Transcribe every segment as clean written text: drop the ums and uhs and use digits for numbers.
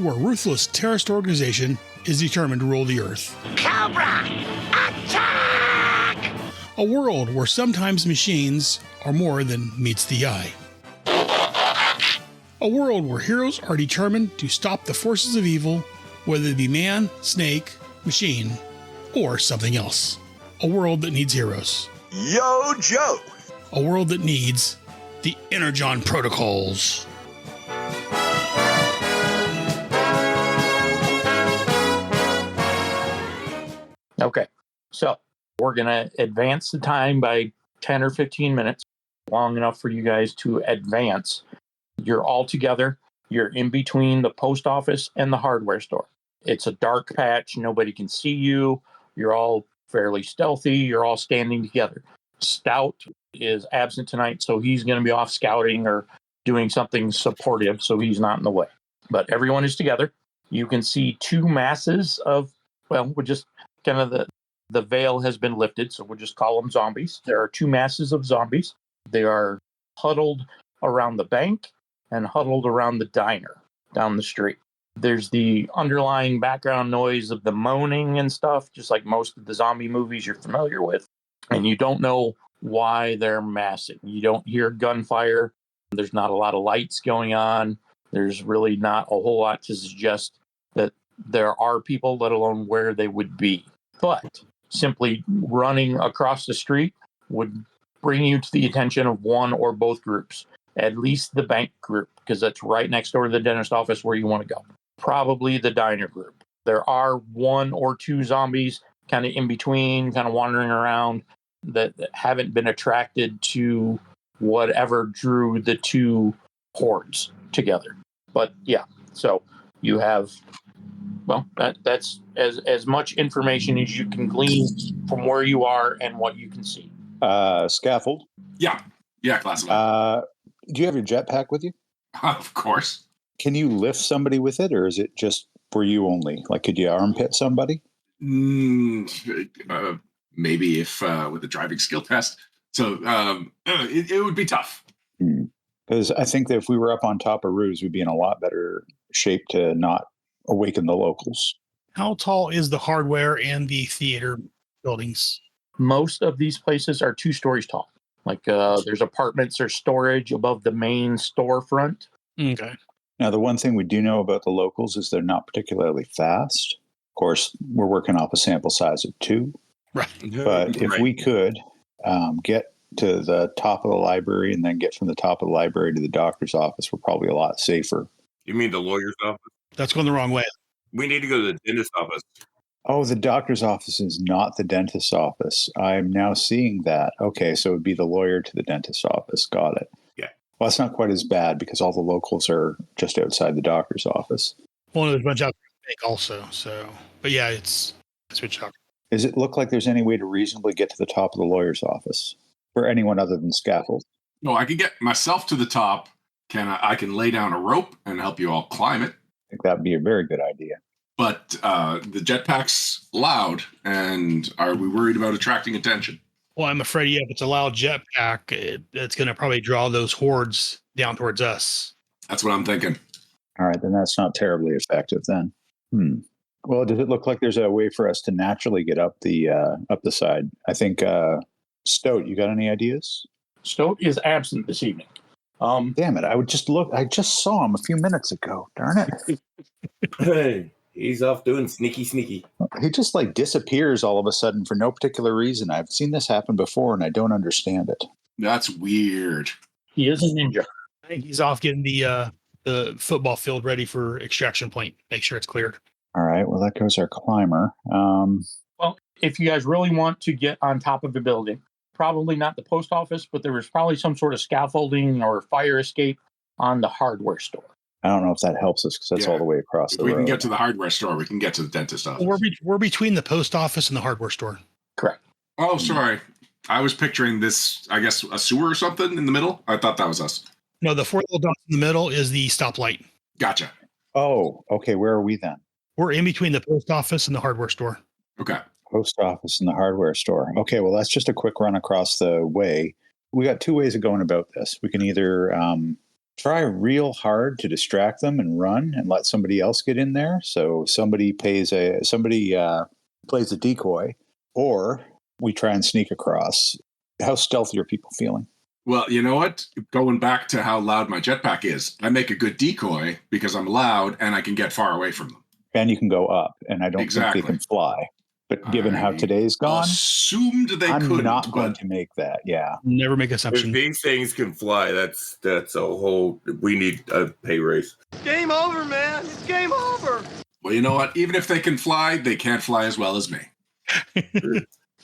where a ruthless terrorist organization is determined to rule the Earth. Cobra! Attack! A world where sometimes machines are more than meets the eye. A world where heroes are determined to stop the forces of evil, whether it be man, snake, machine, or something else. A world that needs heroes. Yo, Joe! A world that needs the Energon protocols. Okay, so we're going to advance the time by 10 or 15 minutes, long enough for you guys to advance. You're all together. You're in between the post office and the hardware store. It's a dark patch. Nobody can see you. You're all fairly stealthy. You're all standing together. Stout is absent tonight, so he's going to be off scouting or doing something supportive, so he's not in the way. But everyone is together. You can see two masses of, well, we're just kind of the veil has been lifted, so we'll just call them zombies. There are two masses of zombies. They are huddled around the bank and huddled around the diner down the street. There's the underlying background noise of the moaning and stuff, just like most of the zombie movies you're familiar with. And you don't know why they're massing. You don't hear gunfire. There's not a lot of lights going on. There's really not a whole lot to suggest that there are people, let alone where they would be. But simply running across the street would bring you to the attention of one or both groups, at least the bank group, because that's right next door to the dentist office where you want to go. Probably the diner group. There are one or two zombies kind of in between, kind of wandering around that haven't been attracted to whatever drew the two hordes together. But yeah, so you have, well, that's as much information as you can glean from where you are and what you can see. Scaffold. Yeah, classic. Do you have your jetpack with you? Of course. Can you lift somebody with it, or is it just for you only? Like, could you armpit somebody? Maybe if with a driving skill test. So it would be tough. Because I think that if we were up on top of roofs, we'd be in a lot better shape to not awaken the locals. How tall is the hardware and the theater buildings? Most of these places are 2 stories tall. Like there's apartments or storage above the main storefront. Okay. Now, the one thing we do know about the locals is they're not particularly fast. Of course, we're working off a sample size of 2. Right. But if we could get to the top of the library and then get from the top of the library to the doctor's office, we're probably a lot safer. You mean the lawyer's office? That's going the wrong way. We need to go to the dentist's office. Oh, the doctor's office is not the dentist's office. I'm now seeing that. Okay, so it would be the lawyer to the dentist's office. Got it. Yeah. Well, it's not quite as bad because all the locals are just outside the doctor's office. Well, there's a bunch out there also. So, but yeah, it's switch out. Does it look like there's any way to reasonably get to the top of the lawyer's office for anyone other than Scaffold? No, I can get myself to the top. I can lay down a rope and help you all climb it. I think that would be a very good idea. But the jetpack's loud, and are we worried about attracting attention? Well, I'm afraid, yeah, if it's a loud jetpack, it's going to probably draw those hordes down towards us. That's what I'm thinking. All right, then that's not terribly effective then. Well, does it look like there's a way for us to naturally get up the side? I think, Stoat, you got any ideas? Stoat is absent this evening. Damn it, I just saw him a few minutes ago. Darn it. Hey, he's off doing sneaky. He just like disappears all of a sudden for no particular reason. I've seen this happen before and I don't understand it. That's weird. He is a ninja. I think he's off getting the football field ready for extraction point. Make sure it's cleared. All right, well, that goes our climber. Well, if you guys really want to get on top of the building, probably not the post office, but there was probably some sort of scaffolding or fire escape on the hardware store. I don't know if that helps us because that's all the way across if the we road. can get to the hardware store, we can get to the dentist office. We're between the post office and the hardware store. Correct. Oh, sorry. I was picturing this, I guess, a sewer or something in the middle. I thought that was us. No, the 4 little dots in the middle is the stoplight. Gotcha. Oh, okay. Where are we then? We're in between the post office and the hardware store. Okay. Post office and the hardware store. Okay, well, that's just a quick run across the way. We got 2 ways of going about this. We can either try real hard to distract them and run and let somebody else get in there. So somebody plays a decoy, or we try and sneak across. How stealthy are people feeling? Well, you know what? Going back to how loud my jetpack is, I make a good decoy because I'm loud and I can get far away from them. And you can go up, and I don't Exactly. think they can fly. But given how I today's gone, assumed they I'm couldn't, not going but to make that. Yeah. Never make If assumptions. these things can fly, that's a whole. We need a pay raise. Game over, man. It's game over. well, you know what? Even if they can fly, they can't fly as well as me.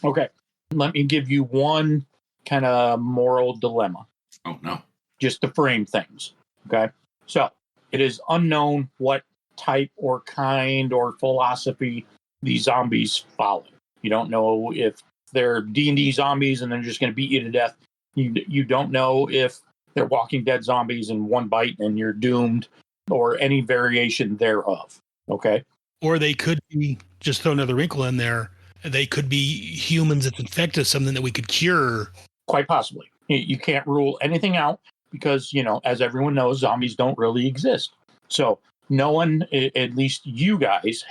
Okay. Let me give you one kind of moral dilemma, Oh, no. just to frame things. Okay. So it is unknown what type or kind or philosophy these zombies follow. You don't know if they're D&D zombies and they're just going to beat you to death. You don't know if they're Walking Dead zombies in one bite and you're doomed, or any variation thereof. Okay. Or they could be, just throw another wrinkle in there, they could be humans that's infected with something that we could cure. Quite possibly. You can't rule anything out because, as everyone knows, zombies don't really exist. So no one, at least you guys,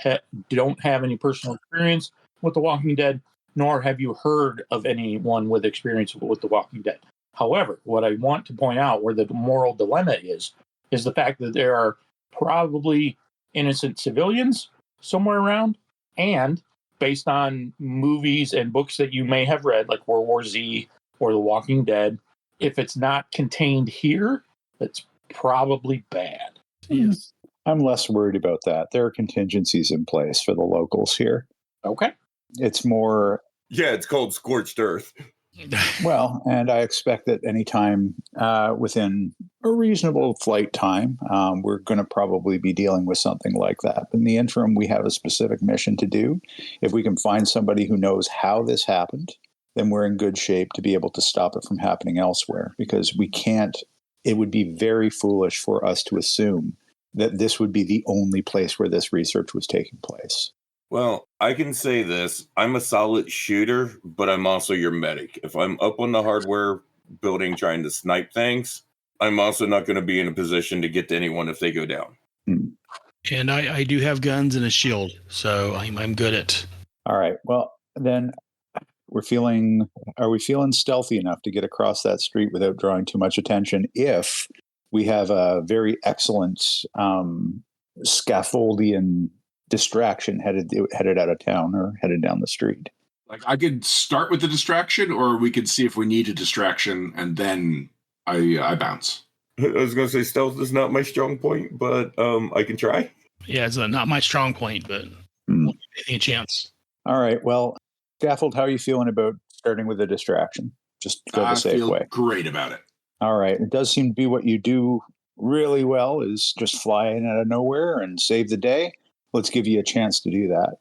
don't have any personal experience with The Walking Dead, nor have you heard of anyone with experience with The Walking Dead. However, what I want to point out where the moral dilemma is the fact that there are probably innocent civilians somewhere around, and based on movies and books that you may have read, like World War Z or The Walking Dead, if it's not contained here, that's probably bad. Yes. I'm less worried about that. There are contingencies in place for the locals here. Okay. It's more, Yeah, it's called scorched earth. well, and I expect that anytime within a reasonable flight time, we're going to probably be dealing with something like that. But in the interim, we have a specific mission to do. If we can find somebody who knows how this happened, then we're in good shape to be able to stop it from happening elsewhere, because we can't, it would be very foolish for us to assume that this would be the only place where this research was taking place. Well, I can say this. I'm a solid shooter, but I'm also your medic. If I'm up on the hardware building trying to snipe things, I'm also not going to be in a position to get to anyone if they go down. And I do have guns and a shield, so I'm good at. All right. Well, then are we feeling stealthy enough to get across that street without drawing too much attention if we have a very excellent scaffoldian distraction headed out of town or headed down the street? Like, I could start with the distraction, or we could see if we need a distraction, and then I bounce. I was going to say stealth is not my strong point, but I can try. Yeah, it's not my strong point, but a chance. All right. Well, Scaffold, how are you feeling about starting with a distraction? Just go the safe way. Great about it. All right. It does seem to be what you do really well, is just fly in out of nowhere and save the day. Let's give you a chance to do that.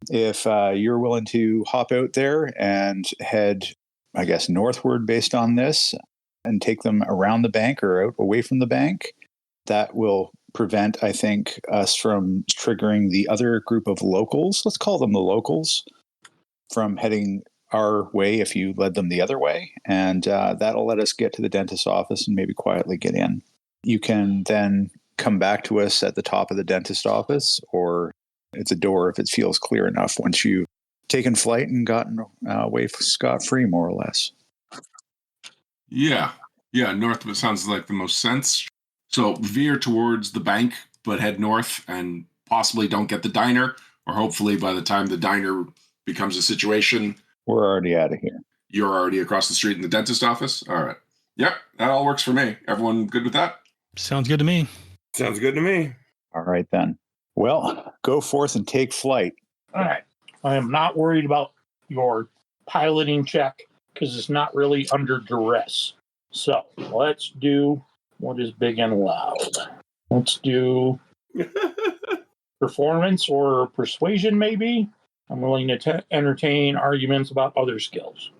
If you're willing to hop out there and head, I guess, northward based on this and take them around the bank or out away from the bank, that will prevent, I think, us from triggering the other group of locals. Let's call them the locals, from heading our way if you led them the other way. And that'll let us get to the dentist's office and maybe quietly get in. You can then come back to us at the top of the dentist office, or it's a door if it feels clear enough once you've taken flight and gotten away scot-free, more or less. Yeah, north sounds like the most sense. So veer towards the bank, but head north and possibly don't get the diner, or hopefully by the time the diner becomes a situation, we're already out of here. You're already across the street in the dentist office? All right. Yep, that all works for me. Everyone good with that? Sounds good to me. Sounds good to me. All right, then. Well, go forth and take flight. All right. I am not worried about your piloting check because it's not really under duress. So let's do what is big and loud. Let's do performance or persuasion, maybe. I'm willing to entertain arguments about other skills.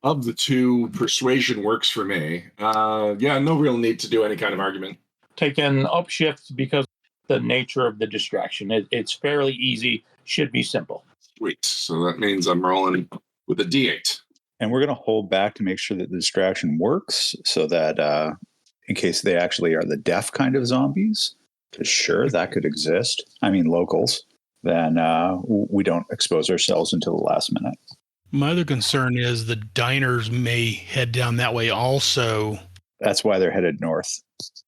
Of the two, persuasion works for me. Yeah, no real need to do any kind of argument. Take an upshift because the nature of the distraction. It's fairly easy, should be simple. Sweet. So that means I'm rolling with a D8. And we're going to hold back to make sure that the distraction works, so that in case they actually are the deaf kind of zombies, because sure, that could exist. I mean, locals. Then we don't expose ourselves until the last minute. My other concern is the diners may head down that way also. That's why they're headed north.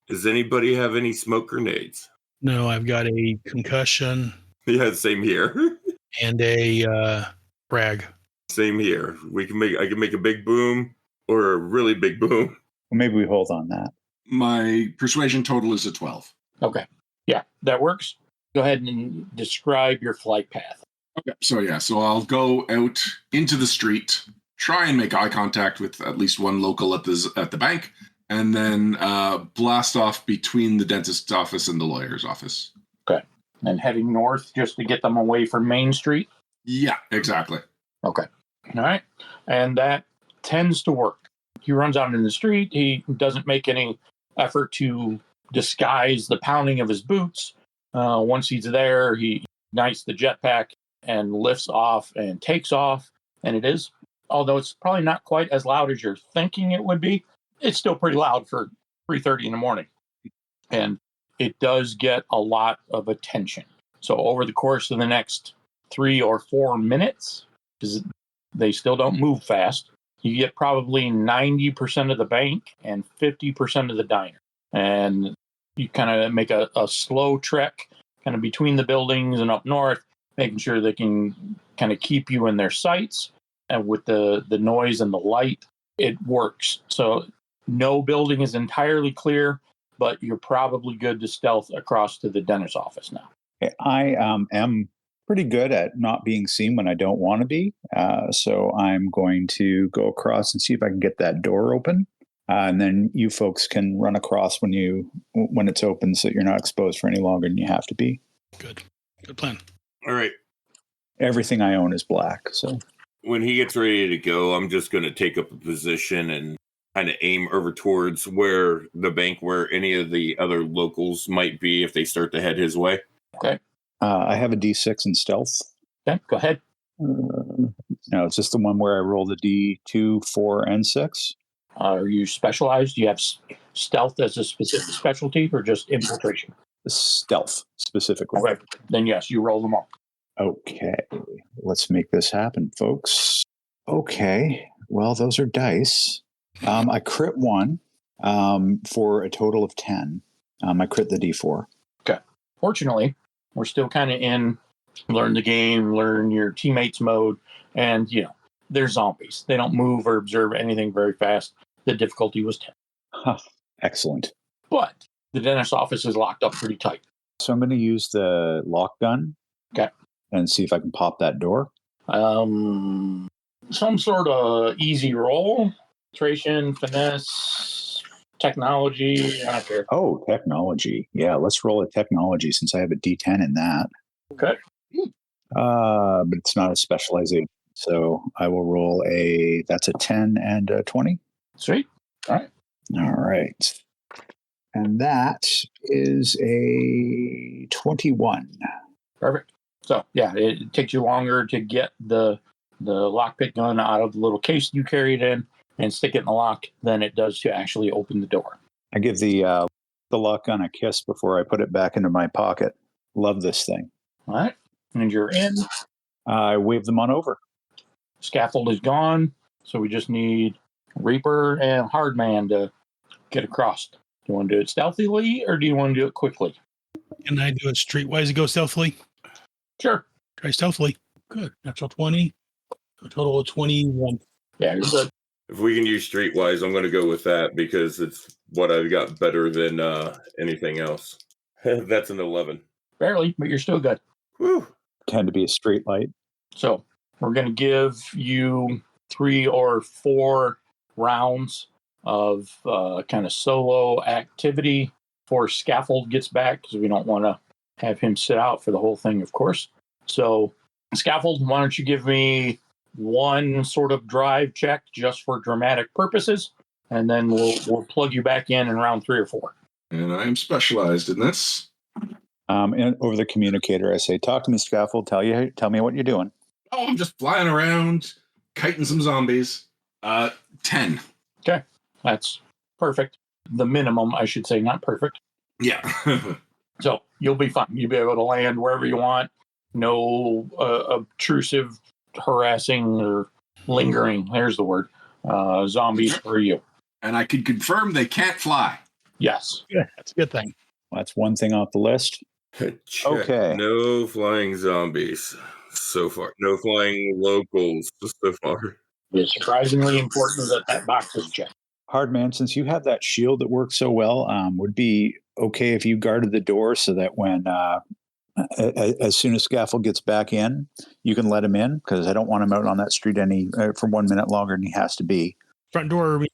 Does anybody have any smoke grenades? No, I've got a concussion Yeah, same here. and a frag. Same here. I can make a big boom or a really big boom. Well, maybe we hold on that. My persuasion total is a 12. Okay. Yeah, that works. Go ahead and describe your flight path. Okay. So I'll go out into the street, try and make eye contact with at least one local at the bank, and then blast off between the dentist's office and the lawyer's office. Okay. And heading north just to get them away from Main Street? Yeah, exactly. Okay. All right. And that tends to work. He runs out in the street. He doesn't make any effort to disguise the pounding of his boots. Once he's there, he ignites the jetpack and lifts off and takes off. And it is, although it's probably not quite as loud as you're thinking it would be, it's still pretty loud for 3:30 in the morning. And it does get a lot of attention. So over the course of the next 3 or 4 minutes, because they still don't move fast, you get probably 90% of the bank and 50% of the diner. And you kind of make a slow trek kind of between the buildings and up north, making sure they can kind of keep you in their sights. And with the noise and the light, it works. So no building is entirely clear, but you're probably good to stealth across to the dentist's office now. I am pretty good at not being seen when I don't want to be. So I'm going to go across and see if I can get that door open. And then you folks can run across when it's open so that you're not exposed for any longer than you have to be. Good plan. All right. Everything I own is black. So When he gets ready to go, I'm just going to take up a position and kind of aim over towards where the bank, where any of the other locals might be if they start to head his way. Okay. I have a D6 in stealth. Okay, go ahead. No, it's just the one where I roll the D2, 4, and 6. Are you specialized? Do you have stealth as a specific specialty or just infiltration? Stealth specifically. Okay. Then yes, you roll them all. Okay, let's make this happen, folks. Okay, well, those are dice. I crit 1 for a total of 10. I crit the D4. Okay. Fortunately, we're still kind of in learn the game, learn your teammates mode, and they're zombies. They don't move or observe anything very fast. The difficulty was 10. Huh, excellent. But the dentist's office is locked up pretty tight. So I'm going to use the lock gun. Okay. And see if I can pop that door. Some sort of easy roll, concentration, finesse, technology. I don't care. Oh, technology. Yeah, let's roll a technology since I have a D10 in that. Okay. But it's not a specialization. So I will roll that's a 10 and a 20. Sweet. All right. All right. And that is a 21. Perfect. So, yeah, it takes you longer to get the lockpick gun out of the little case you carry it in and stick it in the lock than it does to actually open the door. I give the lock gun a kiss before I put it back into my pocket. Love this thing. All right. And you're in. I wave them on over. Scaffold is gone. So we just need Reaper and Hardman to get across. Do you want to do it stealthily or do you want to do it quickly? Can I do it streetwise to go stealthily? Sure. Try stealthily. Good. Natural 20. A total of 21. Yeah, you're good. If we can use streetwise, I'm going to go with that because it's what I've got better than anything else. That's an 11. Barely, but you're still good. Whew. Tend to be a straight light. So we're going to give you 3 or 4 rounds of kind of solo activity before Scaffold gets back because we don't want to have him sit out for the whole thing, of course. So, Scaffold, why don't you give me one sort of drive check just for dramatic purposes, and then we'll plug you back in round 3 or 4. And I am specialized in this. And over the communicator, I say, "Talk to me, Scaffold. Tell me what you're doing." Oh, I'm just flying around, kiting some zombies. 10. Okay, that's perfect. the minimum, I should say, not perfect. Yeah. So you'll be fine. You'll be able to land wherever you want. No obtrusive, harassing, or lingering, there's the word, zombies for you. And I can confirm they can't fly. Yes. Good. That's a good thing. Well, that's one thing off the list. Check. Okay. No flying zombies so far. No flying locals so far. It's surprisingly important that box is checked. Hardman, since you have that shield that works so well, would be okay if you guarded the door so that when as soon as Scaffold gets back in, you can let him in, because I don't want him out on that street for 1 minute longer than he has to be. Front door or back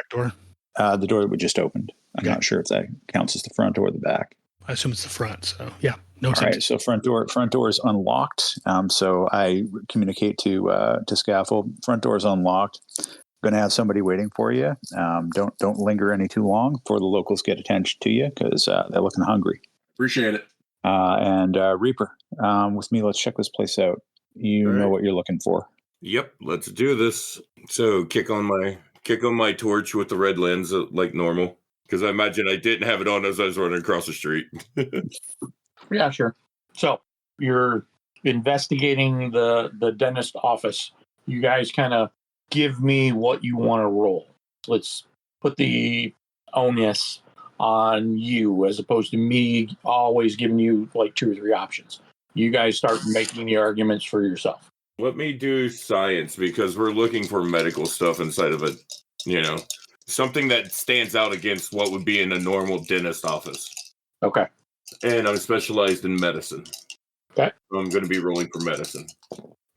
door? The door would just opened. I'm not sure if that counts as the front or the back. I assume it's the front. So yeah, no All sense. right, so front door is unlocked. So I communicate to Scaffold. Front door is unlocked. Going to have somebody waiting for you. Don't linger any too long before the locals get attention to you, because they're looking hungry. Appreciate it. And Reaper, with me, let's check this place out. You know what you're looking for. Yep, let's do this. So kick on my torch with the red lens like normal, because I imagine I didn't have it on as I was running across the street. Yeah, sure. So you're investigating the dentist office. You guys kind of give me what you want to roll. Let's put the onus on you as opposed to me always giving you like 2 or 3 options. You guys start making the arguments for yourself. Let me do science, because we're looking for medical stuff inside of it. Something that stands out against what would be in a normal dentist office. Okay. And I'm specialized in medicine. Okay. So I'm going to be rolling for medicine.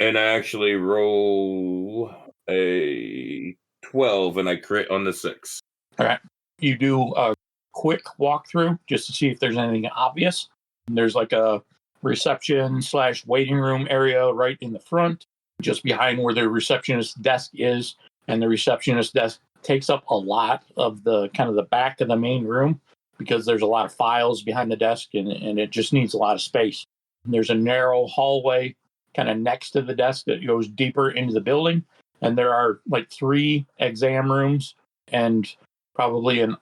And I actually roll a 12 and I crit on the 6. All right. You do a quick walkthrough just to see if there's anything obvious. There's like a reception/waiting room area right in the front, just behind where the receptionist desk is. And the receptionist desk takes up a lot of the kind of the back of the main room, because there's a lot of files behind the desk and it just needs a lot of space. And there's a narrow hallway kind of next to the desk that goes deeper into the building. And there are like 3 exam rooms and probably a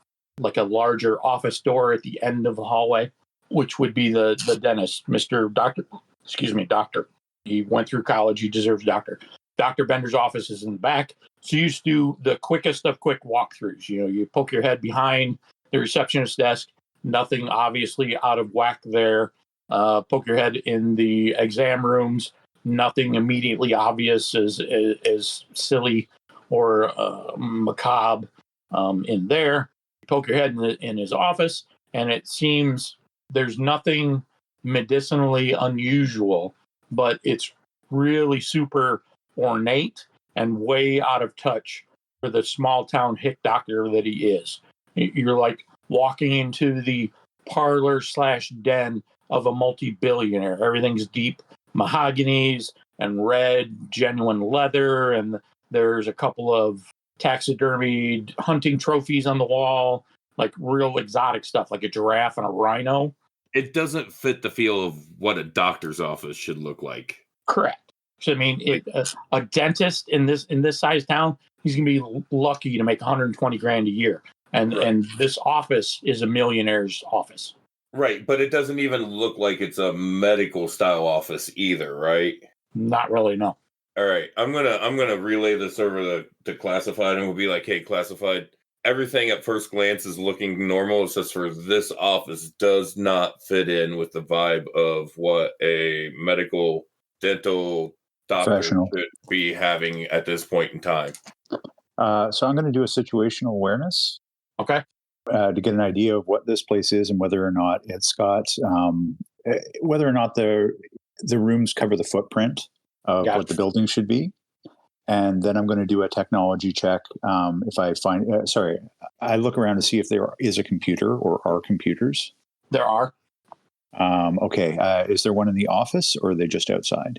larger office door at the end of the hallway, which would be the dentist, Doctor. He went through college. He deserves doctor. Dr. Bender's office is in the back. So you just do the quickest of quick walkthroughs. You poke your head behind the receptionist desk. Nothing obviously out of whack there. Poke your head in the exam rooms. Nothing immediately obvious as silly or macabre in there. Poke your head in his office, and it seems there's nothing medicinally unusual, but it's really super ornate and way out of touch for the small town hick doctor that he is. You're like walking into the parlor/den of a multi-billionaire. Everything's deep mahoganies and red genuine leather, and there's a couple of taxidermied hunting trophies on the wall, like real exotic stuff, like a giraffe and a rhino. It doesn't fit the feel of what a doctor's office should look like. Correct. So I mean, a dentist in this size town, he's gonna be lucky to make 120 grand a year, and this office is a millionaire's office. Right, but it doesn't even look like it's a medical style office either, right? Not really, no. All right, I'm gonna relay this over to Classified, and we'll be like, hey, Classified, everything at first glance is looking normal. It's just for this office does not fit in with the vibe of what a medical dental doctor should be having at this point in time. So I'm going to do a situational awareness. Okay. To get an idea of what this place is and whether or not it's got, whether or not the rooms cover the footprint of what the building should be. And then I'm going to do a technology check. If I find, I look around to see if there is a computer or are computers. There are. Okay. Is there one in the office, or are they just outside?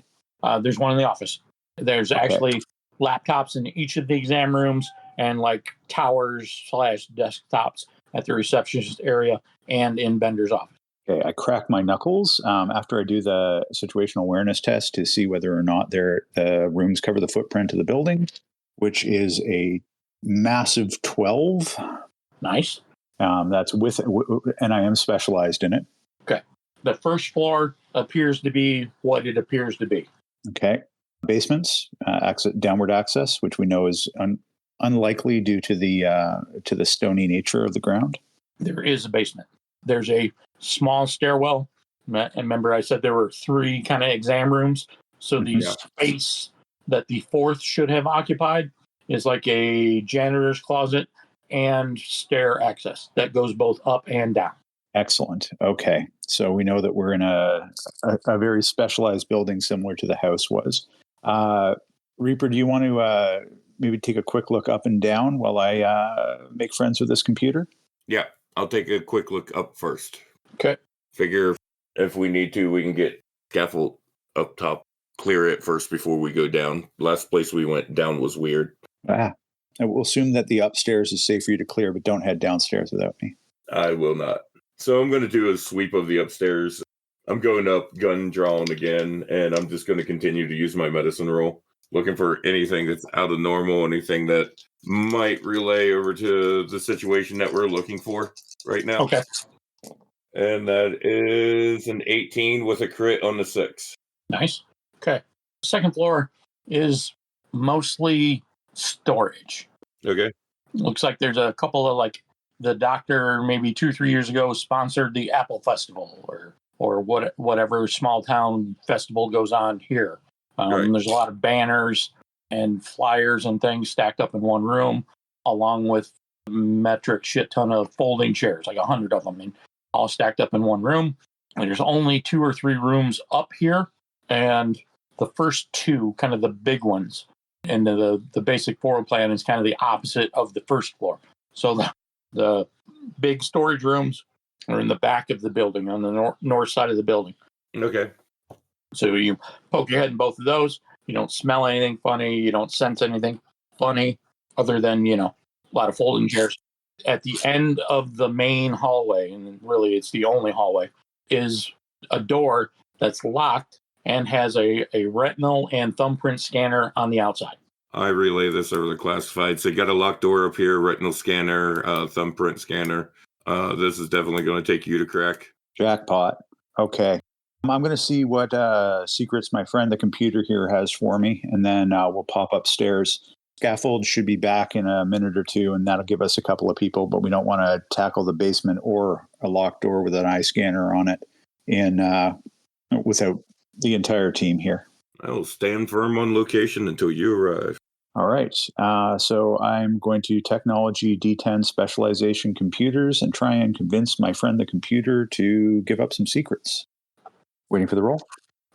There's one in the office. There's actually laptops in each of the exam rooms and like towers/desktops at the receptionist area and in Bender's office. Okay, I crack my knuckles after I do the situational awareness test to see whether or not the rooms cover the footprint of the building, which is a massive 12. Nice. That's with, and I am specialized in it. Okay. The first floor appears to be what it appears to be. Okay. Basements, downward access, which we know is unlikely due to the stony nature of the ground. There is a basement. There's a small stairwell. And remember, I said there were 3 kind of exam rooms. So the space that the 4th should have occupied is like a janitor's closet and stair access that goes both up and down. Excellent. Okay. So we know that we're in a very specialized building similar to the house was. Reaper, do you want to maybe take a quick look up and down while I make friends with this computer? Yeah, I'll take a quick look up first. Okay. Figure if we need to, we can get scaffold up top, clear it first before we go down. Last place we went down was weird. I will assume that the upstairs is safe for you to clear, but don't head downstairs without me. I will not. So I'm going to do a sweep of the upstairs. I'm going up, gun drawn again, and I'm just going to continue to use my medicine roll, looking for anything that's out of normal, anything that might relay over to the situation that we're looking for right now. Okay. And that is an 18 with a crit on the 6. Nice. Okay. Second floor is mostly storage. Okay. Looks like there's a couple of, like, the doctor maybe 2-3 years ago sponsored the Apple Festival or whatever small town festival goes on here. Right. There's a lot of banners and flyers and things stacked up in one room, along with metric shit ton of folding chairs, like 100 of them, and all stacked up in one room. And there's only 2 or 3 rooms up here, and the first 2, kind of the big ones, and the basic floor plan is kind of the opposite of the first floor. So the big storage rooms are in the back of the building, on the north side of the building. Okay. So you poke your head in both of those. You don't smell anything funny. You don't sense anything funny other than, a lot of folding chairs. At the end of the main hallway, and really it's the only hallway, is a door that's locked and has a retinal and thumbprint scanner on the outside. I relay this over the classified. So you got a locked door up here, retinal scanner, thumbprint scanner. This is definitely going to take you to crack. Jackpot. Okay. I'm going to see what secrets my friend, the computer here, has for me, and then we'll pop upstairs. Scaffold should be back in a minute or 2, and that'll give us a couple of people, but we don't want to tackle the basement or a locked door with an eye scanner on it without the entire team here. I'll stand firm on location until you arrive. All right. So I'm going to technology D10 specialization computers and try and convince my friend, the computer, to give up some secrets. Waiting for the roll?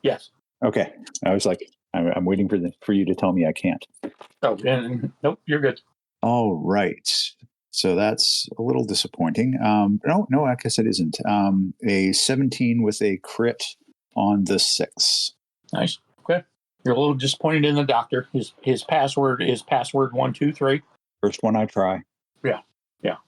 Yes. Okay. I was like, I'm waiting for you to tell me I can't. Oh, and nope, you're good. All right. So that's a little disappointing. No, I guess it isn't. A 17 with a crit on the 6. Nice. Okay. You're a little disappointed in the doctor. His password is password 123. First one I try. Yeah,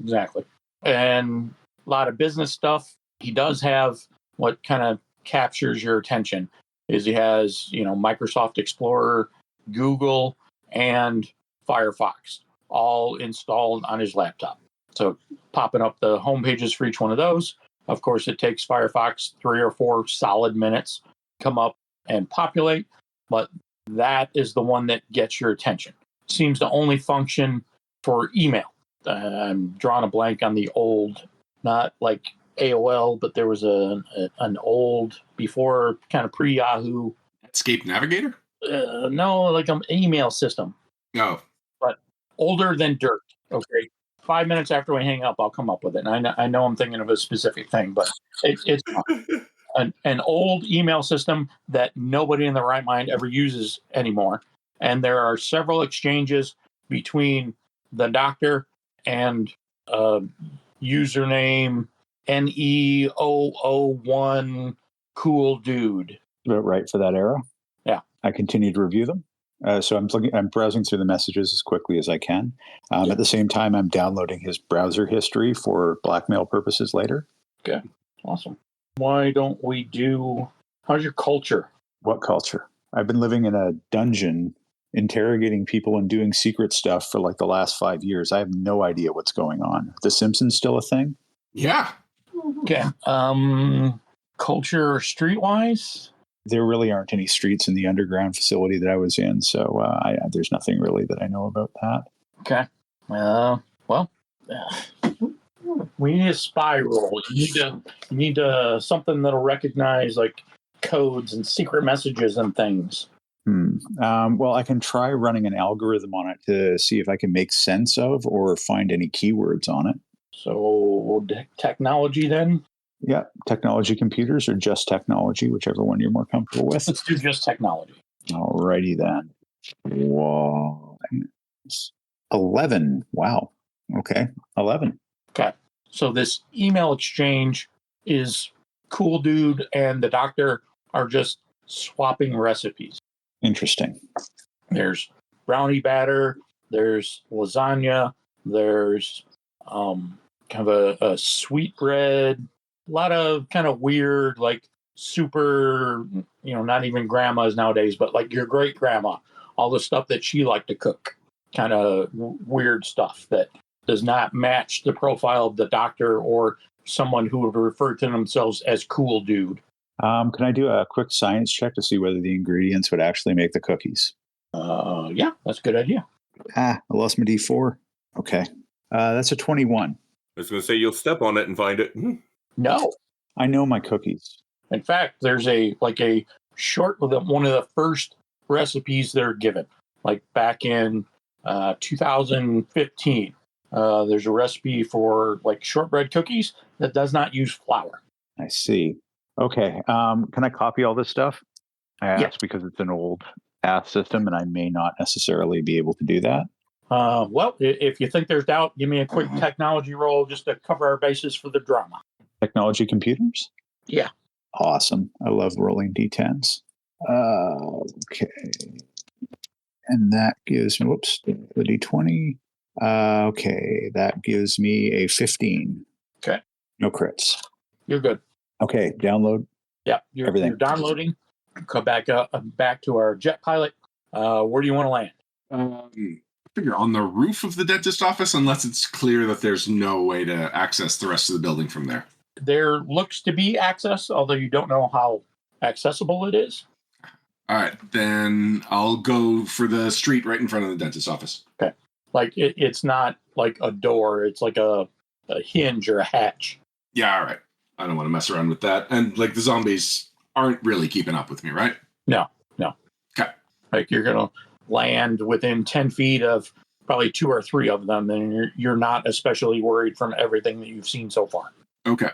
exactly. And a lot of business stuff. He does have what kind of captures your attention is he has, Microsoft Explorer, Google, and Firefox all installed on his laptop. So popping up the home pages for each one of those. Of course, it takes Firefox 3 or 4 solid minutes to come up and populate, but that is the one that gets your attention. Seems to only function for email. I'm drawing a blank on the old, not like AOL, but there was an old, before kind of pre-Yahoo. Escape Navigator? No, like an email system. No. But older than dirt. Okay. 5 minutes after we hang up, I'll come up with it. And I know I'm thinking of a specific thing, but it's an old email system that nobody in their right mind ever uses anymore. And there are several exchanges between the doctor and username NE001 cool dude. Right for that era. Yeah. I continue to review them. So I'm browsing through the messages as quickly as I can. At the same time, I'm downloading his browser history for blackmail purposes later. Okay. Awesome. Why don't we how's your culture? What culture? I've been living in a dungeon interrogating people and doing secret stuff for like the last 5 years. I have no idea what's going on. The Simpsons still a thing? Yeah. Okay. Culture streetwise? There really aren't any streets in the underground facility that I was in, so there's nothing really that I know about that. Okay. We need a spy roll. You need something that'll recognize like codes and secret messages and things. Well, I can try running an algorithm on it to see if I can make sense of or find any keywords on it. So technology then? Yeah, technology computers or just technology, whichever one you're more comfortable with. Let's do just technology. Alrighty then. Whoa. 11. Wow. Okay. 11. Okay. So this email exchange is cool dude and the doctor are just swapping recipes. Interesting. There's brownie batter, there's lasagna, there's kind of a sweet bread, a lot of kind of weird, like super, not even grandmas nowadays, but like your great grandma, all the stuff that she liked to cook, kind of weird stuff that does not match the profile of the doctor or someone who would refer to themselves as cool dude. Can I do a quick science check to see whether the ingredients would actually make the cookies? Yeah, that's a good idea. I lost my D4. Okay. That's a 21. I was going to say you'll step on it and find it. No. I know my cookies. In fact, there's a short with one of the first recipes they're given, like back in 2015. There's a recipe for like shortbread cookies that does not use flour. I see. Okay. Can I copy all this stuff? I ask Yeah. because it's an old ass system and I may not necessarily be able to do that. Well, if you think there's doubt, give me a quick technology roll just to cover our bases for the drama. Technology computers? Yeah. Awesome. I love rolling D10s. Okay. And that gives me, the D20. Okay. That gives me a 15. Okay. No crits. You're good. Okay. Download. Yeah. Everything. You're downloading. Come back to our jet pilot. Where do you want to land? I figure on the roof of the dentist office, unless it's clear that there's no way to access the rest of the building from there. There looks to be access, although you don't know how accessible it is. All right, then I'll go for the street right in front of the dentist office. Okay. Like it's not like a door. It's like a hinge or a hatch. Yeah, all right. I don't want to mess around with that. And like the zombies aren't really keeping up with me, right? No. Okay. Like you're going to land within 10 feet of probably 2 or 3 of them, and you're not especially worried from everything that you've seen so far. Okay.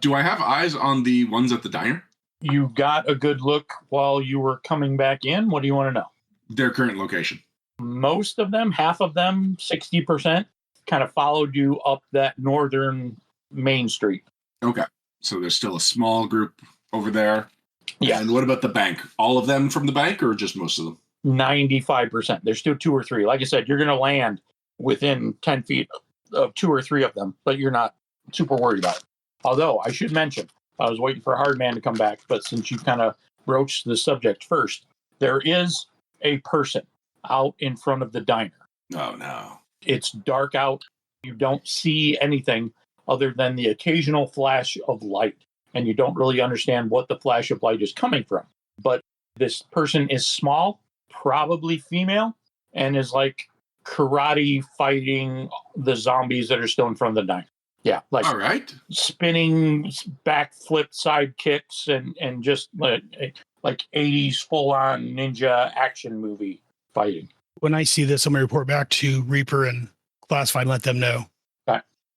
Do I have eyes on the ones at the diner? You got a good look while you were coming back in. What do you want to know? Their current location. Most of them, half of them, 60%, kind of followed you up that northern main street. Okay. So there's still a small group over there. Yeah. And what about the bank? All of them from the bank or just most of them? 95%. There's still 2 or 3. Like I said, you're going to land within 10 feet of 2 or 3 of them, but you're not super worried about it. Although I should mention, I was waiting for Hardman to come back, but since you kind of broached the subject first, there is a person out in front of the diner. Oh, no. It's dark out. You don't see anything other than the occasional flash of light, and you don't really understand what the flash of light is coming from. But this person is small, probably female, and is like karate fighting the zombies that are still in front of the diner. Yeah, like all right. Spinning backflip side kicks and just like 80s full-on ninja action movie fighting. When I see this, I'm going to report back to Reaper and Classified and let them know.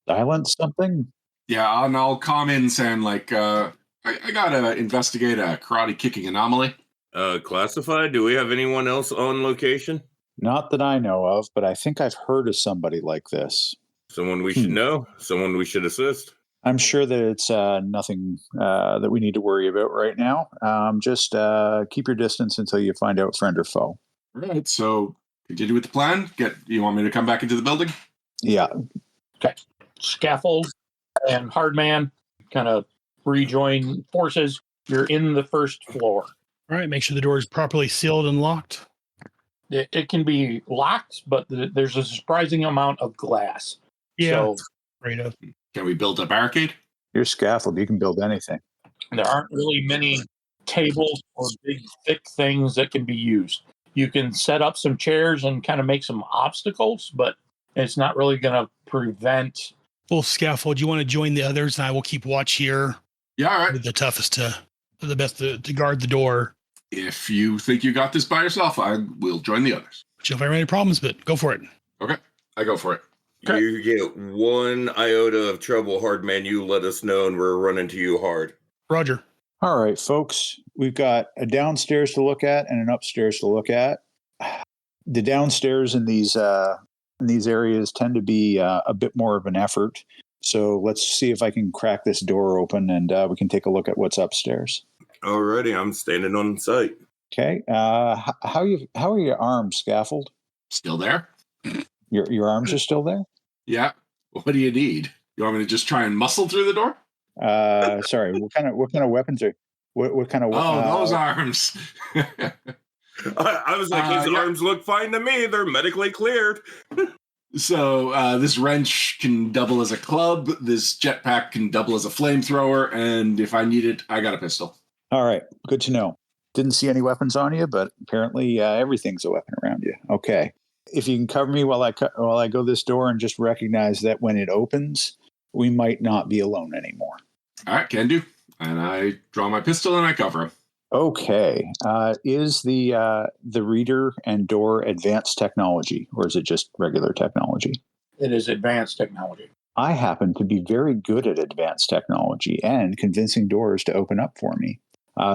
Silence something? Yeah, and I'll comment saying, like, I got to investigate a karate kicking anomaly. Classified? Do we have anyone else on location? Not that I know of, but I think I've heard of somebody like this. Someone we should know? Someone we should assist? I'm sure that it's nothing that we need to worry about right now. Just keep your distance until you find out friend or foe. All right, so continue with the plan. You want me to come back into the building? Yeah. Okay. Scaffold and Hardman kind of rejoin forces. You're in the first floor. All right, make sure the door is properly sealed and locked. It can be locked, but there's a surprising amount of glass. Yeah. So Right up. Can we build a barricade? Your scaffold, you can build anything. there aren't really many tables or big, thick things that can be used. You can set up some chairs and kind of make some obstacles, but it's not really going to prevent. Full scaffold. You want to join the others, and I will keep watch here. Yeah, all right. With the toughest the best to guard the door. If you think you got this by yourself, I will join the others. If I have any problems, but go for it. Okay, I go for it. Okay. You get one iota of trouble, hard man. You let us know, and we're running to you hard. Roger. All right, folks, we've got a downstairs to look at and an upstairs to look at. The downstairs in these areas tend to be a bit more of an effort. So let's see if I can crack this door open, and we can take a look at what's upstairs. Alrighty, I'm standing on site. Okay. How are your arms, Scaffold? Still there? Your arms are still there? Yeah. What do you need? You want me to just try and muscle through the door? Sorry. What kind of weapons are? What kind of? Those arms. I was like, his arms look fine to me. They're medically cleared. So this wrench can double as a club. This jetpack can double as a flamethrower. And if I need it, I got a pistol. All right. Good to know. Didn't see any weapons on you, but apparently everything's a weapon around you. Okay. If you can cover me while I go this door and just recognize that when it opens, we might not be alone anymore. All right, can do. And I draw my pistol and I cover him. Okay. Is the reader and door advanced technology, or is it just regular technology? It is advanced technology. I happen to be very good at advanced technology and convincing doors to open up for me.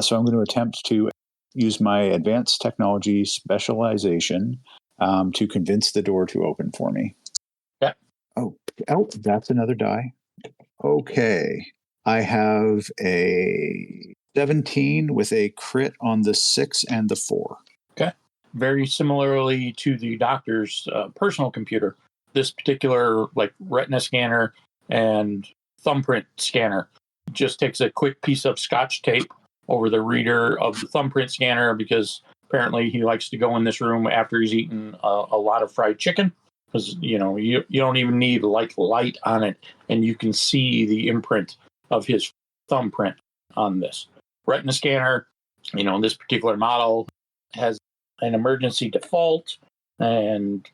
So I'm going to attempt to use my advanced technology specialization to convince the door to open for me. Yeah. Oh, that's another die. Okay. I have a 17 with a crit on the 6 and the 4. Okay. Very similarly to the doctor's personal computer, this particular retina scanner and thumbprint scanner just takes a quick piece of Scotch tape over the reader of the thumbprint scanner, because apparently he likes to go in this room after he's eaten a lot of fried chicken, because you don't even need light on it, and you can see the imprint of his thumbprint on this retina scanner. This particular model has an emergency default, and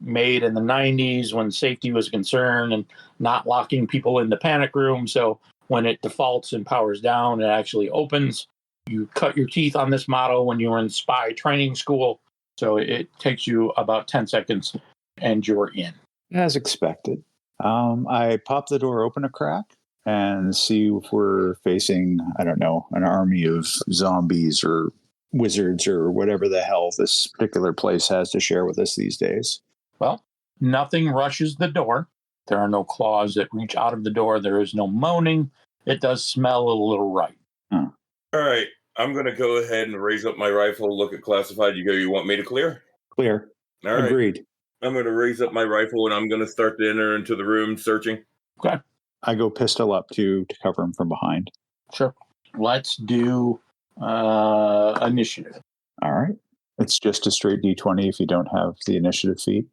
made in the 90s when safety was a concern and not locking people in the panic room. So when it defaults and powers down, it actually opens. You cut your teeth on this model when you were in spy training school. So it takes you about 10 seconds and you're in. As expected. I pop the door open a crack and see if we're facing, I don't know, an army of zombies or wizards or whatever the hell this particular place has to share with us these days. Well, nothing rushes the door. There are no claws that reach out of the door. There is no moaning. It does smell a little right. All right. I'm going to go ahead and raise up my rifle, look at classified. You want me to clear? Clear. All right. Agreed. I'm going to raise up my rifle and I'm going to start to enter into the room searching. Okay. I go pistol up to cover him from behind. Sure. Let's do initiative. All right. It's just a straight D20 if you don't have the initiative feat.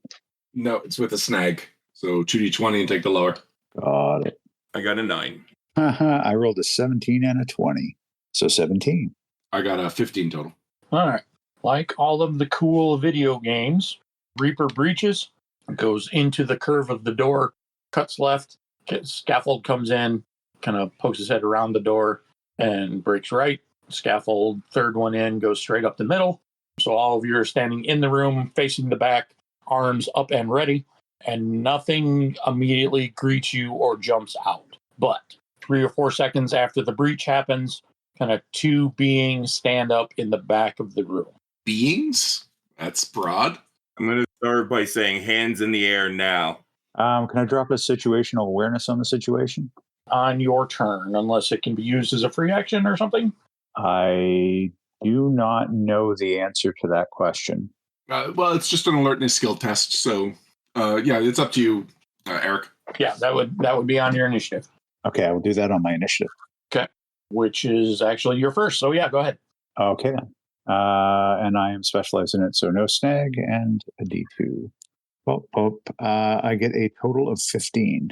No, it's with a snag. So 2d20 and take the lower. Got it. I got a 9. I rolled a 17 and a 20. So 17. I got a 15 total. All right. Like all of the cool video games, Reaper breaches, goes into the curve of the door, cuts left, Scaffold comes in, kind of pokes his head around the door and breaks right. Scaffold, third one in, goes straight up the middle. So all of you are standing in the room, facing the back, arms up and ready, and nothing immediately greets you or jumps out. But 3 or 4 seconds after the breach happens, kind of 2 beings stand up in the back of the room. Beings? That's broad. I'm going to start by saying hands in the air now. Can I drop a situational awareness on the situation? On your turn, unless it can be used as a free action or something. I do not know the answer to that question. Well, it's just an alertness skill test. So, yeah, it's up to you, Eric. Yeah, that would be on your initiative. Okay, I will do that on my initiative. Okay, which is actually your first. So yeah, go ahead. Okay then. And I am specialized in it, so no snag and a D2. I get a total of 15.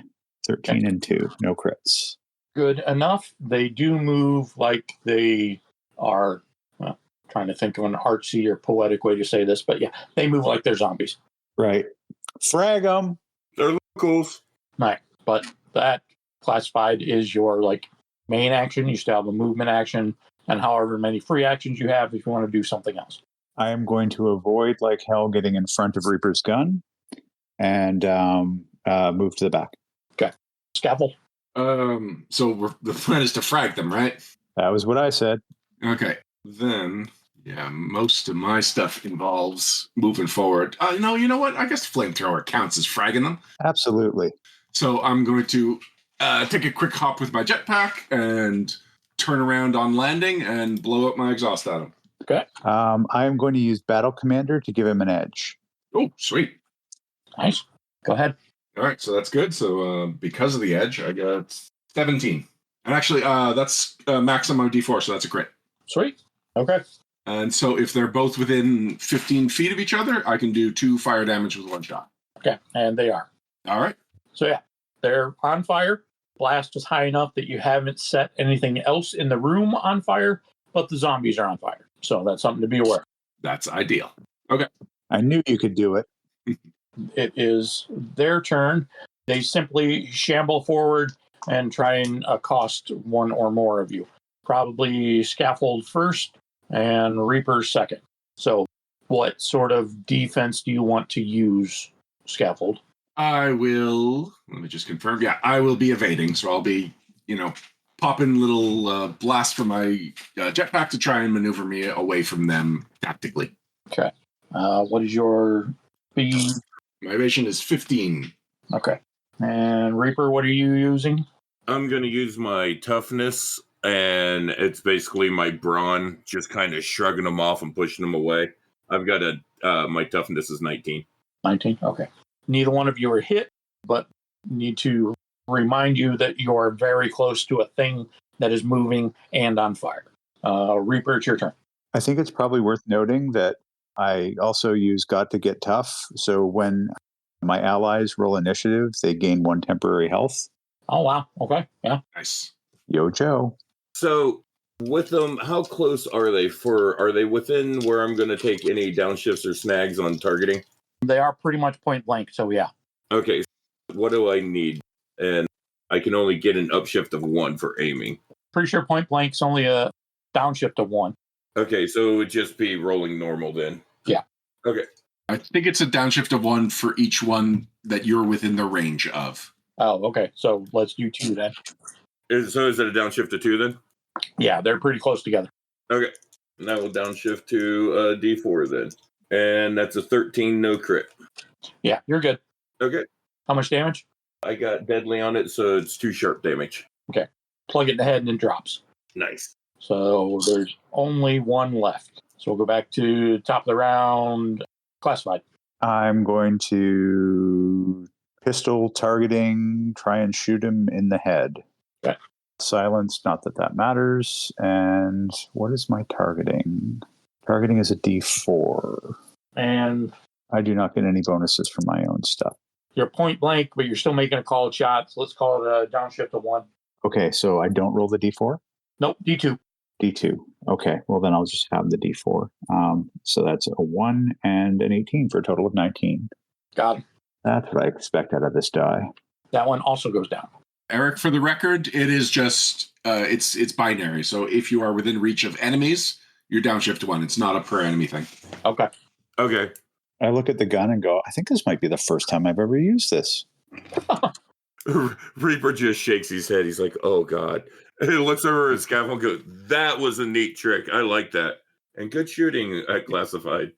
13 and 2. No crits. Good enough. They do move like they are, well, trying to think of an artsy or poetic way to say this, but yeah, they move like they're zombies. Right. Frag them. They're locals. Right. But that classified is your like main action. You still have a movement action and however many free actions you have if you want to do something else. I am going to avoid like hell getting in front of Reaper's gun and move to the back. Okay. Scaffold. So the plan is to frag them, right? That was what I said. Okay. Then, yeah, most of my stuff involves moving forward. No, you know what? I guess flamethrower counts as fragging them. Absolutely. So I'm going to take a quick hop with my jetpack and turn around on landing and blow up my exhaust at him. Okay. I am going to use Battle Commander to give him an edge. Oh, sweet. Nice. Go ahead. All right, so that's good. So because of the edge, I got 17. And actually, that's max on my D4, so that's a crit. Sweet. Okay. And so if they're both within 15 feet of each other, I can do 2 fire damage with 1 shot. Okay. And they are. All right. So yeah, they're on fire. Blast is high enough that you haven't set anything else in the room on fire, but the zombies are on fire. So that's something to be aware of. That's ideal. Okay. I knew you could do it. It is their turn. They simply shamble forward and try and accost one or more of you. Probably Scaffold first and Reaper second. So what sort of defense do you want to use, Scaffold? I will, let me just confirm. Yeah, I will be evading. So I'll be, popping little blasts from my jetpack to try and maneuver me away from them tactically. Okay. What is your speed? My evasion is 15. Okay. And Reaper, what are you using? I'm going to use my toughness, and it's basically my brawn, just kind of shrugging them off and pushing them away. I've got my toughness is 19. 19? Okay. Neither one of you are hit, but need to remind you that you are very close to a thing that is moving and on fire. Reaper, it's your turn. I think it's probably worth noting that I also use Got to Get Tough. So when my allies roll initiative, they gain 1 temporary health. Oh, wow. Okay. Yeah. Nice. Yo, Joe. So with them, how close are they? Are they within where I'm going to take any downshifts or snags on targeting? They are pretty much point blank. So, yeah. Okay. What do I need? And I can only get an upshift of 1 for aiming. Pretty sure point blank's only a downshift of 1. Okay. So it would just be rolling normal then. Yeah. Okay. I think it's a downshift of 1 for each one that you're within the range of. Oh, okay. So let's do 2 then. So is it a downshift of 2 then? Yeah, they're pretty close together. Okay. Now we'll downshift to D4 then. And that's a 13, no crit. Yeah, you're good. Okay. How much damage? I got deadly on it, so it's 2 sharp damage. Okay. Plug it in the head and it drops. Nice. So there's only 1 left. So we'll go back to top of the round. Classified. I'm going to pistol targeting, try and shoot him in the head. Okay. Silence, not that that matters. And what is my targeting? Targeting is a D4. And I do not get any bonuses for my own stuff. you're point blank, but you're still making a called shot. So let's call it a downshift of 1. Okay, so I don't roll the D4? Nope, D2. D2. Okay, well then I'll just have the D4. So that's a 1 and an 18 for a total of 19. Got him. That's what I expect out of this die. That one also goes down. Eric, for the record, it is just, it's binary. So if you are within reach of enemies, you're downshift to 1. It's not a per enemy thing. Okay. Okay. I look at the gun and go, I think this might be the first time I've ever used this. Reaper just shakes his head. He's like, oh, God. And he looks over at Scaffold and goes, that was a neat trick. I like that. And good shooting at Classified.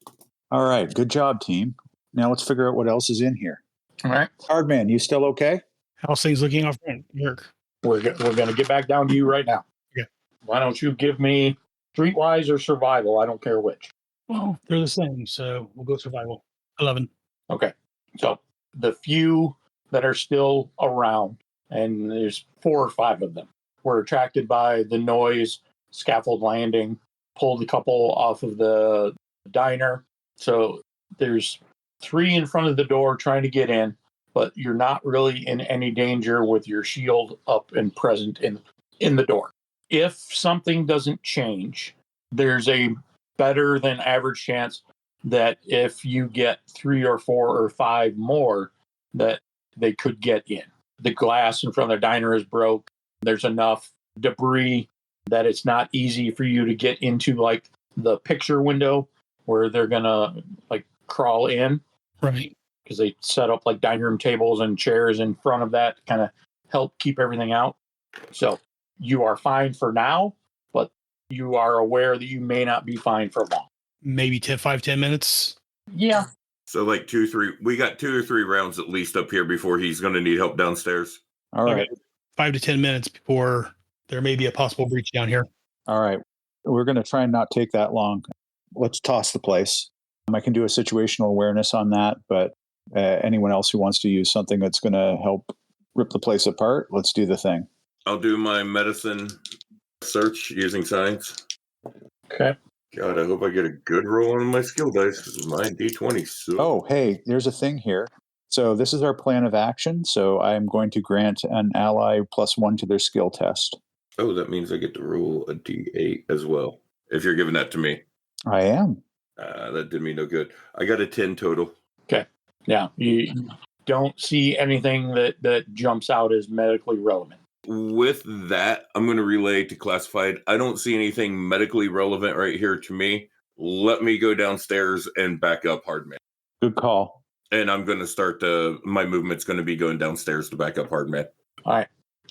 All right, good job, team. Now let's figure out what else is in here. All right. Hardman, you still okay? How's things looking off front, Eric? We're going to get back down to you right now. Okay. Why don't you give me Streetwise or Survival? I don't care which. Well, they're the same, so we'll go survival. 11. Okay. So the few that are still around, and there's 4 or 5 of them, were attracted by the noise, Scaffold landing, pulled a couple off of the diner. So there's 3 in front of the door trying to get in, but you're not really in any danger with your shield up and present in the door. If something doesn't change, there's a better than average chance that if you get 3 or 4 or 5 more, that they could get in. The glass in front of the diner is broke. There's enough debris that it's not easy for you to get into like the picture window where they're gonna like crawl in. Right. Because they set up like dining room tables and chairs in front of that to kind of help keep everything out. So you are fine for now, but you are aware that you may not be fine for long. Maybe 5-10 minutes. Yeah. So like 2-3, we got 2 or 3 rounds at least up here before he's going to need help downstairs. All right. Okay. 5 to 10 minutes before there may be a possible breach down here. All right. We're going to try and not take that long. Let's toss the place. I can do a situational awareness on that, but anyone else who wants to use something that's going to help rip the place apart, let's do the thing. I'll do my medicine search using science. Okay. God, I hope I get a good roll on my skill dice because my D20 sucks. Oh, hey, there's a thing here. So this is our plan of action. So I'm going to grant an ally +1 to their skill test. Oh, that means I get to roll a D8 as well. If you're giving that to me. I am. That did me no good. I got a 10 total. Okay. Yeah. You don't see anything that jumps out as medically relevant. With that, I'm going to relay to classified. I don't see anything medically relevant right here to me. Let me go downstairs and back up Hardman. Good call. And I'm going to start my movement's going to be going downstairs to back up Hardman. All right.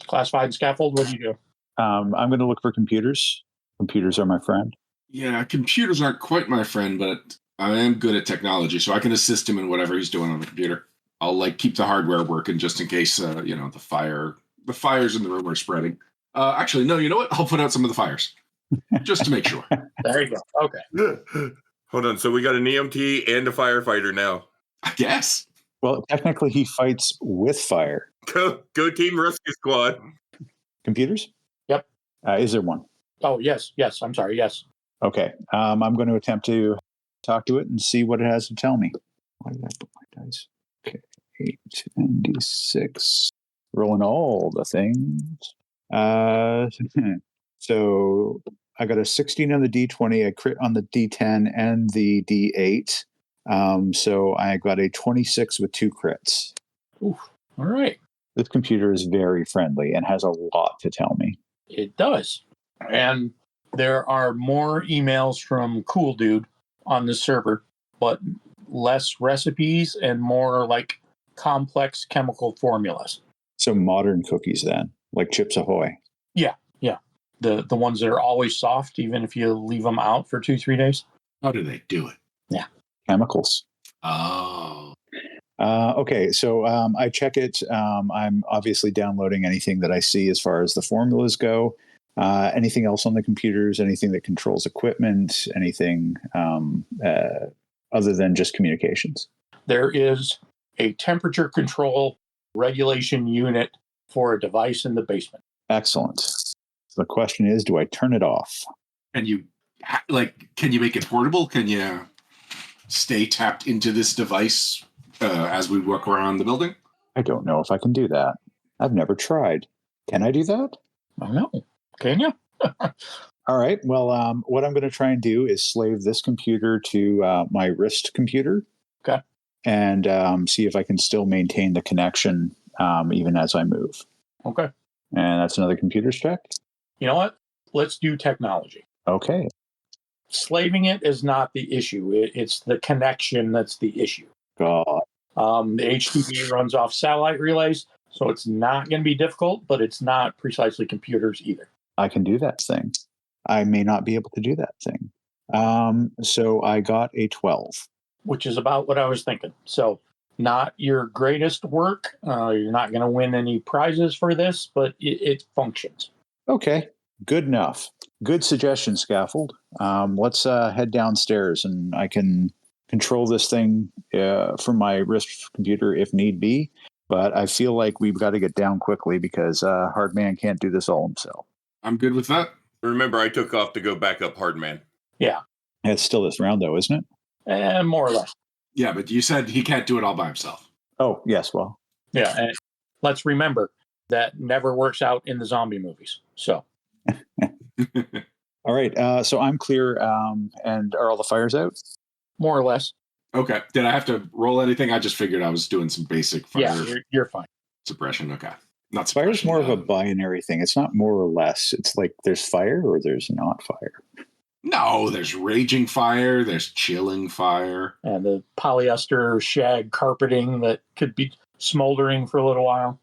Classified scaffold, what do you do? I'm going to look for computers. Computers are my friend. Yeah, computers aren't quite my friend, but I am good at technology, so I can assist him in whatever he's doing on the computer. I'll like keep the hardware working just in case, the fires in the room are spreading. Actually, no, you know what? I'll put out some of the fires just to make sure. There you go. Okay. Hold on. So we got an EMT and a firefighter now. I guess. Well, technically, he fights with fire. Go Team Rescue Squad. Computers? Yep. Is there one? Oh, yes. I'm sorry. Yes. Okay. I'm going to attempt to talk to it and see what it has to tell me. Why did I put my dice? Okay. 8 and D6. Rolling all the things. So I got a 16 on the D20, a crit on the D10 and the D8. So I got a 26 with 2 crits. Oof. All right. This computer is very friendly and has a lot to tell me. It does. And there are more emails from Cool Dude on the server, but less recipes and more like complex chemical formulas. So modern cookies then, like Chips Ahoy. Yeah. The ones that are always soft, even if you leave them out for 2-3 days. How do they do it? Yeah. Chemicals. Oh. Okay, so I check it. I'm obviously downloading anything that I see as far as the formulas go. Anything else on the computers, anything that controls equipment, anything other than just communications? There is a temperature control regulation unit for a device in the basement. Excellent. So the question is, do I turn it off? Can you make it portable? Can you stay tapped into this device as we walk around the building? I don't know if I can do that. I've never tried. Can I do that? I don't know. Can you? All right. Well, what I'm going to try and do is slave this computer to my wrist computer. Okay. And see if I can still maintain the connection even as I move. Okay. And that's another computer's check. You know what? Let's do technology. Okay. Slaving it is not the issue. It's the connection that's the issue. God. The HTTP runs off satellite relays, so it's not going to be difficult, but it's not precisely computers either. I can do that thing. I may not be able to do that thing. So I got a 12. Which is about what I was thinking. So not your greatest work. You're not going to win any prizes for this, but it functions. Okay. Good enough. Good suggestion, Scaffold. Let's head downstairs and I can control this thing from my wrist computer if need be. But I feel like we've got to get down quickly because Hardman can't do this all himself. I'm good with that. Remember, I took off to go back up Hardman. Yeah. It's still this round, though, isn't it? And more or less. Yeah, but you said he can't do it all by himself. Oh, yes. Well, Yeah. And let's remember that never works out in the zombie movies. So. all right. So I'm clear. And are all the fires out? More or less. Okay. Did I have to roll anything? I just figured I was doing some basic fire You're fine. suppression. Okay. Not Fire's suppression. more of a binary thing. It's not more or less. It's like there's fire or there's not fire. No, there's raging fire. There's chilling fire. And the polyester shag carpeting that could be smoldering for a little while.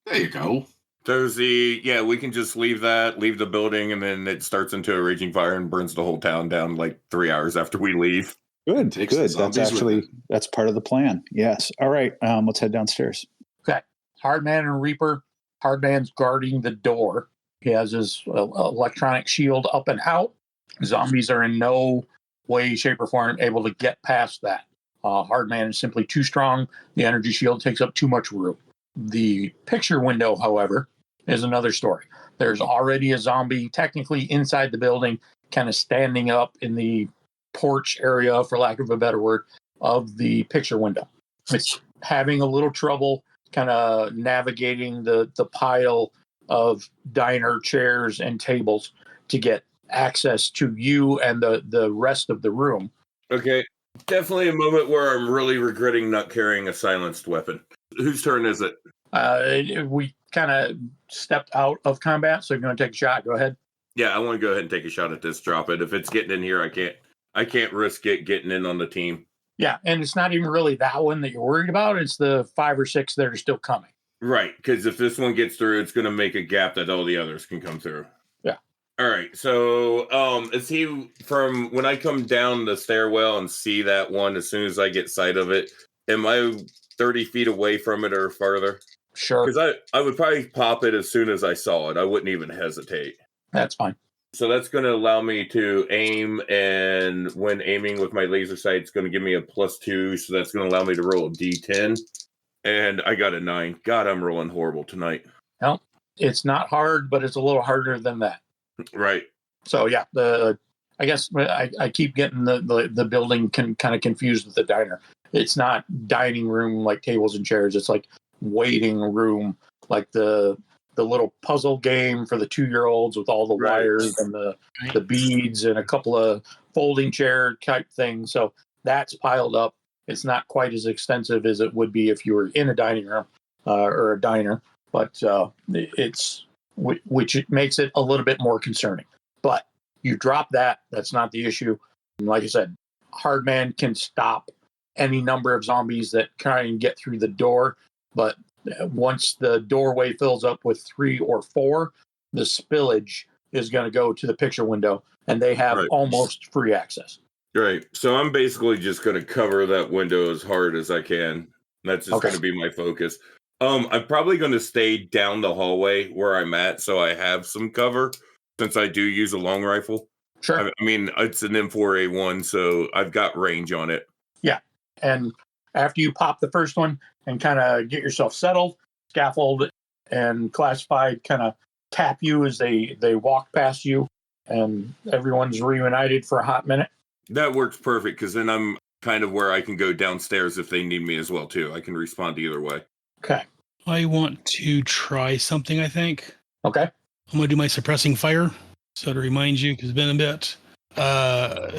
There you go. There's we can just leave the building, and then it starts into a raging fire and burns the whole town down like 3 hours after we leave. Good, Takes the good. That's zombies with that's part of the plan. Yes. All right. Let's head downstairs. Okay. Hardman and Reaper. Hardman's guarding the door. He has his electronic shield up and out. Zombies are in no way, shape, or form able to get past that. Hardman is simply too strong. The energy shield takes up too much room. The picture window, however, is another story. There's already a zombie technically inside the building, kind of standing up in the porch area, for lack of a better word, of the picture window. It's having a little trouble kind of navigating the pile of diner chairs and tables to get access to you and the rest of the room. Okay. Definitely a moment where I'm really regretting not carrying a silenced weapon. Whose turn is it? We kind of stepped out of combat, so you're going to take a shot. Go ahead. Yeah, I want to go ahead and take a shot at this. Drop it. If it's getting in here, I can't risk it getting in on the team. Yeah, and it's not even really that one that you're worried about. It's the 5 or 6 that are still coming. Right, because if this one gets through, it's going to make a gap that all the others can come through. Yeah. All right, so is he from when I come down the stairwell and see that one, as soon as I get sight of it, am I 30 feet away from it or farther? Sure. Because I would probably pop it as soon as I saw it. I wouldn't even hesitate. That's fine. So that's going to allow me to aim, and when aiming with my laser sight, it's going to give me a +2, so that's going to allow me to roll a d10. And I got a 9. God, I'm rolling horrible tonight. Well, it's not hard, but it's a little harder than that. Right. So yeah, I guess I keep getting the building kind of confused with the diner. It's not dining room like tables and chairs. It's like waiting room, like the little puzzle game for the 2-year-olds with all the wires and the beads and a couple of folding chair type things. So that's piled up. It's not quite as extensive as it would be if you were in a dining room or a diner, but which makes it a little bit more concerning. But you drop that, that's not the issue. And like I said, Hardman can stop any number of zombies that try and get through the door. But once the doorway fills up with 3 or 4, the spillage is going to go to the picture window, and they have almost free access. Right. So I'm basically just going to cover that window as hard as I can. That's just going to be my focus. I'm probably going to stay down the hallway where I'm at, so I have some cover, since I do use a long rifle. Sure. I mean, it's an M4A1, so I've got range on it. Yeah. And after you pop the first one and kind of get yourself settled, Scaffold and Classified kind of tap you as they walk past you, and everyone's reunited for a hot minute. That works perfect, because then I'm kind of where I can go downstairs if they need me as well, too. I can respond either way. Okay. I want to try something, I think. Okay. I'm going to do my suppressing fire. So to remind you, because it's been a bit,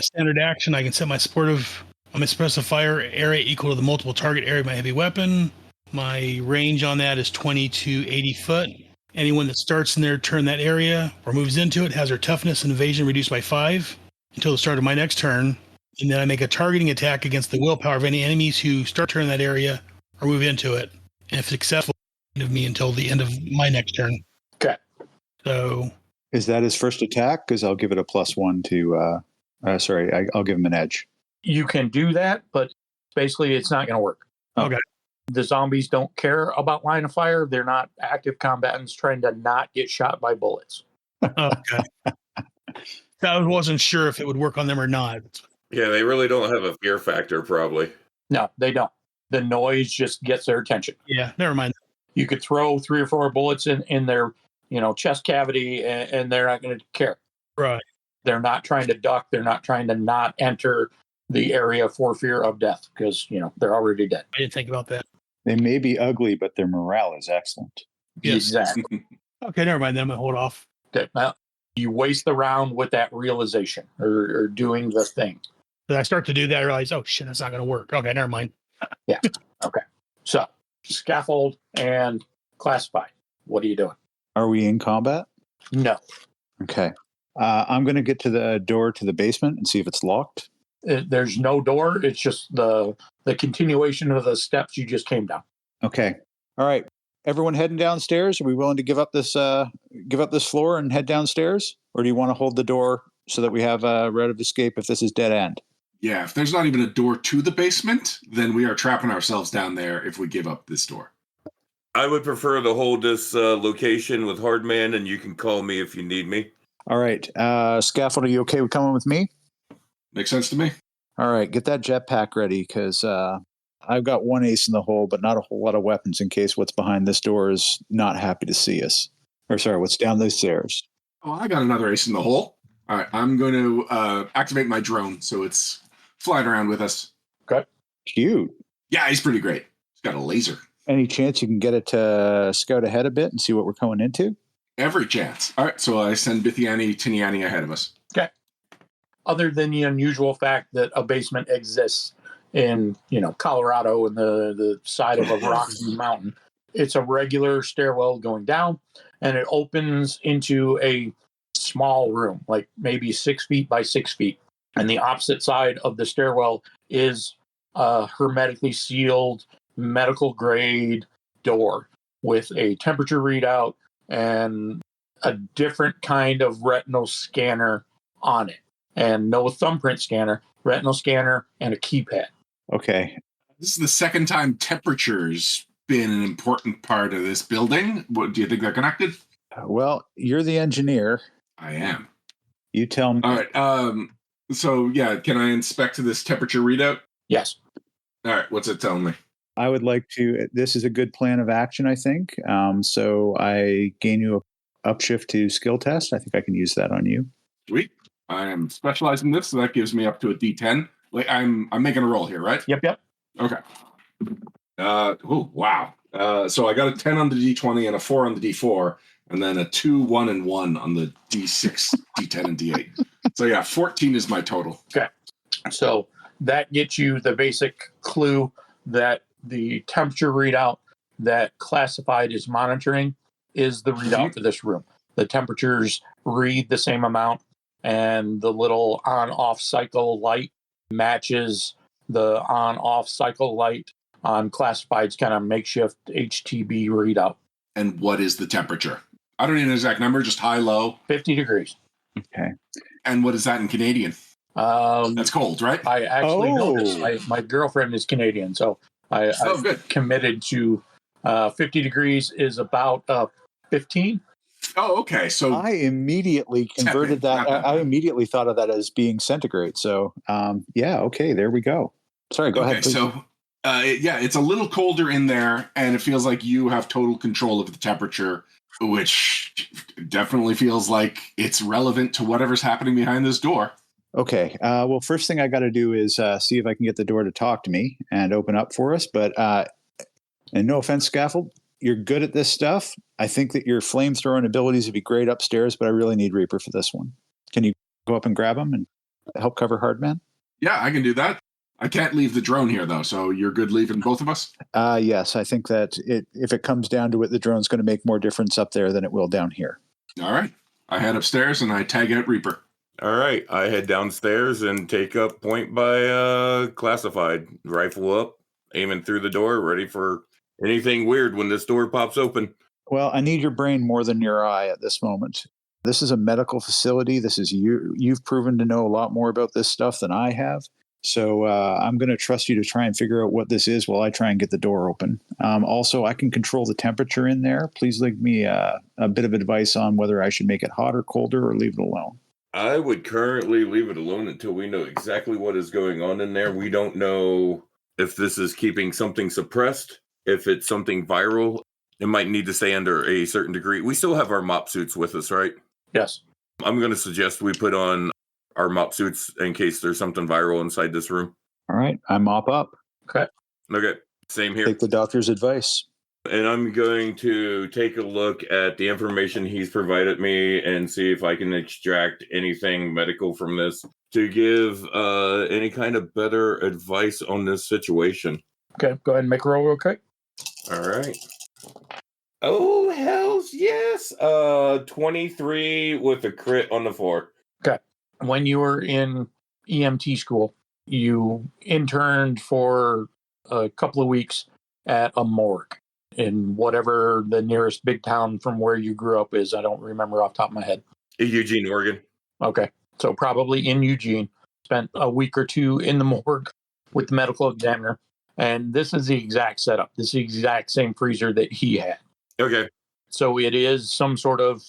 standard action, I can set my supportive, I'm going to suppress a fire area equal to the multiple target area of my heavy weapon. My range on that is 20 to 80 foot. Anyone that starts in their turn that area or moves into it has their toughness and evasion reduced by 5 until the start of my next turn. And then I make a targeting attack against the willpower of any enemies who start turn that area or move into it. And if successful, of me until the end of my next turn. Okay. So is that his first attack? Because I'll give it a +1 to. I'll give him an edge. You can do that, but basically it's not going to work. Okay. The zombies don't care about line of fire. They're not active combatants trying to not get shot by bullets. Okay. I wasn't sure if it would work on them or not. Yeah, they really don't have a fear factor, probably. No, they don't. The noise just gets their attention. Yeah, never mind. You could throw 3 or 4 bullets in their chest cavity, and they're not going to care. Right. They're not trying to duck. They're not trying to not enter the area for fear of death because, they're already dead. I didn't think about that. They may be ugly, but their morale is excellent. Yes. Exactly. Okay, never mind. Then I'm going to hold off. Okay. Now, you waste the round with that realization or doing the thing. But I start to do that, I realize, oh, shit, that's not going to work. Okay, never mind. Yeah. Okay. So, scaffold and classified. What are you doing? Are we in combat? No. Okay. I'm going to get to the door to the basement and see if it's locked. There's no door. It's just the continuation of the steps you just came down. Okay. All right. Everyone heading downstairs? Are we willing to give up this floor and head downstairs? Or do you want to hold the door so that we have a route of escape if this is dead end? Yeah, if there's not even a door to the basement, then we are trapping ourselves down there if we give up this door. I would prefer to hold this location with Hardman, and you can call me if you need me. All right. Scaffold, are you okay with coming with me? Makes sense to me. All right. Get that jetpack ready because I've got one ace in the hole, but not a whole lot of weapons in case what's behind this door is not happy to see us. Or sorry, what's down those stairs. Oh, I got another ace in the hole. All right, I'm going to activate my drone so it's flying around with us. Okay. Cute. Yeah, he's pretty great. He's got a laser. Any chance you can get it to scout ahead a bit and see what we're going into? Every chance. All right, so I send Bithiani, Tiniani ahead of us. Okay. Other than the unusual fact that a basement exists in, Colorado and the side of a rocky mountain, it's a regular stairwell going down, and it opens into a small room, like maybe 6 feet by 6 feet. And the opposite side of the stairwell is a hermetically sealed medical grade door with a temperature readout and a different kind of retinal scanner on it. And no thumbprint scanner, retinal scanner, and a keypad. Okay. This is the second time temperature's been an important part of this building. What do you think they're connected? Well, you're the engineer. I am. You tell me. All right. So yeah, can I inspect this temperature readout? Yes. All right. What's it telling me? I would like to. This is a good plan of action, I think. So I gain you a upshift to skill test. I think I can use that on you. Sweet. I am specialized in this, so that gives me up to a D10. Like I'm making a roll here, right? Yep. Okay. Oh wow. So I got a 10 on the D20 and a 4 on the D4, and then a 2, 1, and 1 on the D6, D10, and D8. So yeah, 14 is my total. Okay. So that gets you the basic clue that the temperature readout that classified is monitoring is the readout for this room. The temperatures read the same amount, and the little on-off cycle light matches the on-off cycle light on classified's kind of makeshift HTB readout. And what is the temperature? I don't need an exact number, just high, low. 50 degrees. Okay. And what is that in Canadian? That's cold, right? I actually know this. My girlfriend is Canadian, so I'm good. committed to 50 degrees is about 15. Oh, okay. So I immediately converted that. I immediately thought of that as being centigrade. So, yeah, okay, there we go. Sorry, go ahead. Please. So, it's a little colder in there, and it feels like you have total control of the temperature, which definitely feels like it's relevant to whatever's happening behind this door. Okay. Well, first thing I got to do is see if I can get the door to talk to me and open up for us. But, and no offense, Scaffold, you're good at this stuff. I think that your flamethrowing abilities would be great upstairs, but I really need Reaper for this one. Can you go up and grab him and help cover Hardman? Yeah, I can do that. I can't leave the drone here, though, so you're good leaving both of us? Yes, I think that if it comes down to it, the drone's going to make more difference up there than it will down here. All right. I head upstairs and I tag out Reaper. All right. I head downstairs and take up point by classified. Rifle up, aiming through the door, ready for anything weird when this door pops open. Well, I need your brain more than your eye at this moment. This is a medical facility. This is you. You've proven to know a lot more about this stuff than I have. So I'm going to trust you to try and figure out what this is while I try and get the door open. Also, I can control the temperature in there. Please leave me a bit of advice on whether I should make it hotter, colder, or leave it alone. I would currently leave it alone until we know exactly what is going on in there. We don't know if this is keeping something suppressed, if it's something viral. It might need to stay under a certain degree. We still have our mop suits with us, right? Yes. I'm going to suggest we put on our mop suits in case there's something viral inside this room. All right, I mop up. Okay. Okay, same here. Take the doctor's advice. And I'm going to take a look at the information he's provided me and see if I can extract anything medical from this to give any kind of better advice on this situation. Okay, go ahead and make a roll real quick. All right. Oh, hells yes. 23 with a crit on the 4. Okay. When you were in EMT school, you interned for a couple of weeks at a morgue in whatever the nearest big town from where you grew up is. I don't remember off the top of my head. Eugene, Oregon. Okay. So probably in Eugene. Spent a week or two in the morgue with the medical examiner. And this is the exact setup. This is the exact same freezer that he had. Okay. So it is some sort of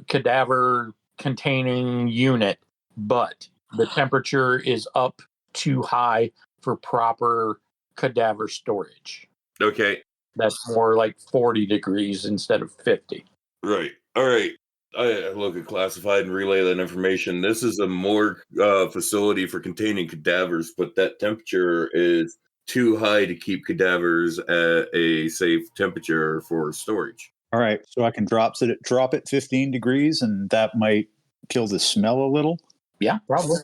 cadaver containing unit, but the temperature is up too high for proper cadaver storage. Okay. That's more like 40 degrees instead of 50. Right. All right. I look at classified and relay that information. This is a morgue facility for containing cadavers, but that temperature is too high to keep cadavers at a safe temperature for storage. All right, so I can drop it 15 degrees, and that might kill the smell a little. Yeah, probably.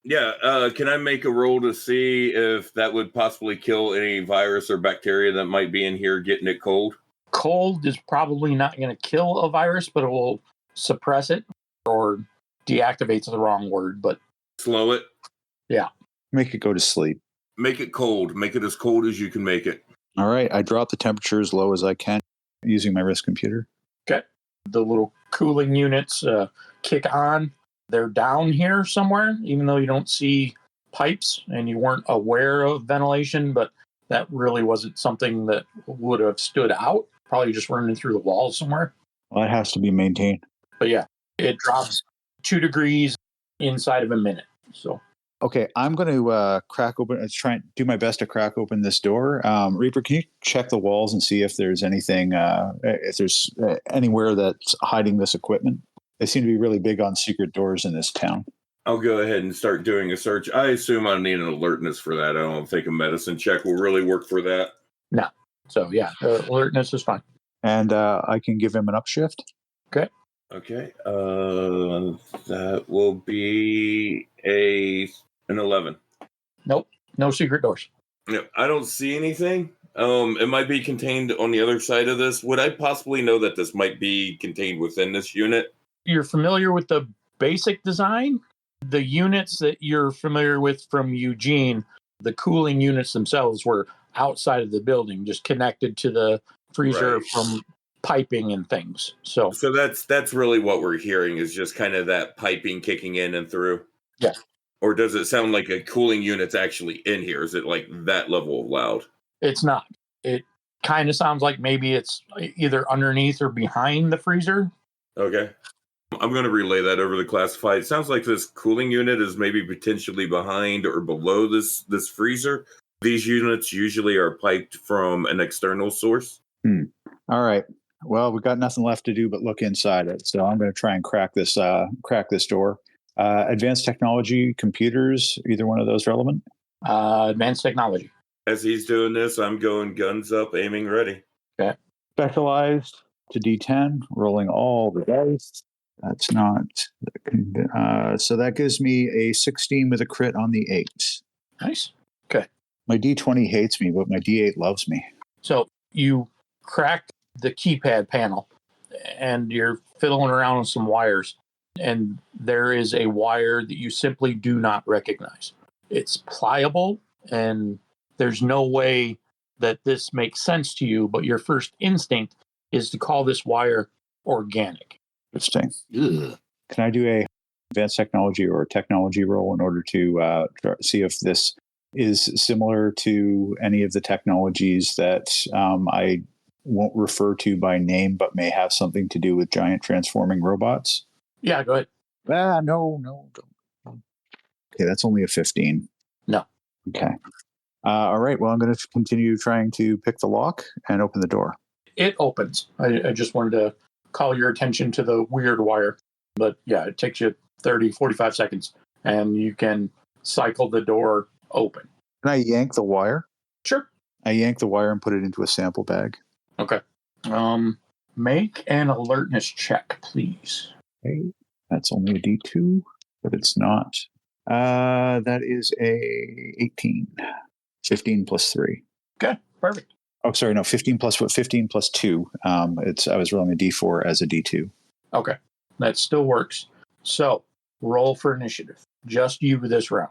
Yeah, can I make a roll to see if that would possibly kill any virus or bacteria that might be in here getting it cold? Cold is probably not going to kill a virus, but it will suppress it, or deactivate's the wrong word, but Slow it. Yeah. Make it go to sleep. Make it cold. Make it as cold as you can make it. All right, I drop the temperature as low as I can using my wrist computer. Okay. The little cooling units kick on. They're down here somewhere, even though you don't see pipes and you weren't aware of ventilation, but that really wasn't something that would have stood out. Probably just running through the walls somewhere. Well, it has to be maintained. But yeah, it drops 2 degrees inside of a minute. So Okay, I'm going to crack open. Let's try and do my best to crack open this door. Reaper, can you check the walls and see if there's anything, if there's anywhere that's hiding this equipment? They seem to be really big on secret doors in this town. I'll go ahead and start doing a search. I assume I need an alertness for that. I don't think a medicine check will really work for that. no. So yeah, alertness is fine. And I can give him an upshift. Okay. That will be an 11. Nope. No secret doors. No, I don't see anything. It might be contained on the other side of this. Would I possibly know that this might be contained within this unit? You're familiar with the basic design? The units that you're familiar with from Eugene, the cooling units themselves were outside of the building, just connected to the freezer Right. from piping and things. So that's really what we're hearing is just kind of that piping kicking in and through. Yeah. Or does it sound like a cooling unit's actually in here? Is it like that level of loud? it's not. It kind of sounds like maybe it's either underneath or behind the freezer. Okay. I'm going to relay that over the classified. It sounds like this cooling unit is maybe potentially behind or below this freezer. These units usually are piped from an external source. All right. Well, we've got nothing left to do but look inside it. So I'm going to try and crack this door. Advanced technology, computers, either one of those relevant? Advanced technology. As he's doing this, I'm going guns up, aiming ready. Specialized to D10, rolling all the dice. That's not. So that gives me a 16 with a crit on the 8. Nice. My D20 hates me, but my D8 loves me. So you crack the keypad panel and you're fiddling around with some wires, and there is a wire that you simply do not recognize. It's pliable, and there's no way that this makes sense to you, but your first instinct is to call this wire organic. Interesting. Ugh. Can I do a advanced technology or technology roll in order to see if this is similar to any of the technologies that I won't refer to by name, but may have something to do with giant transforming robots? Yeah, go ahead. No. Don't. Okay, that's only a 15. No. Okay. All right. Well, I'm going to continue trying to pick the lock and open the door. It opens. I just wanted to call your attention to the weird wire. But yeah, it takes you 30, 45 seconds, and you can cycle the door open. Can I yank the wire? Sure. I yank the wire and put it into a sample bag. Okay. Make an alertness check, please. Okay. That's only a D2, but it's not. That is a 18. 15 plus 3. Okay, perfect. Oh, sorry, no, 15 plus 2. I was rolling a D4 as a D2. Okay, that still works. So roll for initiative. Just you this round.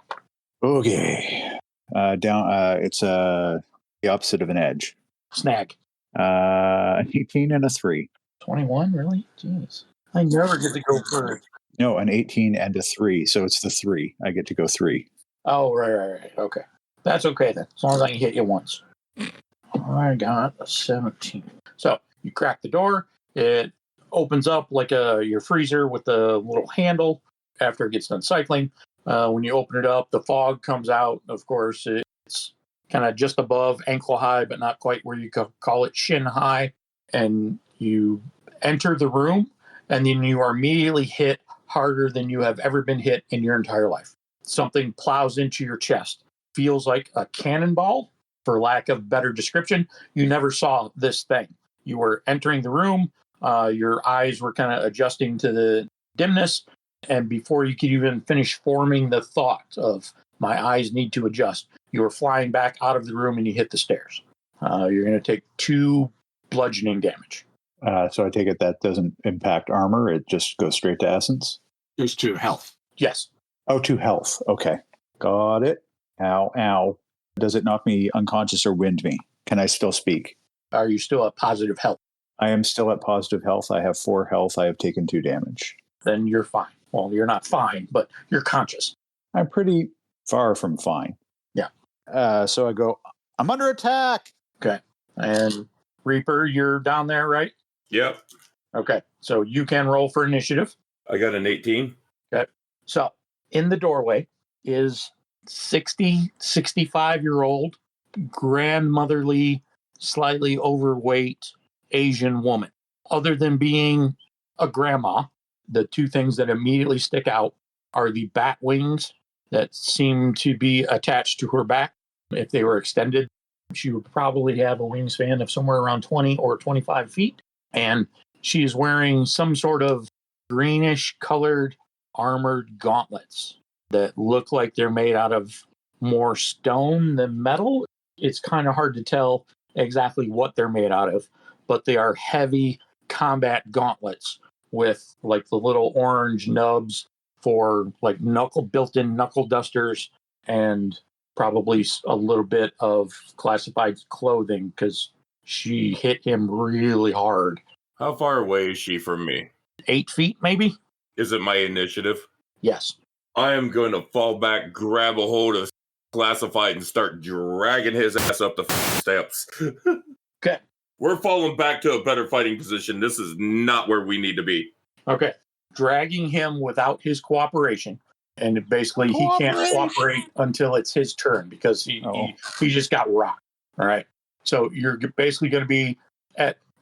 Okay. It's the opposite of an edge. Snag. 18 and a 3. 21, really? Jeez. I never get to go first. No, an 18 and a 3. So it's the 3. I get to go 3. Oh, right. Okay. That's okay then, as long as I can hit you once. I got a 17. So you crack the door. It opens up like your freezer with the little handle after it gets done cycling. When you open it up, the fog comes out. Of course, it's kind of just above ankle high, but not quite where you call it shin high. And you enter the room, and then you are immediately hit harder than you have ever been hit in your entire life. Something plows into your chest. Feels like a cannonball, for lack of better description. You never saw this thing. You were entering the room. Your eyes were kind of adjusting to the dimness. And before you could even finish forming the thought of, my eyes need to adjust, you were flying back out of the room and you hit the stairs. You're going to take 2 bludgeoning damage. So I take it that doesn't impact armor. It just goes straight to essence. Goes to health. Yes. Oh, to health. Okay. Got it. Ow. Does it knock me unconscious or wind me? Can I still speak? Are you still at positive health? I am still at positive health. I have 4 health. I have taken 2 damage. Then you're fine. Well, you're not fine, but you're conscious. I'm pretty far from fine. Yeah. So I go, I'm under attack. Okay. And Reaper, you're down there, right? Yep. Okay. So you can roll for initiative. I got an 18. Okay. So in the doorway is 65-year-old grandmotherly, slightly overweight Asian woman. Other than being a grandma, the 2 things that immediately stick out are the bat wings that seem to be attached to her back. If they were extended, she would probably have a wingspan of somewhere around 20 or 25 feet. And she is wearing some sort of greenish colored armored gauntlets that look like they're made out of more stone than metal. It's kind of hard to tell exactly what they're made out of, but they are heavy combat gauntlets with like the little orange nubs for like built-in knuckle dusters, and probably a little bit of classified clothing because she hit him really hard. How far away is she from me? 8 feet, maybe? Is it my initiative? Yes. I am going to fall back, grab a hold of classified, and start dragging his ass up the steps. Okay. We're falling back to a better fighting position. This is not where we need to be. Okay. Dragging him without his cooperation. And basically, he can't cooperate until it's his turn because he just got rocked. All right. So you're basically going to be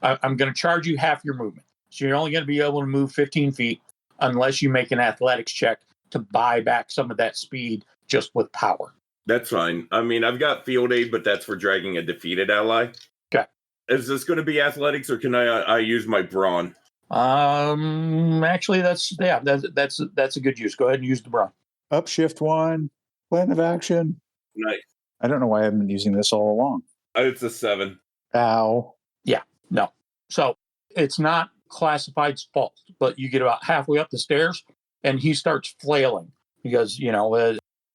I'm going to charge you half your movement. So you're only going to be able to move 15 feet unless you make an athletics check to buy back some of that speed just with power. That's fine. I mean, I've got field aid, but that's for dragging a defeated ally. Okay. Is this going to be athletics, or can I use my brawn? Actually, that's a good use. Go ahead and use the brawn. Upshift 1, plan of action. Nice. I don't know why I've been using this all along. It's a 7. Ow. Yeah, no. So it's not classified's fault, but you get about halfway up the stairs and he starts flailing because,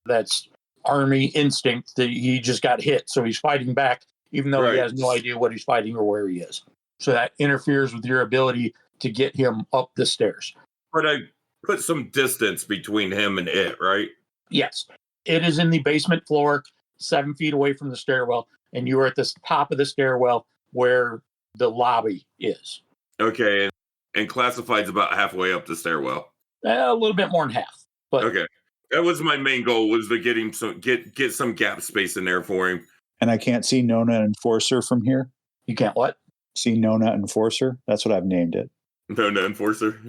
that's army instinct that he just got hit. So he's fighting back, even though he has no idea what he's fighting or where he is. So that interferes with your ability to get him up the stairs. But I put some distance between him and it, right? Yes. It is in the basement floor, 7 feet away from the stairwell, and you are at the top of the stairwell where the lobby is. Okay. And classified's about halfway up the stairwell. A little bit more than half. But okay. That was my main goal, was to get him get some gap space in there for him. And I can't see Nona Enforcer from here? You can't what? See Nona Enforcer? That's what I've named it. Nona Enforcer?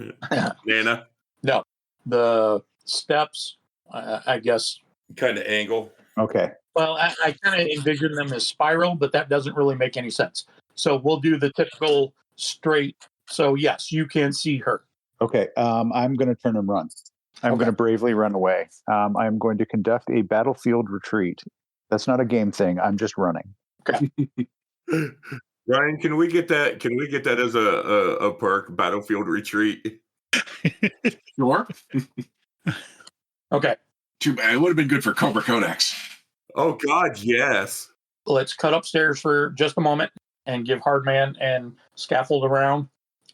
Nana? The steps, I guess. Kind of angle. Okay. Well, I kind of envision them as spiral, but that doesn't really make any sense. So we'll do the typical straight. So yes, you can see her. Okay. I'm going to turn and run. I'm Okay. going to bravely run away. I'm going to conduct a battlefield retreat. That's not a game thing. I'm just running. Ryan, can we get that? Can we get that as a perk? Battlefield retreat. Sure. Okay. Too bad. It would have been good for Cobra Codex. Oh God, yes. Let's cut upstairs for just a moment and give Hardman and Scaffold a round.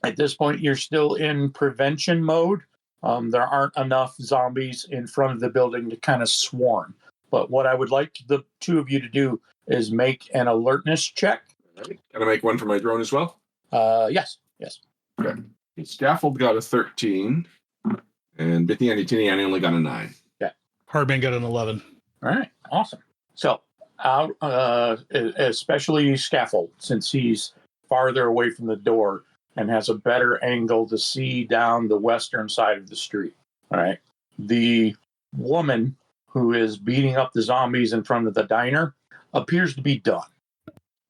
At this point, you're still in prevention mode. There aren't enough zombies in front of the building to kind of swarm. But what I would like the two of you to do is make an alertness check. Can I make one for my drone as well? Yes. Okay. Scaffold got a 13, and Bithiani Tiniani only got a 9. Hardman got an 11. All right, awesome. So, especially Scaffold, since he's farther away from the door and has a better angle to see down the western side of the street. All right. The woman who is beating up the zombies in front of the diner appears to be done.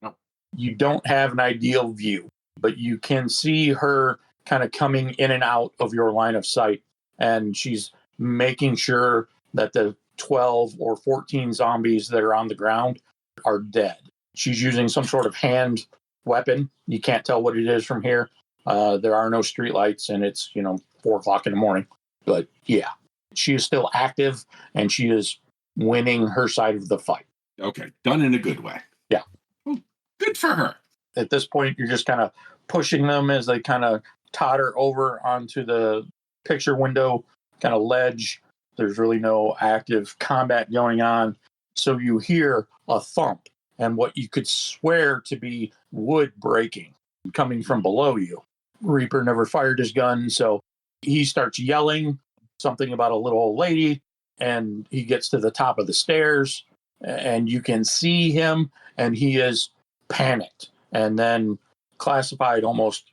No. You don't have an ideal view, but you can see her kind of coming in and out of your line of sight, and she's making sure that the 12 or 14 zombies that are on the ground are dead. She's using some sort of hand weapon. You can't tell what it is from here. There are no streetlights, and it's 4:00 in the morning. But yeah, she is still active, and she is winning her side of the fight. Okay, done in a good way. Yeah. Well, good for her. At this point, you're just kind of pushing them as they kind of totter over onto the picture window kind of ledge. There's really no active combat going on. So you hear a thump and what you could swear to be wood breaking coming from below you. Reaper never fired his gun, so he starts yelling something about a little old lady, and he gets to the top of the stairs, and you can see him, and he is panicked. And then Classified almost,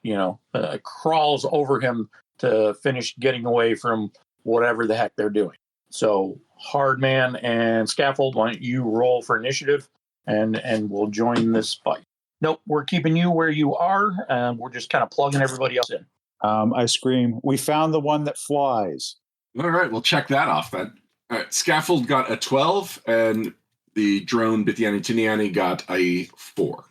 crawls over him to finish getting away from whatever the heck they're doing. So Hardman and Scaffold, why don't you roll for initiative, and we'll join this fight. Nope, we're keeping you where you are, and we're just kind of plugging everybody else in. I scream, "We found the one that flies." All right, we'll check that off then. All right, Scaffold got a 12, and the drone Bithiani Tiniani got a 4.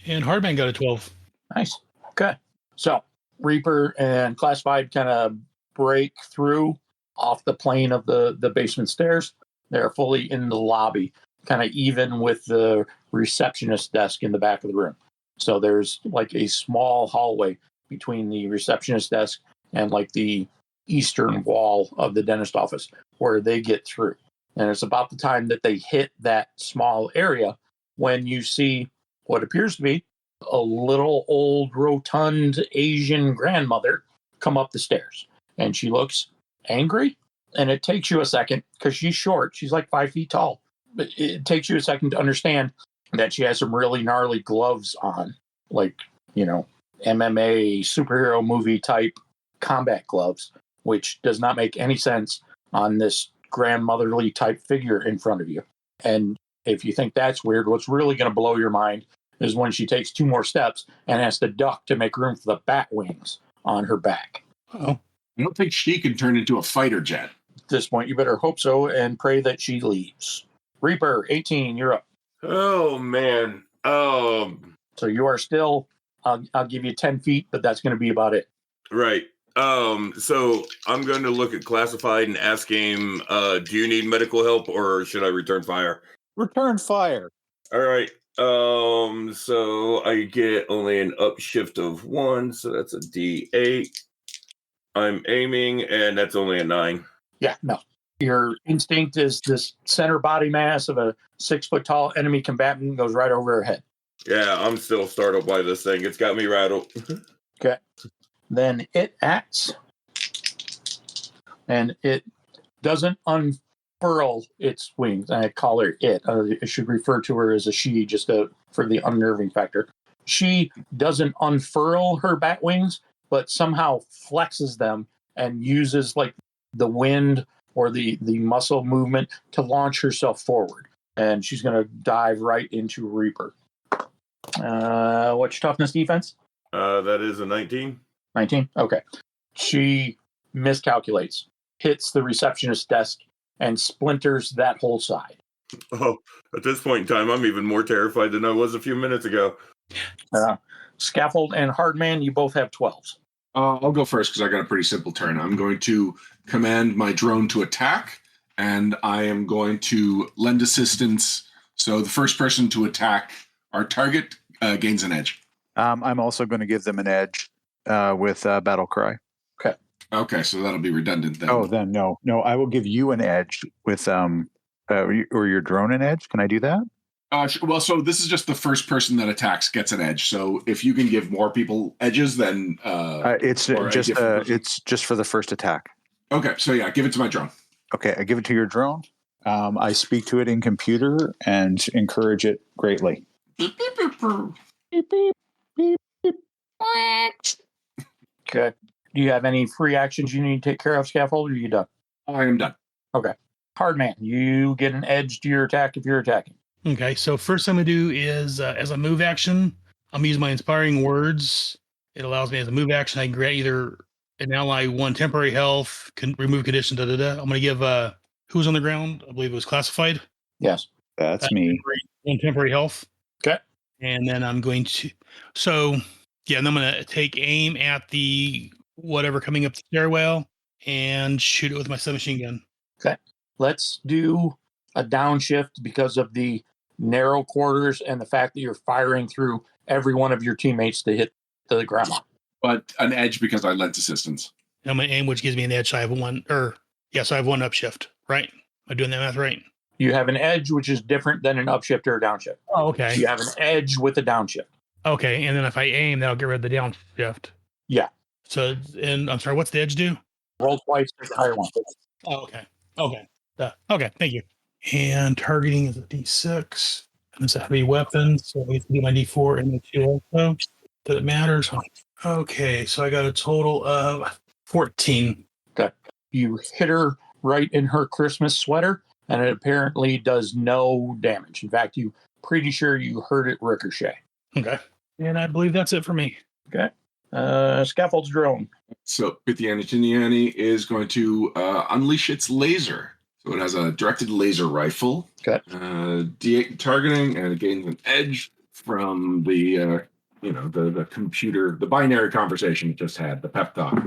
And Hardman got a 12. Nice. Okay. So Reaper and Classified kind of break through off the plane of the basement stairs. They're fully in the lobby, kind of even with the receptionist desk in the back of the room. So there's like a small hallway between the receptionist desk and like the eastern wall of the dentist office where they get through. And it's about the time that they hit that small area when you see what appears to be a little old rotund Asian grandmother come up the stairs. And she looks angry. And it takes you a second because she's short. She's like 5 feet tall. But it takes you a second to understand that she has some really gnarly gloves on, like, MMA superhero movie type combat gloves, which does not make any sense on this grandmotherly type figure in front of you. And if you think that's weird, what's really going to blow your mind is when she takes 2 more steps and has to duck to make room for the bat wings on her back. Oh, I don't think she can turn into a fighter jet. At this point, you better hope so and pray that she leaves. Reaper, 18, you're up. Oh man. So you are still, I'll give you 10 feet, but that's going to be about it. Right. So I'm going to look at Classified and ask him, do you need medical help or should I return fire? Return fire. All right. So I get only an upshift of 1, so that's a D8. I'm aiming, and that's only a 9. Yeah, no. Your instinct is this center body mass of a 6 foot tall enemy combatant goes right over her head. Yeah, I'm still startled by this thing. It's got me rattled. Okay. Then it acts, and it doesn't unfurl its wings. I call her it. I should refer to her as a she just for the unnerving factor. She doesn't unfurl her bat wings, but somehow flexes them and uses like the wind or the muscle movement to launch herself forward. And she's going to dive right into Reaper. What's your toughness defense? That is a 19. 19? Okay. She miscalculates, hits the receptionist's desk, and splinters that whole side. Oh, at this point in time, I'm even more terrified than I was a few minutes ago. Scaffold and Hardman, you both have 12s. I'll go first because I got a pretty simple turn. I'm going to command my drone to attack, and I am going to lend assistance. So the first person to attack our target gains an edge. I'm also going to give them an edge with Battle Cry. Okay, so that'll be redundant then. Oh, then no. I will give you an edge with or your drone an edge. Can I do that? Well, so this is just the first person that attacks gets an edge. So if you can give more people edges, then it's just for the first attack. Okay, so yeah, give it to my drone. Okay, I give it to your drone. I speak to it in computer and encourage it greatly. Beep, beep, beep, beep. Beep, beep, beep, beep. Okay. Do you have any free actions you need to take care of, Scaffold, or are you done? I am done. Okay. Hardman, you get an edge to your attack if you're attacking. Okay, so first I'm going to do is, as a move action, I'm going to use my Inspiring Words. It allows me as a move action, I can grant either an ally 1 temporary health, remove condition, I'm going to give who's on the ground? I believe it was classified. Yes. That's me. 1 temporary health. Okay. And then I'm going to, and I'm going to take aim at the whatever coming up the stairwell and shoot it with my submachine gun. Okay. Let's do a downshift because of the narrow quarters and the fact that you're firing through every one of your teammates to hit the grandma. But an edge because I lent assistance. And I'm going to aim, which gives me an edge. So I have so I have 1 upshift, right? Am I doing that math right? You have an edge, which is different than an upshift or a downshift. Oh, okay. You have an edge with a downshift. Okay, and then if I aim, that'll get rid of the downshift. Yeah. So, and I'm sorry, what's the edge do? Roll twice, take the higher one. Oh, okay. Okay, thank you. And targeting is a D6. And it's a heavy weapon, so I get to do my D4 and the 2 also. That it matters. Okay, so I got a total of 14. Okay. You hit her right in her Christmas sweater, and it apparently does no damage. In fact, you're pretty sure you heard it ricochet. Okay. And I believe that's it for me. Okay. Scaffold's drone. So Pithiani is going to unleash its laser. So it has a directed laser rifle. Okay. D8 targeting, and it gains an edge from the computer, the binary conversation it just had, the pep talk.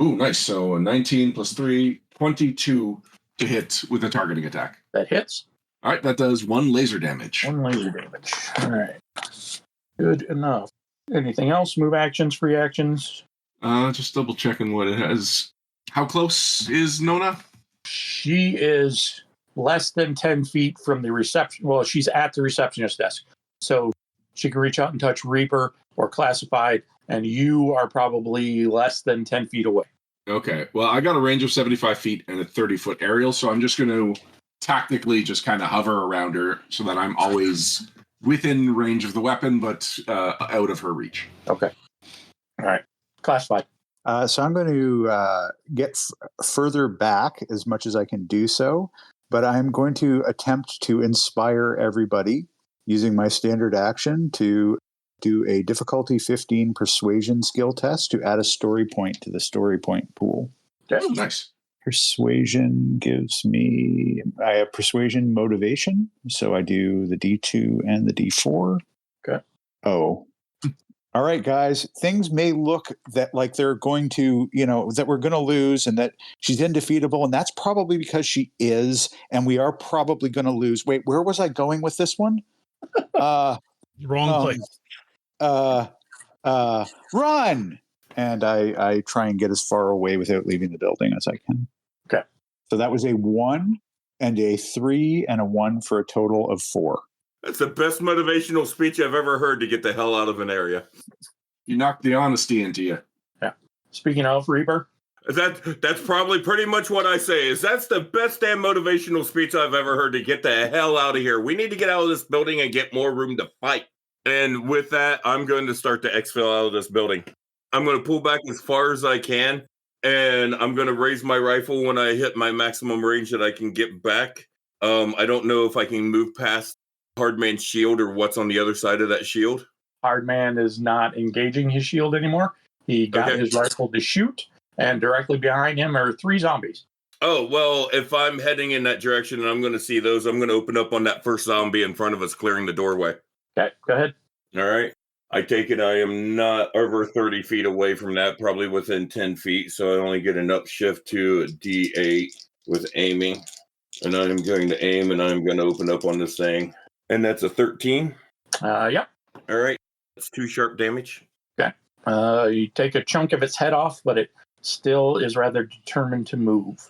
Ooh, nice. So a 19 plus 3, 22 to hit with a targeting attack. That hits. All right, that does 1 laser damage. 1 laser damage. All right. Good enough. Anything else? Move actions, free actions? Just double checking what it has. How close is Nona? She is less than 10 feet from the reception. Well, she's at the receptionist desk. So she can reach out and touch Reaper or Classified, and you are probably less than 10 feet away. Okay. Well, I got a range of 75 feet and a 30-foot aerial, so I'm just going to tactically just kind of hover around her so that I'm always within range of the weapon, but out of her reach. Okay. All right. Classified. So I'm going to get further back as much as I can do so, but I'm going to attempt to inspire everybody using my standard action to do a difficulty 15 persuasion skill test to add a story point to the story point pool. Okay. Oh, nice. Persuasion gives me, I have persuasion motivation, so I do the D2 and the D4. Okay. Oh. All right, guys, things may look that like they're going to, that we're going to lose and that she's indefeatable, and that's probably because she is, and we are probably going to lose. Wait, where was I going with this one? Wrong place. Run! And I try and get as far away without leaving the building as I can. Okay. So that was a 1 and a 3 and a 1 for a total of 4. That's the best motivational speech I've ever heard to get the hell out of an area. You knocked the honesty into you. Yeah. Speaking of Reaper. That's probably pretty much what I say, is that's the best damn motivational speech I've ever heard to get the hell out of here. We need to get out of this building and get more room to fight. And with that, I'm going to start to exfil out of this building. I'm going to pull back as far as I can and I'm going to raise my rifle when I hit my maximum range that I can get back. I don't know if I can move past Hardman's shield or what's on the other side of that shield. Hardman is not engaging his shield anymore. He got his rifle to shoot, and directly behind him are 3 zombies. Oh, well, if I'm heading in that direction and I'm going to see those, I'm going to open up on that first zombie in front of us, clearing the doorway. Okay, go ahead. All right. I take it I am not over 30 feet away from that, probably within 10 feet, so I only get an upshift to a D8 with aiming. And I'm going to aim, and I'm going to open up on this thing. And that's a 13. Yeah. All right. That's 2 sharp damage. Okay. You take a chunk of its head off, but it still is rather determined to move.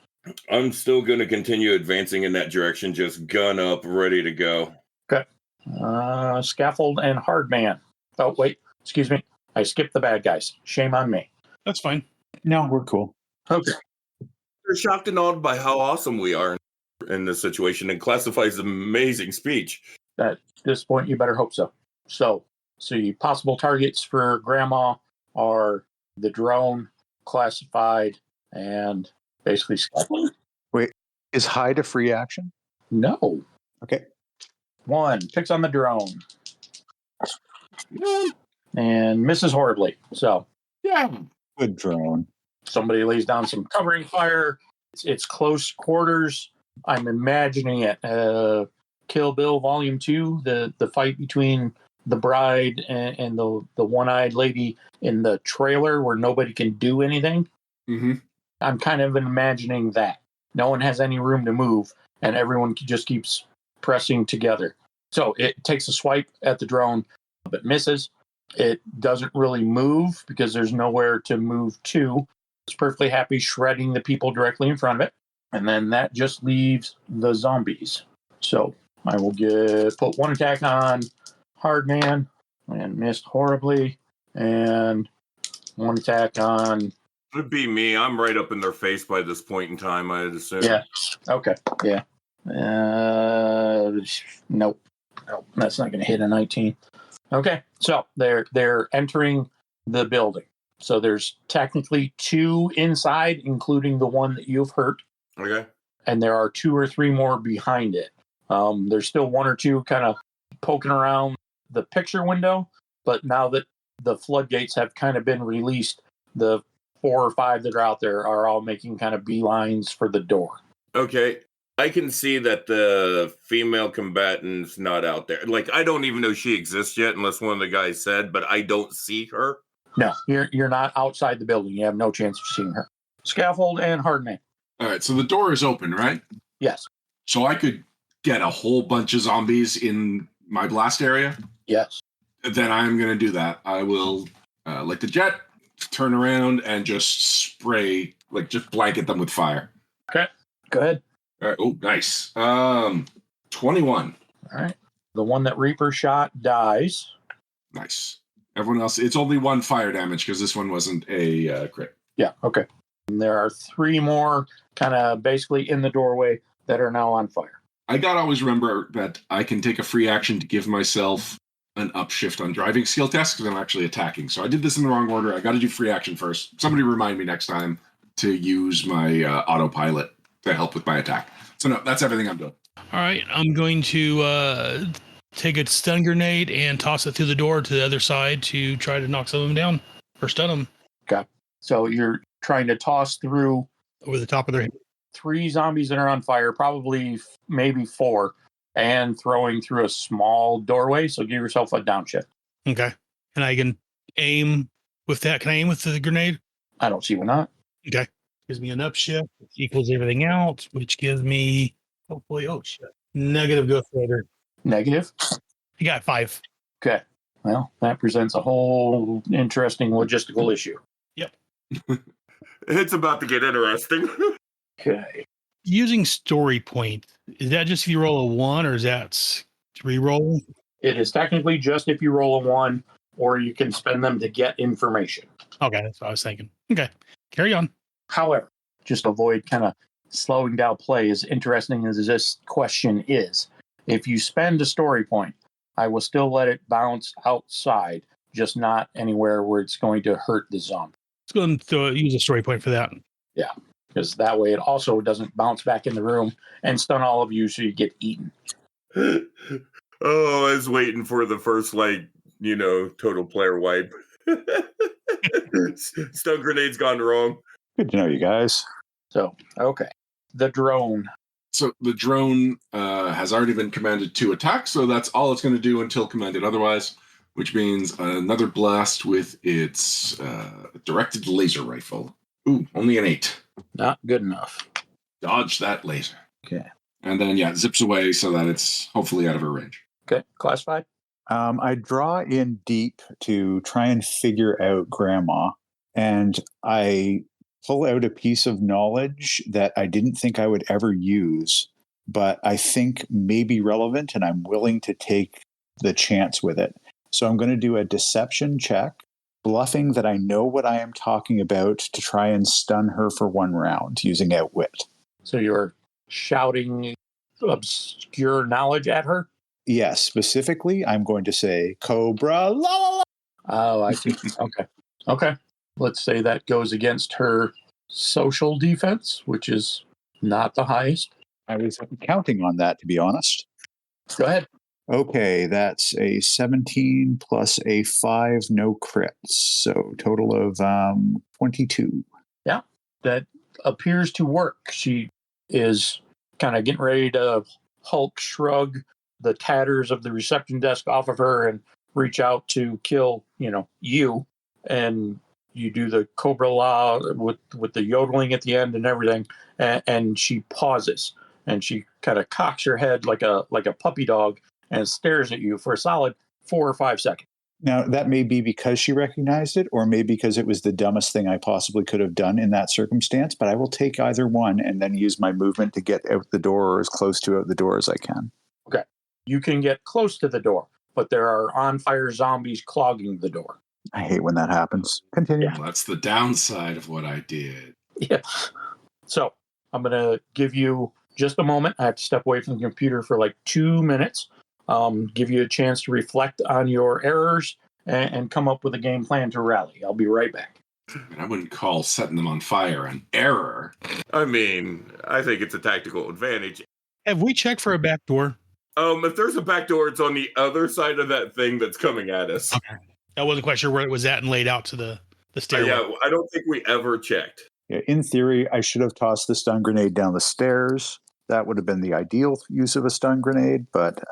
I'm still going to continue advancing in that direction, just gun up, ready to go. Okay. Scaffold and Hardman. Oh, wait. Excuse me. I skipped the bad guys. Shame on me. That's fine. No, we're cool. Okay. They're shocked and awed by how awesome we are in this situation, and classifies amazing speech. At this point, you better hope so. So your possible targets for Grandma are the drone, classified, and basically scaffold. Wait, is hide a free action? No. Okay. 1 picks on the drone and misses horribly. So Yeah. Good drone. somebody lays down some covering fire. It's close quarters. I'm imagining it. Kill Bill Volume 2, the fight between the bride and the one-eyed lady in the trailer where nobody can do anything. Mm-hmm. I'm kind of imagining that. No one has any room to move, and everyone just keeps pressing together. So it takes a swipe at the drone, but misses. It doesn't really move because there's nowhere to move to. It's perfectly happy shredding the people directly in front of it. And then that just leaves the zombies. So I will put 1 attack on Hardman and missed horribly. And 1 attack on... It'd be me. I'm right up in their face by this point in time, I'd assume. Yeah. Okay. Yeah. Nope. That's not going to hit a 19. Okay. So they're entering the building. So there's technically 2 inside, including the one that you've hurt. Okay. And there are 2 or 3 more behind it. There's still 1 or 2 kind of poking around the picture window, but now that the floodgates have kind of been released, the 4 or 5 that are out there are all making kind of beelines for the door. Okay. I can see that the female combatant's not out there. Like, I don't even know she exists yet, unless one of the guys said, but I don't see her. No, you're not outside the building. You have no chance of seeing her. Scaffold and Hardman. All right, so the door is open, right? Yes. So I could get a whole bunch of zombies in my blast area? Yes. Then I'm going to do that. I will, like the jet, turn around and just spray, like just blanket them with fire. Okay. Go ahead. All right. Oh, nice. 21. All right. The one that Reaper shot dies. Nice. Everyone else, it's only 1 fire damage because this one wasn't a crit. Yeah. Okay. And there are 3 more kind of basically in the doorway that are now on fire. I got to always remember that I can take a free action to give myself an upshift on driving skill tests because I'm actually attacking. So I did this in the wrong order. I got to do free action first. Somebody remind me next time to use my autopilot to help with my attack. So no, that's everything I'm doing. All right, I'm going to take a stun grenade and toss it through the door to the other side to try to knock some of them down or stun them. Okay. So you're trying to toss through Over the top of their head. 3 zombies that are on fire, probably maybe 4, and throwing through a small doorway. So give yourself a downshift. Okay. And I can aim with that. Can I aim with the grenade? I don't see why not. Okay. Gives me an upshift, which equals everything out, which gives me, hopefully, negative ghost rider. Negative. You got 5. Okay. Well, that presents a whole interesting logistical issue. Yep. It's about to get interesting. Okay. Using story point, is that just if you roll a 1 or is that re-roll? It is technically just if you roll a 1, or you can spend them to get information. Okay, that's what I was thinking. Okay, carry on. However, just to avoid kind of slowing down play, as interesting as this question is, if you spend a story point, I will still let it bounce outside, just not anywhere where it's going to hurt the zombie. Let's go and use a story point for that. Yeah, because that way it also doesn't bounce back in the room and stun all of you so you get eaten. Oh, I was waiting for the first, total player wipe. Stun grenade's gone wrong. Good to know you guys. So, okay. The drone. So the drone has already been commanded to attack, so that's all it's going to do until commanded otherwise, which means another blast with its directed laser rifle. Ooh, only an 8. Not good enough. Dodge that laser. Okay. And then, zips away so that it's hopefully out of her range. Okay, classified. I draw in deep to try and figure out Grandma, and I pull out a piece of knowledge that I didn't think I would ever use, but I think may be relevant, and I'm willing to take the chance with it. So I'm going to do a deception check, bluffing that I know what I am talking about to try and stun her for 1 round using Outwit. So you're shouting obscure knowledge at her? Yes, specifically, I'm going to say Cobra la la la. Oh, I see. Okay. Let's say that goes against her social defense, which is not the highest. I was counting on that, to be honest. Go ahead. Okay, that's a 17 plus a 5, no crits. So total of 22. Yeah, that appears to work. She is kind of getting ready to Hulk shrug the tatters of the reception desk off of her and reach out to kill, you. And you do the Cobra La with the yodeling at the end and everything. And she pauses and she kind of cocks her head like a puppy dog and stares at you for a solid 4 or 5 seconds. Now, that may be because she recognized it, or maybe because it was the dumbest thing I possibly could have done in that circumstance, but I will take either one and then use my movement to get out the door or as close to out the door as I can. Okay. You can get close to the door, but there are on-fire zombies clogging the door. I hate when that happens. Continue. Well, that's the downside of what I did. Yeah. So I'm going to give you just a moment. I have to step away from the computer for like 2 minutes. Give you a chance to reflect on your errors and come up with a game plan to rally. I'll be right back. I wouldn't call setting them on fire an error. I mean, I think it's a tactical advantage. Have we checked for a back door? If there's a back door, it's on the other side of that thing that's coming at us. Okay. I wasn't quite sure where it was at and laid out to the stairway. Yeah, I don't think we ever checked. Yeah, in theory, I should have tossed the stun grenade down the stairs. That would have been the ideal use of a stun grenade, but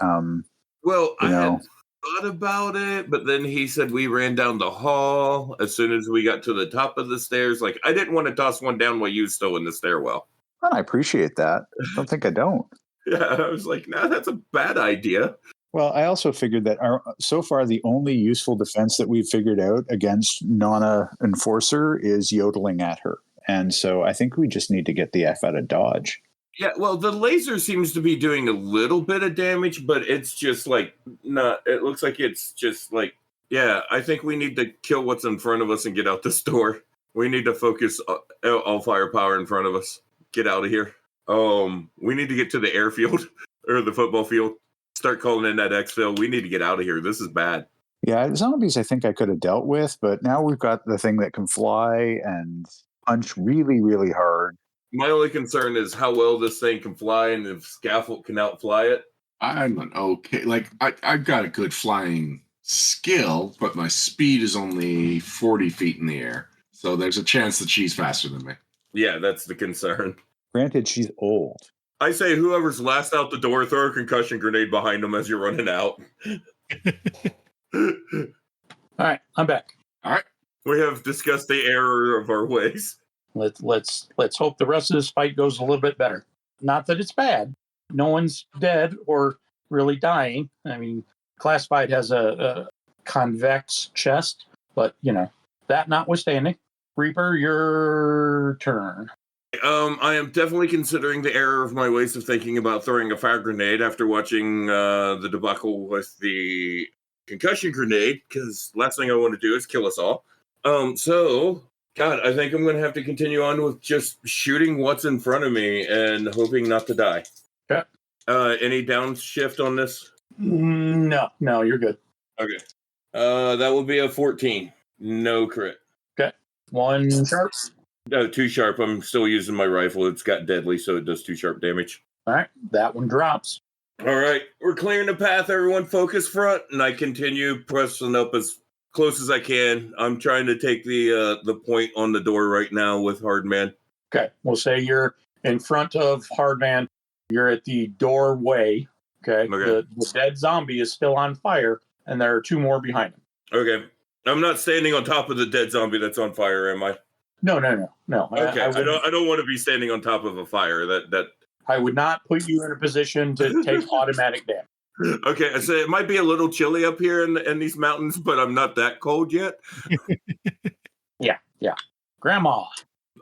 well, I had thought about it, but then he said we ran down the hall as soon as we got to the top of the stairs. Like, I didn't want to toss one down while you was still in the stairwell. well, I appreciate that. I don't think I don't. Yeah, I was like, nah, that's a bad idea. Well, I also figured that so far the only useful defense that we've figured out against Nana Enforcer is yodeling at her. And so I think we just need to get the F out of Dodge. Yeah, well, the laser seems to be doing a little bit of damage, but it's just like, it looks like it's just like, yeah, I think we need to kill what's in front of us and get out this door. We need to focus all firepower in front of us. Get out of here. We need to get to the airfield or the football field. Start calling in that exfil. We need to get out of here. This is bad. Yeah, zombies I think I could have dealt with, but now we've got the thing that can fly and punch really, really hard. My only concern is how well this thing can fly and if Scaffold can outfly it. I'm an okay. Like, I've got a good flying skill, but my speed is only 40 feet in the air. So there's a chance that she's faster than me. Yeah, that's the concern. Granted, she's old. I say whoever's last out the door, throw a concussion grenade behind them as you're running out. All right, I'm back. All right. We have discussed the error of our ways. Let's hope the rest of this fight goes a little bit better. Not that it's bad. No one's dead or really dying. I mean, Classified has a convex chest, but that notwithstanding, Reaper, your turn. I am definitely considering the error of my ways of thinking about throwing a fire grenade after watching the debacle with the concussion grenade, because last thing I want to do is kill us all. So, God, I think I'm going to have to continue on with just shooting what's in front of me and hoping not to die. Okay. Any downshift on this? No, you're good. Okay. That will be a 14. No crit. Okay. 1 sharp. No, 2 sharp. I'm still using my rifle. It's got deadly, so it does 2 sharp damage. All right, that one drops. All right, we're clearing the path. Everyone focus front, and I continue pressing up as close as I can. I'm trying to take the point on the door right now with Hardman. Okay, we'll say you're in front of Hardman. You're at the doorway. Okay, Okay. The dead zombie is still on fire, and there are 2 more behind him. Okay, I'm not standing on top of the dead zombie that's on fire, am I? No. Okay, I don't want to be standing on top of a fire. That I would not put you in a position to take automatic damage. Okay, I said it might be a little chilly up here in these mountains, but I'm not that cold yet. Yeah. Grandma.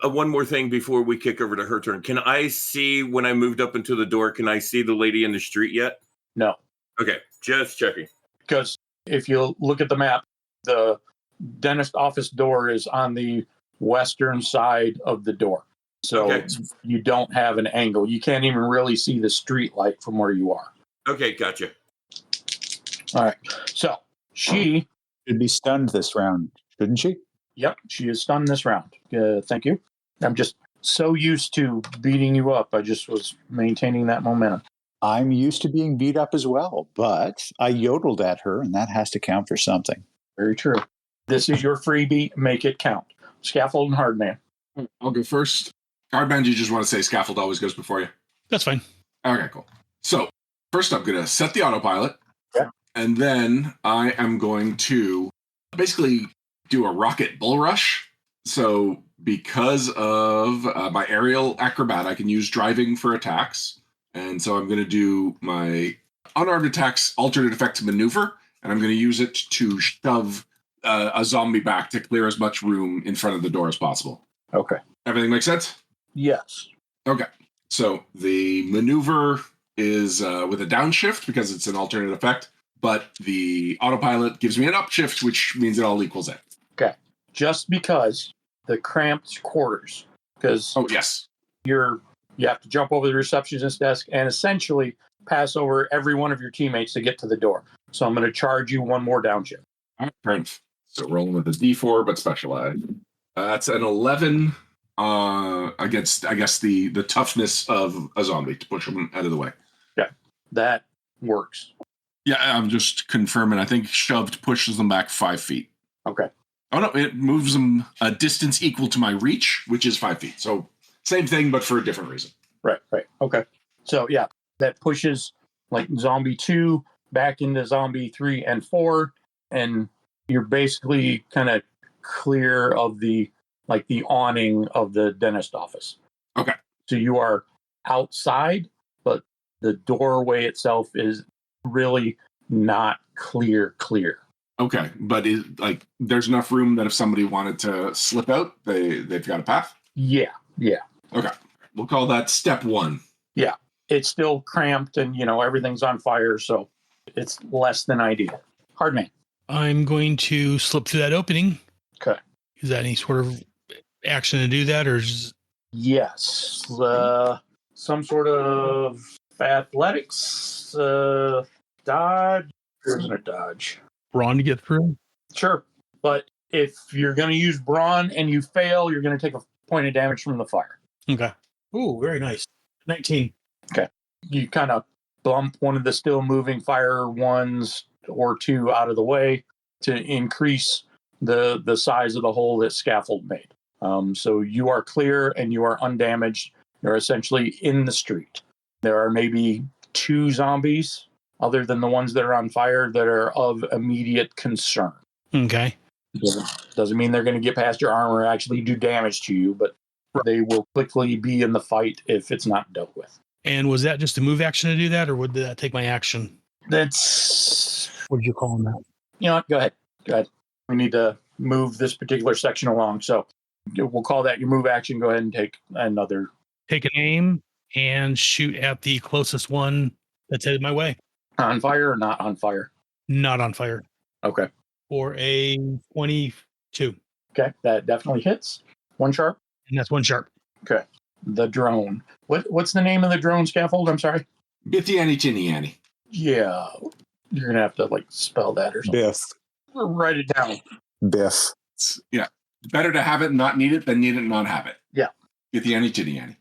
One more thing before we kick over to her turn. Can I see, when I moved up into the door, can I see the lady in the street yet? No, Okay, just checking. because if you look at the map, the dentist office door is on the western side of the door. So Okay. you don't have an angle. You can't even really see the street light from where you are. Okay, gotcha. All right. So she, Should be stunned this round, shouldn't she? yep, she is stunned this round. Thank you. I'm just so used to beating you up. I just was maintaining that momentum. I'm used to being beat up as well, but I yodeled at her, and that has to count for something. Very true. This is your freebie. Make it count. Scaffold and Hardman. I'll go first. Hardman, you just want to say scaffold always goes before you? That's fine. Okay, cool. So first I'm going to set the autopilot. Yeah. And then I am going to basically do a rocket bull rush. So because of my aerial acrobat, I can use driving for attacks. And so I'm going to do my unarmed attacks alternate effect maneuver, and I'm going to use it to shove a zombie back to clear as much room in front of the door as possible. Okay. Everything makes sense? Yes. Okay. So the maneuver is with a downshift because it's an alternate effect, but the autopilot gives me an upshift, which means it all equals it. Okay. Just because the cramped quarters, because Oh, yes. you have to jump over the receptionist's desk and essentially pass over every one of your teammates to get to the door. So I'm going to charge you 1 more downshift. All right, fair enough. So rolling with a D4, but specialized. That's an 11 against, I guess, the toughness of a zombie to push him out of the way. Yeah, that works. Yeah, I'm just confirming. I think shoved pushes them back 5 feet. Okay. Oh, no, it moves them a distance equal to my reach, which is 5 feet. So same thing, but for a different reason. Right. Okay. So, yeah, that pushes like zombie 2 back into zombie 3 and 4. And you're basically kind of clear of the awning of the dentist office. Okay. So you are outside, but the doorway itself is really not clear. Okay, but there's enough room that if somebody wanted to slip out, they've got a path? Yeah. Okay. We'll call that step 1. It's still cramped and, everything's on fire, so it's less than ideal. Hardman. I'm going to slip through that opening. Okay. Is that any sort of action to do that, or is... Yes. Some sort of athletics, dodge. There isn't a dodge. brawn to get through? Sure. But if you're going to use brawn and you fail, you're going to take a point of damage from the fire. Okay. Ooh, very nice. 19. You kind of bump one of the still moving fire ones or 2 out of the way to increase the size of the hole that scaffold made. So you are clear and you are undamaged. You're essentially in the street. There are maybe 2 zombies other than the ones that are on fire that are of immediate concern. Okay. Doesn't mean they're going to get past your armor or actually do damage to you, but they will quickly be in the fight if it's not dealt with. And was that just a move action to do that, or would that take my action? That's... What did you call that? You know what? Go ahead. We need to move this particular section along. So we'll call that your move action. Go ahead and take another. Take an aim and shoot at the closest one that's headed my way. On fire or not on fire? Not on fire. Okay. For a 22. Okay. That definitely hits. 1 sharp. And that's 1 sharp. Okay. The drone. What's the name of the drone scaffold? I'm sorry. Bitty Annie Tinny Annie. Yeah. You're going to have to spell that or something. Biff. Write it down. Biff. Yeah. Better to have it and not need it than need it and not have it. Yeah. Get the Annie to the Annie.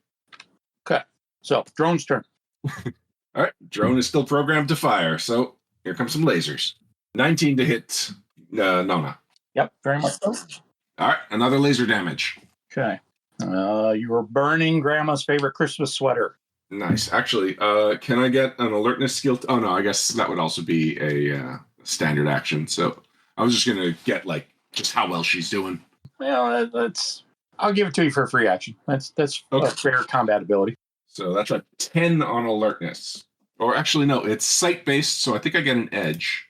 Okay. So, drone's turn. All right. Drone is still programmed to fire. So here comes some lasers. 19 to hit Nona. Yep, very much so. All right. Another laser damage. Okay. You were burning Grandma's favorite Christmas sweater. Nice. Actually, can I get an alertness skill? Oh, no. I guess that would also be a standard action. So I was just going to get, like, just how well she's doing. Well, I'll give it to you for a free action. That's Okay. a fair combat ability. So that's a 10 on alertness. Or actually, no, it's sight-based, so I think I get an edge.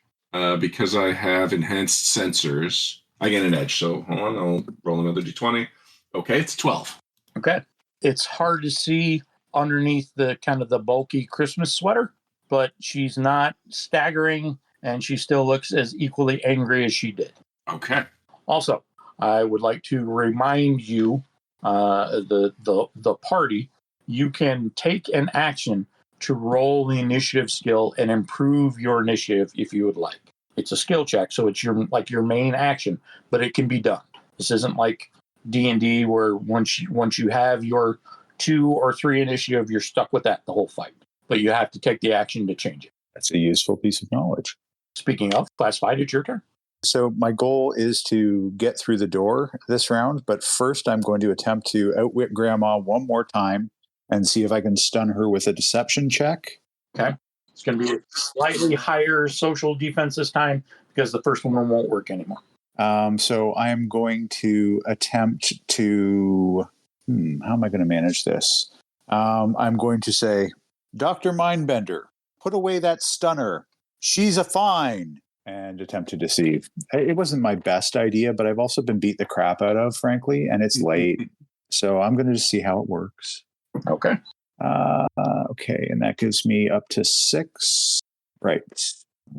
Because I have enhanced sensors, I get an edge. So hold on, I'll roll another d20. Okay, it's 12. Okay. It's hard to see underneath the kind of the bulky Christmas sweater, but she's not staggering, and she still looks as equally angry as she did. Okay. Also, I would like to remind you, the party, you can take an action to roll the initiative skill and improve your initiative if you would like. It's a skill check, so it's your main action, but it can be done. This isn't like D&D where once you have your 2 or 3 initiative, you're stuck with that the whole fight. But you have to take the action to change it. That's a useful piece of knowledge. Speaking of, classified, it's your turn. So my goal is to get through the door this round, but first I'm going to attempt to outwit Grandma one more time and see if I can stun her with a deception check. Okay. It's going to be a slightly higher social defense this time because the first one won't work anymore. So I am going to attempt to... how am I going to manage this? I'm going to say, Dr. Mindbender, put away that stunner. She's a fine. And attempt to deceive. It wasn't my best idea, but I've also been beat the crap out of, frankly, and it's late. So I'm going to just see how it works. Okay. Okay, and that gives me up to 6. Right.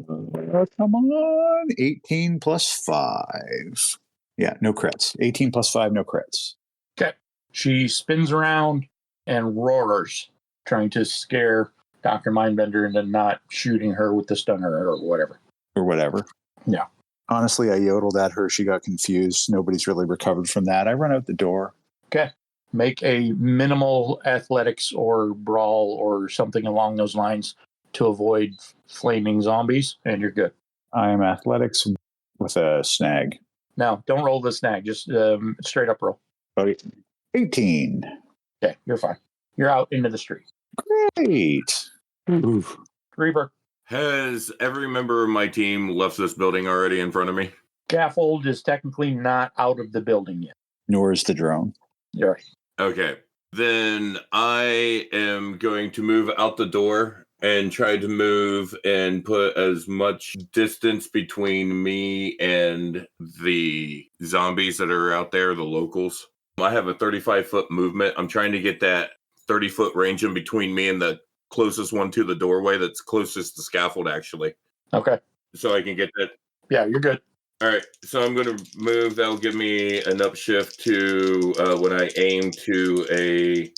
Come on. 18 plus 5. Yeah, no crits. 18 plus 5, no crits. Okay. She spins around and roars, trying to scare Dr. Mindbender into not shooting her with the stunner or whatever. Or whatever. Yeah. Honestly, I yodeled at her. She got confused. Nobody's really recovered from that. I run out the door. Okay. Make a minimal athletics or brawl or something along those lines to avoid flaming zombies, and you're good. I am athletics with a snag. Now, don't roll the snag. Just straight up roll. 18. Okay, you're fine. You're out into the street. Great. Oof. Reaper. Has every member of my team left this building already in front of me? Scaffold is technically not out of the building yet. Nor is the drone. You're right. Okay. Then I am going to move out the door and try to move and put as much distance between me and the zombies that are out there, the locals. I have a 35-foot movement. I'm trying to get that 30-foot range in between me and the closest one to the doorway that's closest to scaffold, actually. Okay. So I can get that. Yeah, you're good. All right. So I'm going to move. That'll give me an upshift to when I aim to a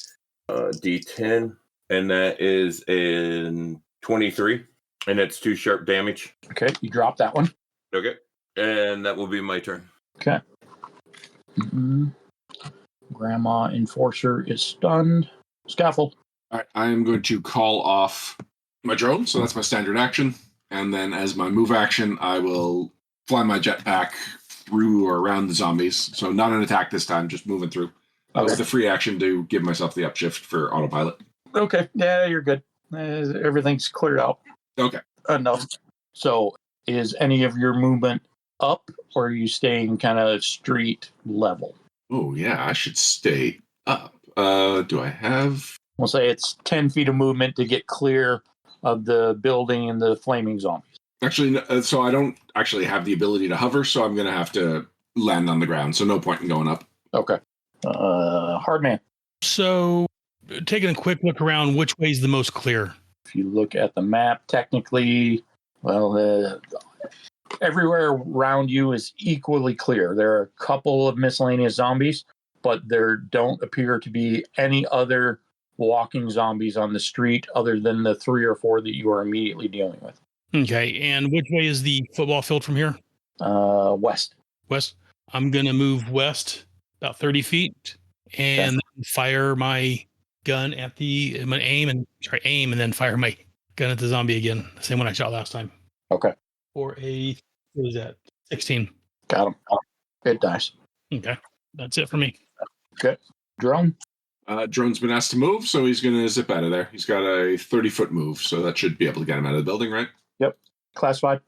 D10. And that is in 23. And it's 2 sharp damage. Okay, you drop that one. Okay. And that will be my turn. Okay. Grandma Enforcer is stunned. Scaffold. All right, I am going to call off my drone, so that's my standard action. And then as my move action, I will fly my jetpack through or around the zombies. So not an attack this time, just moving through. Okay. With the free action to give myself the upshift for autopilot. Okay, yeah, you're good. Everything's cleared out. Okay. Enough. So is any of your movement up, or are you staying kind of street level? Oh, yeah, I should stay up. Do I have... We'll say it's 10 feet of movement to get clear of the building and the flaming zombies. Actually, so I don't actually have the ability to hover, so I'm going to have to land on the ground. So no point in going up. Okay. Hard man. So, taking a quick look around, which way is the most clear? If you look at the map, technically, well, everywhere around you is equally clear. There are a couple of miscellaneous zombies, but there don't appear to be any other walking zombies on the street other than the 3 or 4 that you are immediately dealing with. Okay, and which way is the football field from here? West. West? I'm going to move west about 30 feet and then fire my gun at the, I'm going to aim and then fire my gun at the zombie again. The same one I shot last time. Okay. For a, what was that? 16. Got him. It dies. Okay. That's it for me. Okay. Drone. Drone's been asked to move, so he's going to zip out of there. He's got a 30-foot move, so that should be able to get him out of the building, right? Yep. Classified.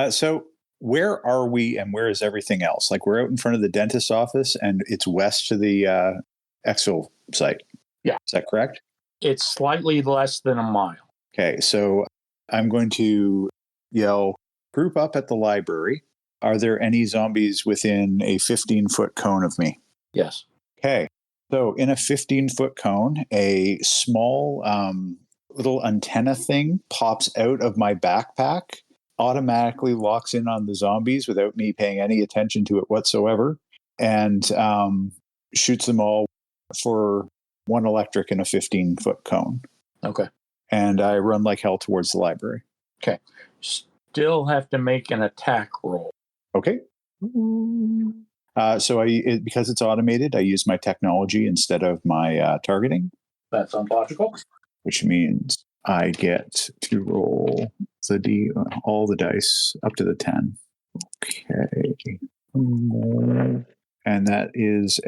So where are we and where is everything else? Like we're out in front of the dentist's office and it's west to the exfil site. Yeah. Is that correct? It's slightly less than a mile. Okay. So I'm going to yell, group up at the library. Are there any zombies within a 15-foot cone of me? Yes. Okay. So in a 15-foot cone, a small little antenna thing pops out of my backpack, automatically locks in on the zombies without me paying any attention to it whatsoever, and shoots them all for 1 electric in a 15-foot cone. Okay. And I run like hell towards the library. Okay. Still have to make an attack roll. Okay. So because it's automated, I use my technology instead of my targeting. That sounds logical. Which means I get to roll all the dice up to the 10. Okay. And that is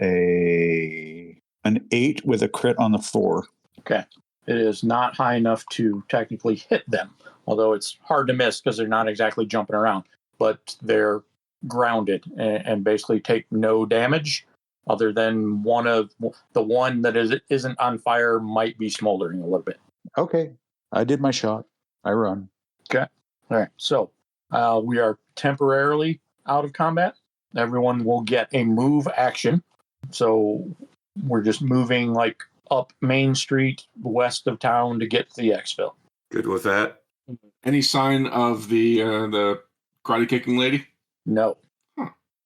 an 8 with a crit on the 4. Okay. It is not high enough to technically hit them, although it's hard to miss because they're not exactly jumping around, but they're grounded and basically take no damage other than one that isn't on fire might be smoldering a little bit. Okay. I did my shot. I run. Okay. All right. So we are temporarily out of combat. Everyone will get a move action. So we're just moving like up Main Street west of town to get to the exfil. Good with that. Any sign of the karate kicking lady? No.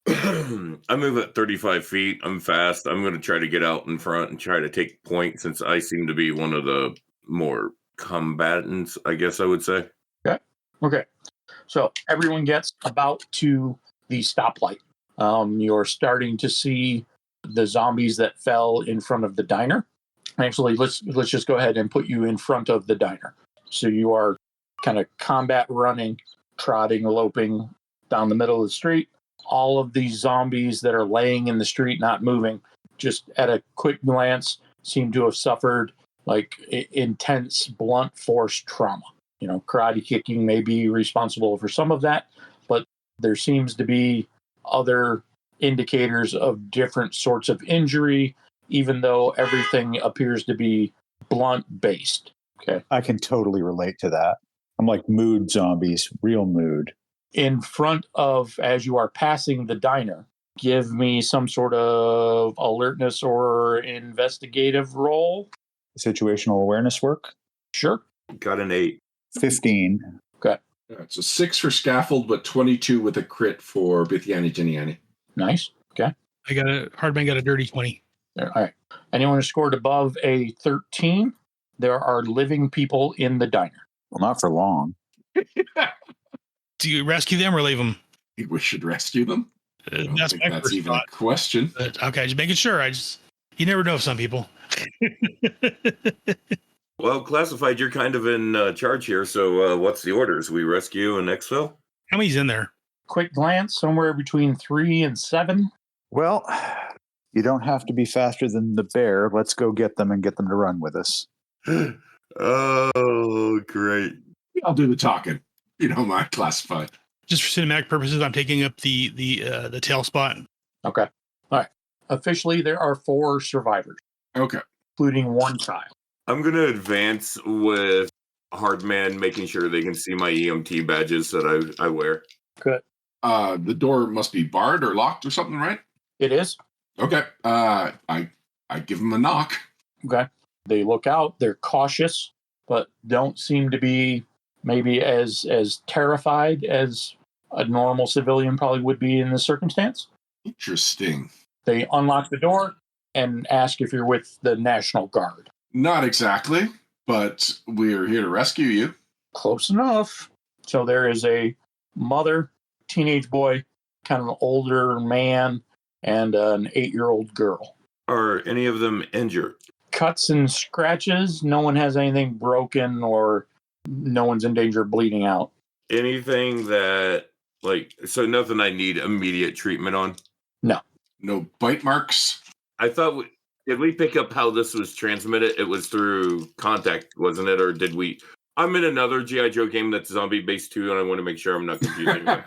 I move at 35 feet. I'm fast. I'm going to try to get out in front and try to take point since I seem to be one of the more combatants, I guess I would say. Okay. So everyone gets about to the stoplight. You're starting to see the zombies that fell in front of the diner. Actually, let's just go ahead and put you in front of the diner. So you are kind of combat running, trotting, loping down the middle of the street. All of these zombies that are laying in the street, not moving, just at a quick glance, seem to have suffered like intense blunt force trauma. You know, karate kicking may be responsible for some of that, but there seems to be other indicators of different sorts of injury, even though everything appears to be blunt based. Okay. I can totally relate to that. I'm like mood zombies, real mood. In front of, as you are passing the diner, give me some sort of alertness or investigative roll. Situational awareness work. Sure. Got an 8. 15. Okay. It's a 6 for scaffold, but 22 with a crit for Bithyani Jiniani. Nice. Okay. Hardman got a dirty 20. All right. Anyone who scored above a 13, there are living people in the diner. Well, not for long. Do you rescue them or leave them? I think we should rescue them. I don't That's think my that's first even thought. a question. But, okay, just making sure. You never know some people. Well, Classified, you're kind of in charge here. So what's the orders? We rescue and exfil? How many's in there? Quick glance, somewhere between 3 and 7. Well, you don't have to be faster than the bear. Let's go get them and get them to run with us. Oh, great. I'll do the talking. You know, my Classified. Just for cinematic purposes, I'm taking up the tail spot. Okay. All right. Officially, there are 4 survivors, Okay. including 1 child. I'm going to advance with Hardman, making sure they can see my EMT badges that I wear. Good. The door must be barred or locked or something, right? It is. Okay. I give them a knock. Okay. They look out. They're cautious, but don't seem to be maybe as terrified as a normal civilian probably would be in this circumstance. Interesting. They unlock the door and ask if you're with the National Guard. Not exactly, but we're here to rescue you. Close enough. So there is a mother, teenage boy, kind of an older man and an 8-year-old girl. Are any of them injured? Cuts and scratches. No one has anything broken, or no one's in danger of bleeding out. Anything that, so nothing I need immediate treatment on? No bite marks? I thought, did we pick up how this was transmitted? It was through contact, wasn't it? Or did we? I'm in another G.I. Joe game that's zombie-based too, and I want to make sure I'm not confusing them.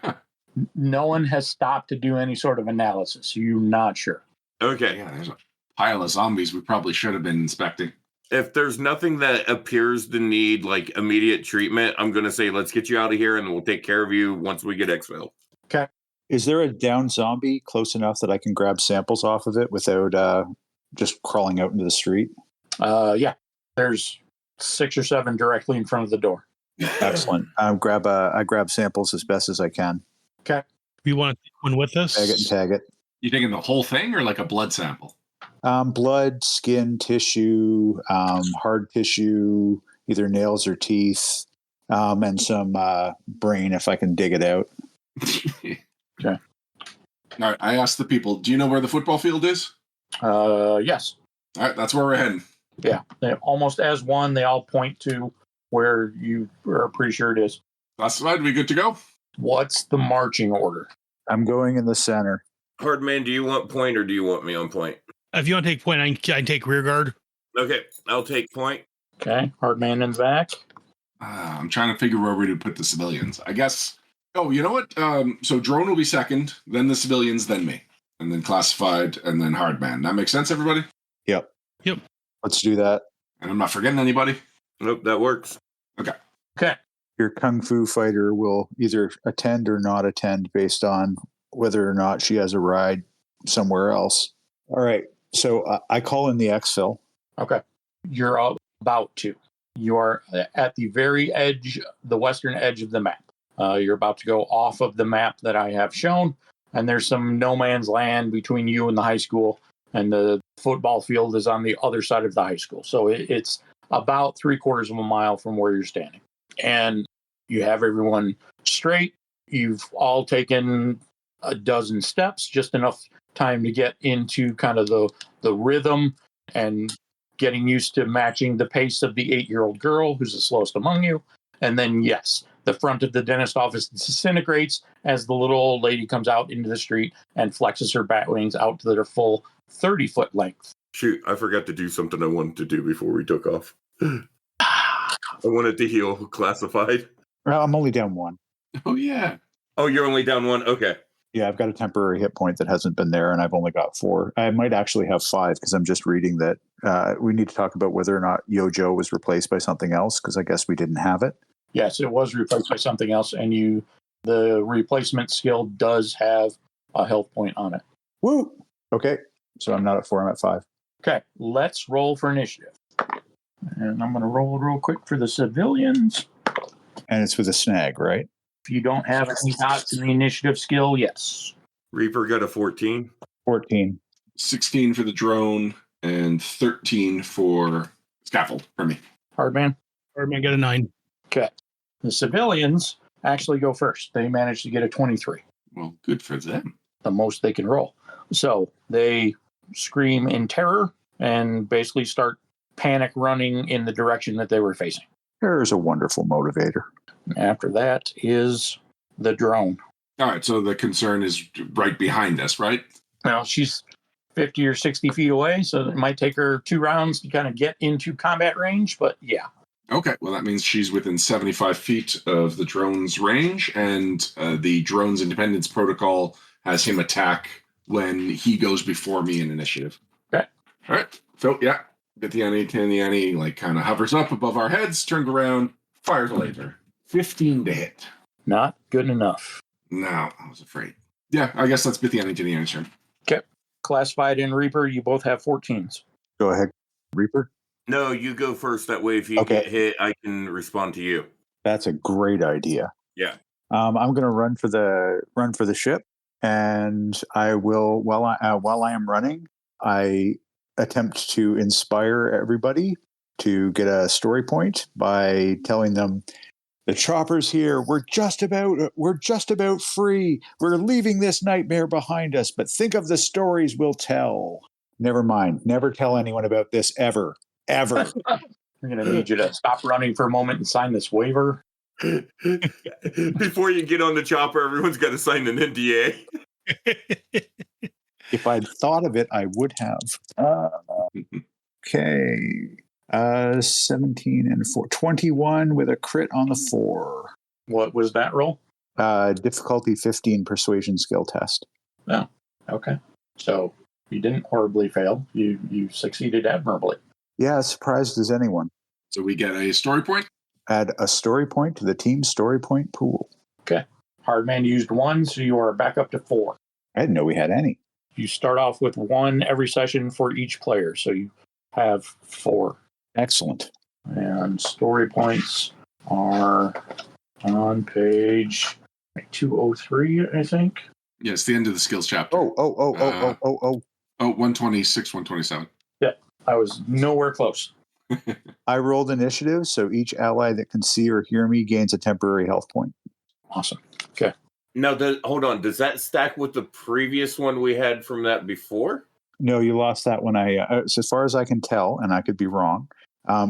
No one has stopped to do any sort of analysis. You're not sure. Okay. Yeah, there's a pile of zombies we probably should have been inspecting. If there's nothing that appears to need immediate treatment, I'm going to say let's get you out of here and we'll take care of you once we get exfil. Okay. Is there a down zombie close enough that I can grab samples off of it without just crawling out into the street? Yeah. There's 6 or 7 directly in front of the door. Excellent. I grab samples as best as I can. Okay. We want to take one with us. Tag it and tag it. You taking the whole thing or like a blood sample? Blood, skin, tissue, hard tissue, either nails or teeth, and some brain if I can dig it out. Okay. All right. I asked the people, do you know where the football field is? Yes. All right. That's where we're heading. Yeah. They almost as one, they all point to where you are pretty sure it is. Classified. We good to go? What's the marching order? I'm going in the center. Hardman, do you want point or do you want me on point? If you want to take point, I can take rear guard. Okay, I'll take point. Okay. Hardman in the back. I'm trying to figure where we to put the civilians. I guess. Oh, you know what? So drone will be second, then the civilians, then me, and then classified, and then hardman. That makes sense, everybody? Yep. Yep. Let's do that. And I'm not forgetting anybody? Nope, that works. Okay. Your kung fu fighter will either attend or not attend based on whether or not she has a ride somewhere else. All right. So I call in the exfil. Okay. You're about to. You are at the very edge, the western edge of the map. You're about to go off of the map that I have shown, and there's some no man's land between you and the high school, and the football field is on the other side of the high school. So it's about 3/4 of a mile from where you're standing. And you have everyone straight. You've all taken a dozen steps, just enough time to get into kind of the rhythm and getting used to matching the pace of the 8-year-old girl who's the slowest among you. And then, yes, the front of the dentist office disintegrates as the little old lady comes out into the street and flexes her bat wings out to their full 30-foot length. Shoot, I forgot to do something I wanted to do before we took off. I wanted to heal classified. Well, I'm only down 1. Oh, yeah. Oh, you're only down 1? Okay. Yeah, I've got a temporary hit point that hasn't been there, and I've only got 4. I might actually have 5 because I'm just reading that we need to talk about whether or not Gijoe was replaced by something else because I guess we didn't have it. Yes, it was replaced by something else, and the replacement skill does have a health point on it. Woo! Okay, so I'm not at 4, I'm at 5. Okay, let's roll for initiative. And I'm going to roll real quick for the civilians. And it's with a snag, right? If you don't have any dots in the initiative skill, yes. Reaper got a 14. 14. 16 for the drone and 13 for scaffold for me. Hardman? Hardman got a 9. Okay. The civilians actually go first. They managed to get a 23, Well, good for them. the most they can roll. So they scream in terror and basically start panic running in the direction that they were facing. There's a wonderful motivator. After that is the drone. All right, so the concern is right behind us, right? Now, she's 50 or 60 feet away, so it might take her 2 rounds to kind of get into combat range, but yeah. Okay, well, that means she's within 75 feet of the drone's range, and the drone's independence protocol has him attack when he goes before me in initiative. Okay. All right, so yeah, Bithiani, like kind of hovers up above our heads, turns around, fires a laser. 15 to hit. Not good enough. No, I was afraid. Yeah, I guess that's Bithiani's turn. Okay. Classified and Reaper, you both have 14s. Go ahead, Reaper. No, you go first. That way, if you Okay. get hit, I can respond to you. That's a great idea. Yeah. I'm going to run for the ship, and I will while I am running, I attempt to inspire everybody to get a story point by telling them The chopper's here. We're just about free. We're leaving this nightmare behind us, but think of the stories we'll tell. Never mind. Never tell anyone about this ever. Ever. We're going to need you to stop running for a moment and sign this waiver. Before you get on the chopper, everyone's got to sign an NDA. If I'd thought of it, I would have. Okay. 17 and 4. 21 with a crit on the 4. What was that roll? Difficulty 15 persuasion skill test. Oh, okay. So you didn't horribly fail. You succeeded admirably. Yeah, as surprised as anyone. So we get a story point. Add a story point to the team's story point pool. Okay. Hardman used 1, so you are back up to 4. I didn't know we had any. You start off with 1 every session for each player, so you have 4. Excellent. And story points are on page 203, I think. Yeah, it's the end of the skills chapter. Oh. 126, 127. Yeah, I was nowhere close. I rolled initiative, so each ally that can see or hear me gains a temporary health point. Awesome. Okay. Now, hold on. Does that stack with the previous one we had from that before? No, you lost that when so as far as I can tell, and I could be wrong,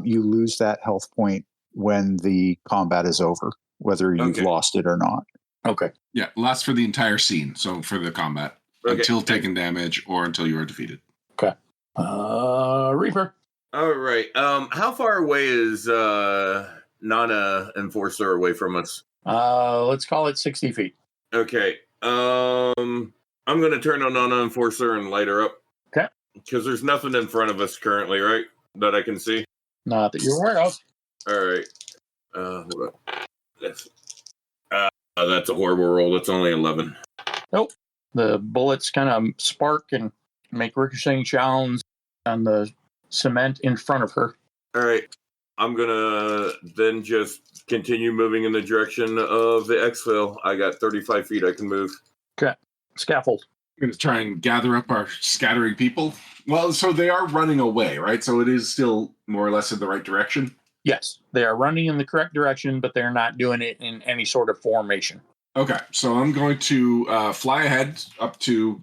you lose that health point when the combat is over, whether you've lost it or not. Okay. Yeah, lasts for the entire scene. So for the combat, until taking damage or until you are defeated. Okay. Reaper. All right. How far away is Nana Enforcer away from us? Let's call it 60 feet. Okay. I'm going to turn on Nana Enforcer and light her up. Okay. Because there's nothing in front of us currently, right? That I can see. Not that you're aware of. All right. Hold on. That's a horrible roll. That's only 11. Nope. The bullets kind of spark and make ricocheting sounds on the cement in front of her. All right. I'm going to then just continue moving in the direction of the exfil. I got 35 feet I can move. Okay. Scaffold. I'm going to try and gather up our scattering people. Well, so they are running away, right? So it is still more or less in the right direction? Yes. They are running in the correct direction, but they're not doing it in any sort of formation. Okay. So I'm going to fly ahead up to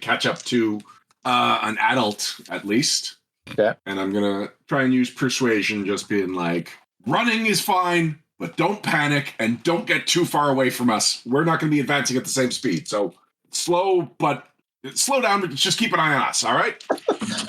catch up to an adult at least. Okay. And I'm going to try and use persuasion, just being like, running is fine, but don't panic and don't get too far away from us. We're not going to be advancing at the same speed. So slow down, but just keep an eye on us, all right?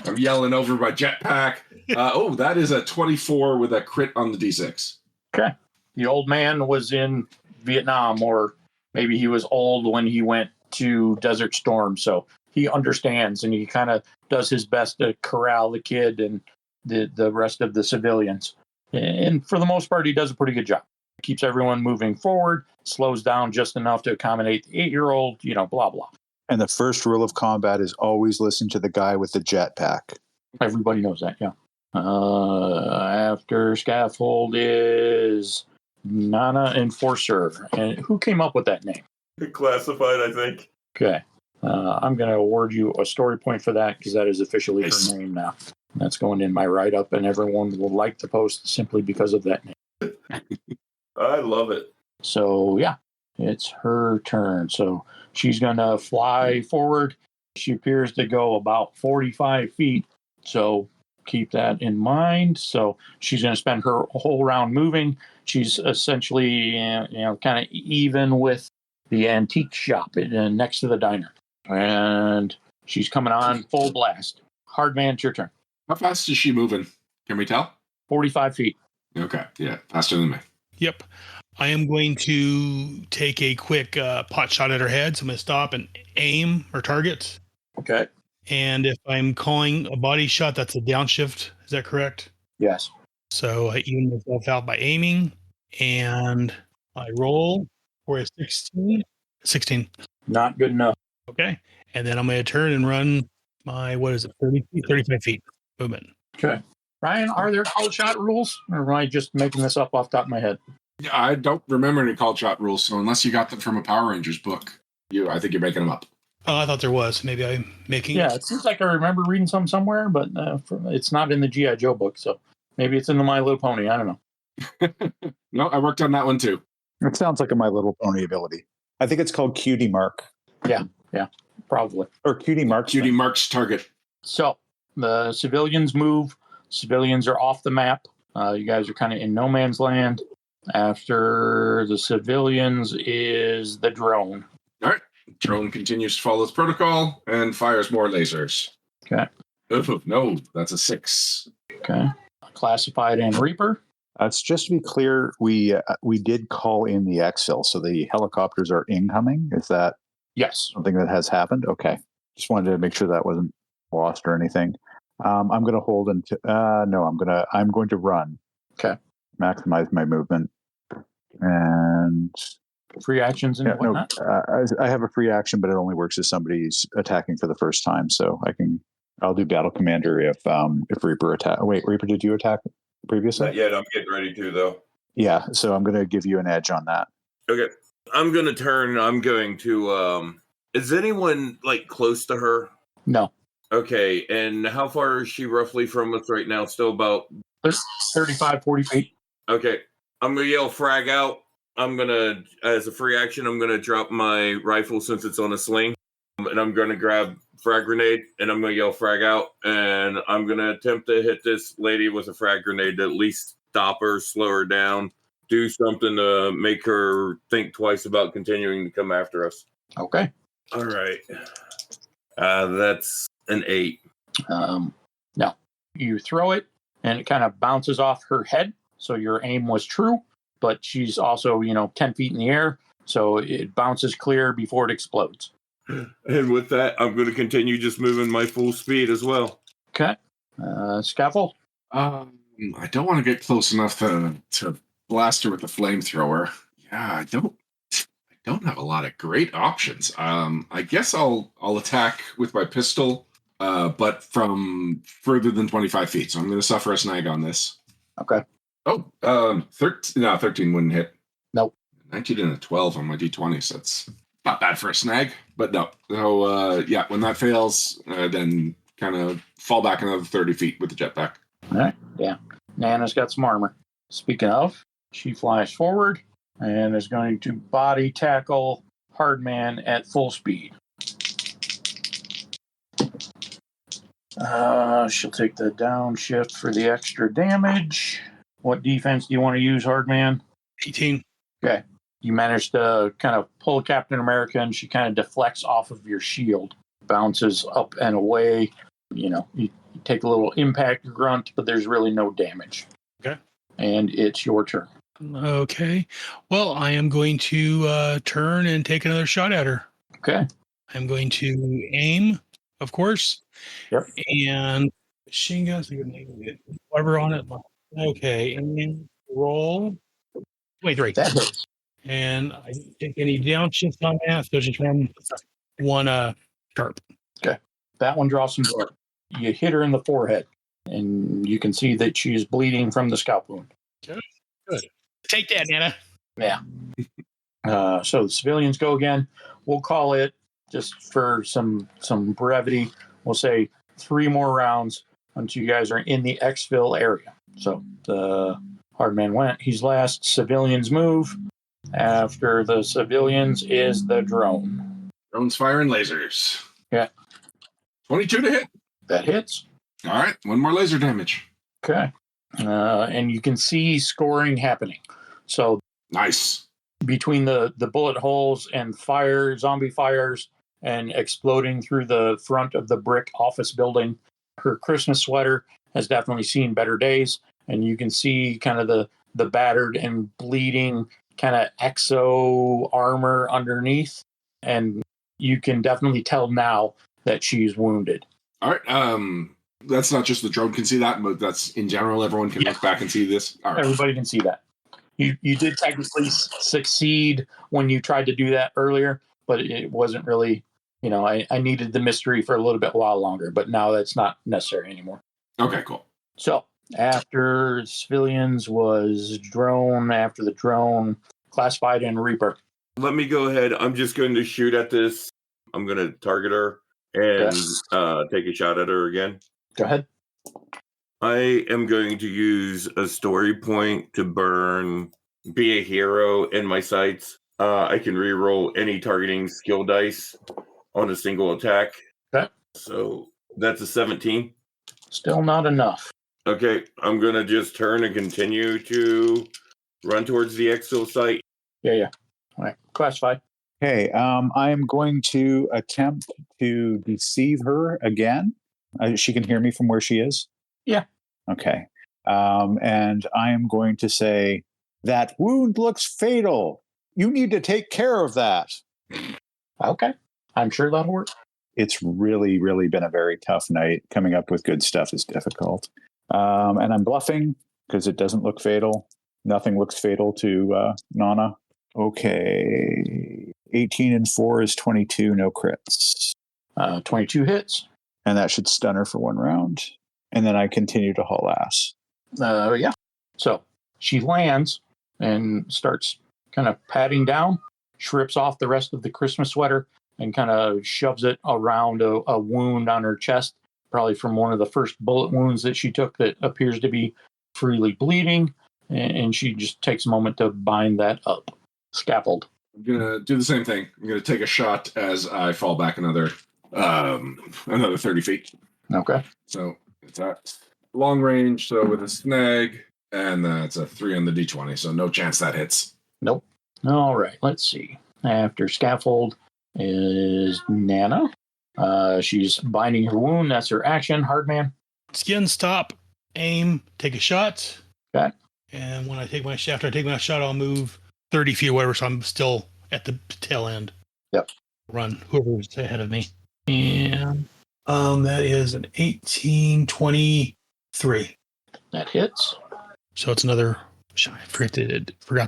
I'm yelling over my jetpack. That is a 24 with a crit on the D6. Okay. The old man was in Vietnam, or maybe he was old when he went to Desert Storm, so he understands, and he kind of does his best to corral the kid and the rest of the civilians. And for the most part, he does a pretty good job. Keeps everyone moving forward, slows down just enough to accommodate the 8-year-old, blah, blah. And the first rule of combat is always listen to the guy with the jetpack. Everybody knows that, yeah. After scaffold is Nana Enforcer. And who came up with that name? Classified, I think. Okay. I'm going to award you a story point for that because that is officially her name now. That's going in my write-up, and everyone will like the post simply because of that name. I love it. So, yeah, it's her turn. So she's going to fly forward. She appears to go about 45 feet. So keep that in mind. So she's going to spend her whole round moving. She's essentially, kind of even with the antique shop next to the diner. And she's coming on full blast. Hardman, it's your turn. How fast is she moving? Can we tell? 45 feet. Okay, yeah, faster than me. Yep. I am going to take a quick pot shot at her head. So I'm going to stop and aim or target. Okay. And if I'm calling a body shot, that's a downshift. Is that correct? Yes. So I even myself out by aiming. And I roll for a 16. 16. Not good enough. Okay. And then I'm going to turn and run my, 35 feet movement. Okay. Ryan, are there call shot rules? Or am I just making this up off the top of my head? Yeah, I don't remember any call shot rules, so unless you got them from a Power Rangers book, I think you're making them up. Oh, I thought there was. Maybe I'm making... Yeah, it seems like I remember reading some somewhere, but it's not in the G.I. Joe book, so maybe it's in the My Little Pony. I don't know. No, I worked on that one too. It sounds like a My Little Pony ability. I think it's called Cutie Mark. Yeah, probably. Or Cutie Mark. Cutie marks target. So the civilians move. Civilians are off the map. You guys are kind of in no man's land. After the civilians is the drone. All right. Drone continues to follow its protocol and fires more lasers. Okay. Oh, no, that's a 6. Okay. Classified and Reaper. It's just to be clear, we did call in the exfil, so the helicopters are incoming. Is that Yes. something that has happened? Okay. Just wanted to make sure that wasn't lost or anything. I'm going to hold until. No, I'm going to run. Okay. Maximize my movement and Free actions and whatnot. I have a free action, but it only works if somebody's attacking for the first time. So I'll do battle commander if Reaper attack. Wait, Reaper, did you attack previously? Not yet. I'm getting ready to, though. Yeah, so I'm going to give you an edge on that. Okay. I'm going to turn. I'm going to. Is anyone like close to her? No. Okay. And how far is she roughly from us right now? Still about 35, 40 feet. Okay. I'm going to yell frag out. I'm going to, as a free action, I'm going to drop my rifle since it's on a sling. And I'm going to grab frag grenade and I'm going to yell frag out. And I'm going to attempt to hit this lady with a frag grenade to at least stop her, slow her down, do something to make her think twice about continuing to come after us. Okay. All right. That's an 8. No. You throw it and it kind of bounces off her head. So your aim was true, but she's also, 10 feet in the air. So it bounces clear before it explodes. And with that, I'm going to continue just moving my full speed as well. Okay. Scaffold. I don't want to get close enough to blast her with the flamethrower. Yeah, I don't have a lot of great options. I guess I'll attack with my pistol, but from further than 25 feet. So I'm going to suffer a snag on this. Okay. Oh, 13. No, 13 wouldn't hit. Nope. 19 and a 12 on my d20. So that's not bad for a snag, but no. So yeah, when that fails, then kind of fall back another 30 feet with the jetpack. All right. Yeah. Nana's got some armor. Speaking of, she flies forward and is going to body tackle Hardman at full speed. She'll take the downshift for the extra damage. What defense do you want to use, Hardman? 18. Okay. You manage to kind of pull Captain America and she kind of deflects off of your shield, bounces up and away. You take a little impact grunt, but there's really no damage. Okay. And it's your turn. Okay. Well, I am going to turn and take another shot at her. Okay. I'm going to aim, of course. Yep. And machine guns, whatever on it. Okay. And roll. Wait, right. That hits. And I didn't take any downshifts on that, so just one sharp. Okay. That one draws some blood. You hit her in the forehead, and you can see that she is bleeding from the scalp wound. Good. Take that, Nana. Yeah. So the civilians go again. We'll call it, just for some brevity, we'll say 3 more rounds until you guys are in the exfil area. So the Hardman went. He's last. Civilians move. After the civilians is the drone. Drone's firing lasers. Yeah. 22 to hit. That hits. All right, 1 more laser damage. Okay. And you can see scoring happening. So Nice. between the bullet holes and zombie fires, and exploding through the front of the brick office building, her Christmas sweater has definitely seen better days. And you can see kind of the battered and bleeding kind of exo armor underneath. And you can definitely tell now that she's wounded. All right. That's not just the drone can see that, but that's in general. Everyone can look back and see this. All right. Everybody can see that. You did technically succeed when you tried to do that earlier, but it wasn't really, I needed the mystery for a little bit while longer, but now that's not necessary anymore. Okay, cool. So after civilians was drone, after the drone, classified and Reaper. Let me go ahead. I'm just going to shoot at this. I'm going to target her and take a shot at her again. Go ahead. I am going to use a story point to burn Be a Hero in my sights. I can reroll any targeting skill dice on a single attack. Okay. So that's a 17. Still not enough. Okay, I'm going to just turn and continue to run towards the exfil site. Yeah. All right. Classified. Okay, I am going to attempt to deceive her again. She can hear me from where she is? Yeah. Okay. And I am going to say, that wound looks fatal. You need to take care of that. Okay. I'm sure that'll work. It's really, really been a very tough night. Coming up with good stuff is difficult. And I'm bluffing because it doesn't look fatal. Nothing looks fatal to Nana. Okay. 18 and 4 is 22, no crits. 22 hits. And that should stun her for 1 round. And then I continue to haul ass. Yeah. So she lands and starts kind of patting down, strips off the rest of the Christmas sweater, and kind of shoves it around a wound on her chest, probably from one of the first bullet wounds that she took that appears to be freely bleeding. And she just takes a moment to bind that up. Scaffold. I'm gonna do the same thing. I'm gonna take a shot as I fall back another 30 feet. Okay. So it's at long range. So with a snag, and that's a 3 on the d20. So no chance that hits. Nope. All right. Let's see. After scaffold is Nana. She's binding her wound. That's her action. Hardman. Skin, stop, aim, take a shot. Okay. And when I take my shot, after I take my shot, I'll move 30 feet or whatever, so I'm still at the tail end. Yep. Run whoever's ahead of me. And that is an 18, 23. That hits. So it's another. I forgot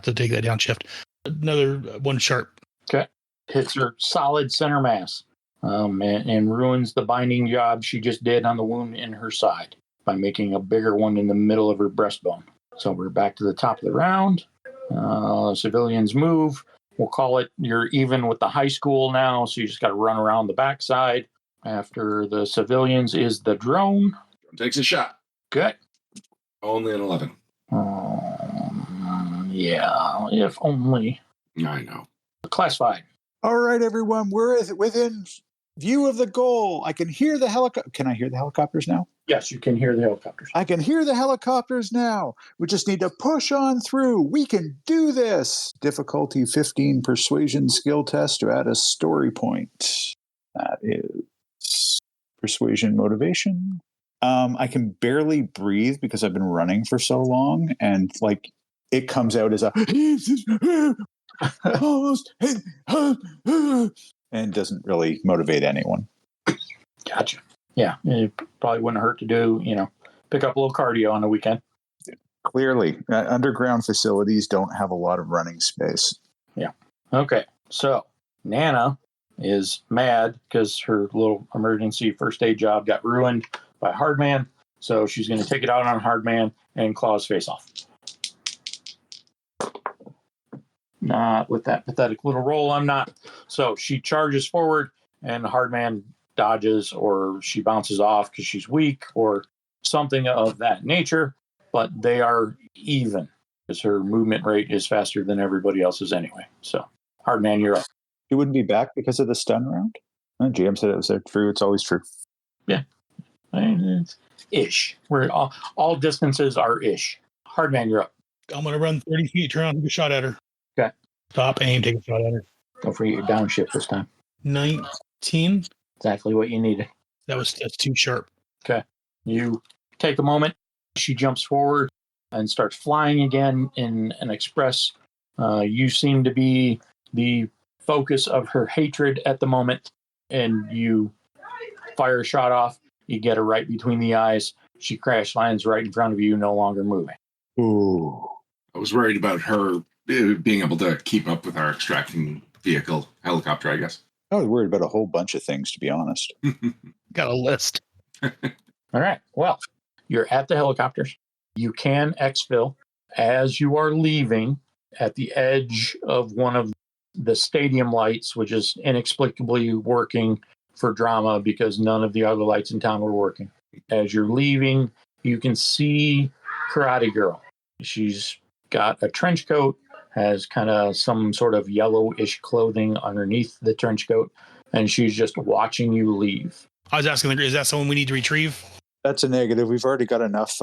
to take that downshift. Another 1 sharp. Okay. Hits her solid center mass. And ruins the binding job she just did on the wound in her side by making a bigger one in the middle of her breastbone. So we're back to the top of the round. Civilians move. We'll call it you're even with the high school now, so you just got to run around the backside. After the civilians is the drone. Takes a shot. Good. Only an 11. Yeah, if only. I know. Classified. All right, everyone. We're within view of the goal. I can hear the helicopter. Can I hear the helicopters now? Yes, you can hear the helicopters. I can hear the helicopters now. We just need to push on through. We can do this. Difficulty 15 persuasion skill test to add a story point. That is persuasion motivation. I can barely breathe because I've been running for so long, and like it comes out as a and doesn't really motivate anyone. Gotcha. Yeah, it probably wouldn't hurt to do, pick up a little cardio on the weekend. Clearly, underground facilities don't have a lot of running space. Yeah. Okay. So Nana is mad because her little emergency first aid job got ruined by Hardman. So she's going to take it out on Hardman and claw his face off. Not with that pathetic little roll, I'm not. So she charges forward and Hardman dodges, or she bounces off because she's weak or something of that nature. But they are even because her movement rate is faster than everybody else's anyway. So Hardman, you're up. He wouldn't be back because of the stun round? GM said it was true. It's always true. Yeah. It's ish. We're all distances are ish. Hardman, you're up. I'm going to run 30 feet, turn around, take a shot at her. Okay. Stop, aim, take a shot at her. Don't forget your downshift this time. 19. Exactly what you needed. That's too sharp. Okay. You take a moment. She jumps forward and starts flying again in an express. You seem to be the focus of her hatred at the moment, and you fire a shot off. You get her right between the eyes. She crash lands right in front of you, no longer moving. Ooh. I was worried about her being able to keep up with our extracting vehicle, helicopter, I guess. I was worried about a whole bunch of things, to be honest. Got a list. All right. Well, you're at the helicopters. You can exfil. As you are leaving at the edge of one of the stadium lights, which is inexplicably working for drama because none of the other lights in town were working. As you're leaving, you can see Karate Girl. She's got a trench coat, has kind of some sort of yellowish clothing underneath the trench coat, and she's just watching you leave. I was asking, is that someone we need to retrieve? That's a negative. We've already got enough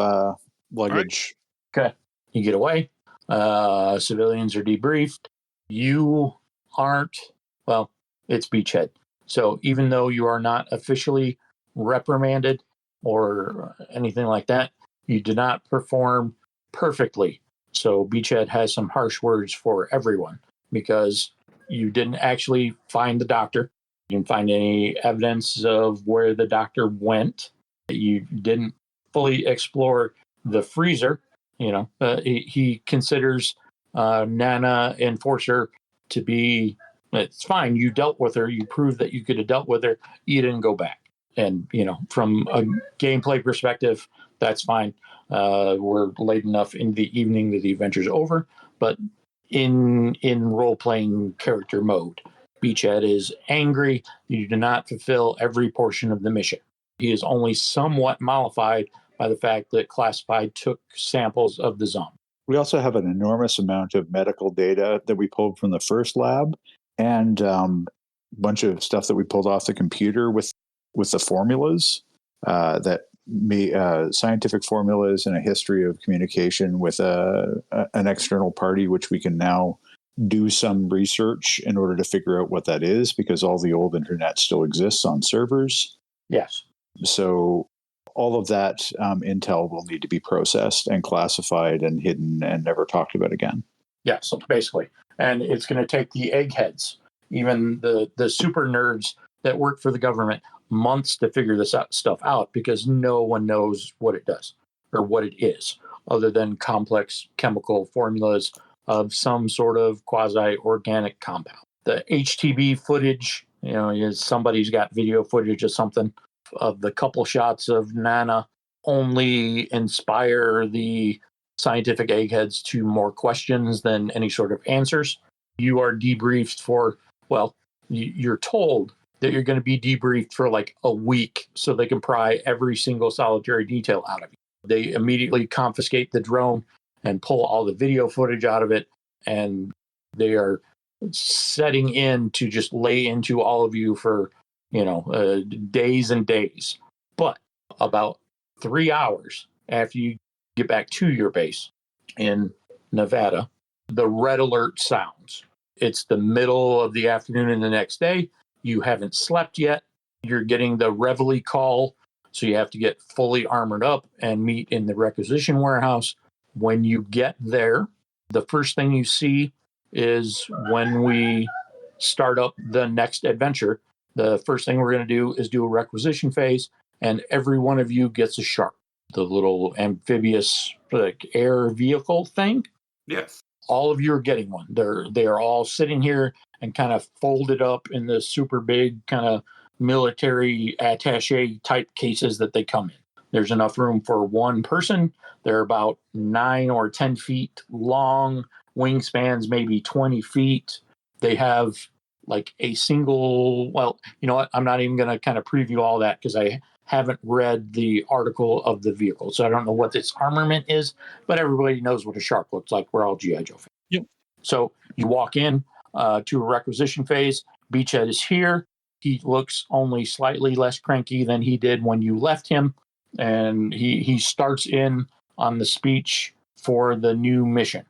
luggage. Right. Okay. You get away. Civilians are debriefed. You aren't, well, it's Beachhead. So even though you are not officially reprimanded or anything like that, you did not perform perfectly. So Beachhead has some harsh words for everyone because you didn't actually find the doctor. You didn't find any evidence of where the doctor went. You didn't fully explore the freezer. He considers Nana Enforcer to be, it's fine. You dealt with her. You proved that you could have dealt with her. You didn't go back. And, from a gameplay perspective, that's fine. We're late enough in the evening that the adventure's over. But in role-playing character mode, Beachhead is angry. You do not fulfill every portion of the mission. He is only somewhat mollified by the fact that Classified took samples of the zombie. We also have an enormous amount of medical data that we pulled from the first lab, and a bunch of stuff that we pulled off the computer with the formulas scientific formulas and a history of communication with an external party, which we can now do some research in order to figure out what that is, because all the old internet still exists on servers. Yes. So all of that intel will need to be processed and classified and hidden and never talked about again. Yes, basically. And it's going to take the eggheads, even the super nerds that work for the government, months to figure this stuff out, because no one knows what it does or what it is, other than complex chemical formulas of some sort of quasi-organic compound. The HTB footage, somebody's got video footage of something of the couple shots of Nana only inspire the scientific eggheads to more questions than any sort of answers. You are debriefed for, you're told that you're going to be debriefed for like a week so they can pry every single solitary detail out of you. They immediately confiscate the drone and pull all the video footage out of it, and they are setting in to just lay into all of you for days and days. But about 3 hours after you get back to your base in Nevada, the red alert sounds. It's the middle of the afternoon and the next day. You haven't slept yet. You're getting the reveille call, so you have to get fully armored up and meet in the requisition warehouse. When you get there, the first thing you see is when we start up the next adventure, the first thing we're going to do is do a requisition phase, and every one of you gets a shark, the little amphibious air vehicle thing. Yes. All of you are getting one. They are all sitting here and kind of folded up in the super big kind of military attaché type cases that they come in. There's enough room for one person. They're about 9 or 10 feet long, wingspans maybe 20 feet. They have like a single, you know what? I'm not even going to kind of preview all that because I haven't read the article of the vehicle. So I don't know what this armament is, but everybody knows what a shark looks like. We're all G.I. Joe fans. Yep. So you walk in to a requisition phase. Beachhead is here. He looks only slightly less cranky than he did when you left him. And he starts in on the speech for the new mission.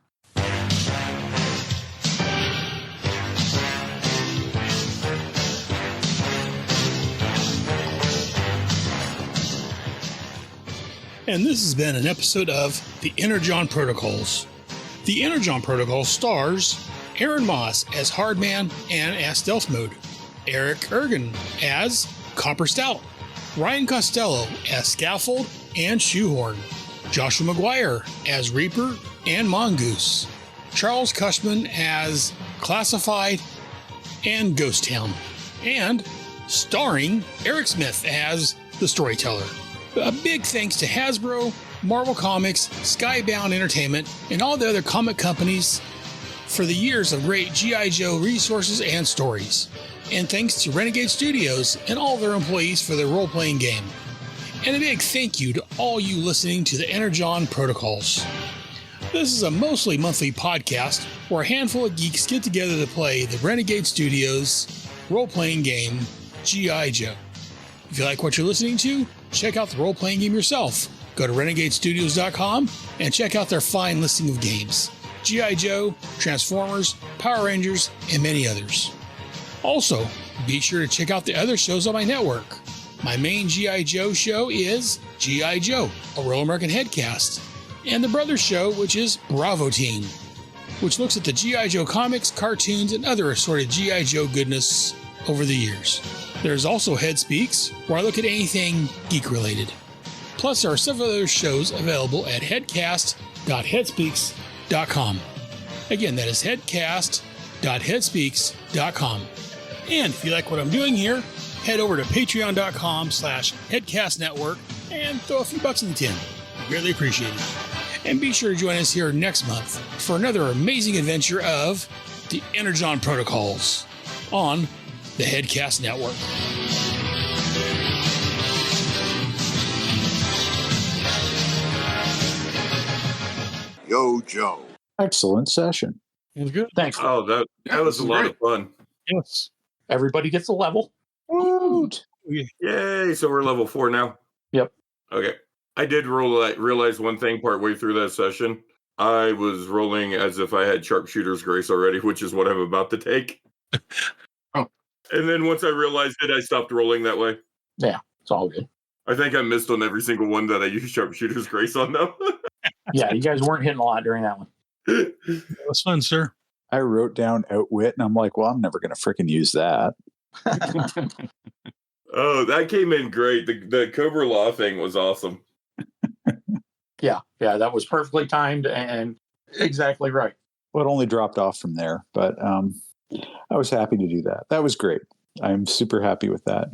And this has been an episode of the Energon Protocols. The Energon Protocol stars Aaron Moss as Hardman and as Stealth Mode, Eric Ergen as Copper Stout, Ryan Costello as Scaffold and Shoehorn, Joshua McGuire as Reaper and Mongoose, Charles Cushman as Classified and Ghost Town, and starring Eric Smith as the Storyteller. A big thanks to Hasbro, Marvel Comics, Skybound Entertainment, and all the other comic companies for the years of great G.I. Joe resources and stories. And thanks to Renegade Studios and all their employees for their role-playing game. And a big thank you to all you listening to the Energon Protocols. This is a mostly monthly podcast where a handful of geeks get together to play the Renegade Studios role-playing game, G.I. Joe. If you like what you're listening to, check out the role-playing game yourself. Go to renegadestudios.com and check out their fine listing of games. G.I. Joe, Transformers, Power Rangers, and many others. Also, be sure to check out the other shows on my network. My main G.I. Joe show is G.I. Joe, a Real American Headcast, and the brother show, which is Bravo Team, which looks at the G.I. Joe comics, cartoons, and other assorted G.I. Joe goodness over the years. There's also Head Speaks, where I look at anything geek-related. Plus, there are several other shows available at headcast.headspeaks.com. Again, that is headcast.headspeaks.com. And if you like what I'm doing here, head over to patreon.com/headcastnetwork and throw a few bucks in the tin. Greatly appreciate it. And be sure to join us here next month for another amazing adventure of the Energon Protocols on the Headcast Network. Yo, Joe. Excellent session. It was good. Thanks. Oh, that was a lot of fun. Yes. Everybody gets a level. Woot. Yay! So we're level 4 now. Yep. Okay. I did realize one thing partway through that session. I was rolling as if I had Sharpshooter's Grace already, which is what I'm about to take. Oh. And then once I realized it, I stopped rolling that way. Yeah, it's all good. I think I missed on every single one that I used Sharpshooter's Grace on, though. Yeah, you guys weren't hitting a lot during that one. That was fun, sir. I wrote down Outwit, and I'm like, well, I'm never going to freaking use that. Oh, that came in great. The Cobra Law thing was awesome. Yeah, that was perfectly timed and exactly right. Well, it only dropped off from there, but I was happy to do that. That was great. I'm super happy with that.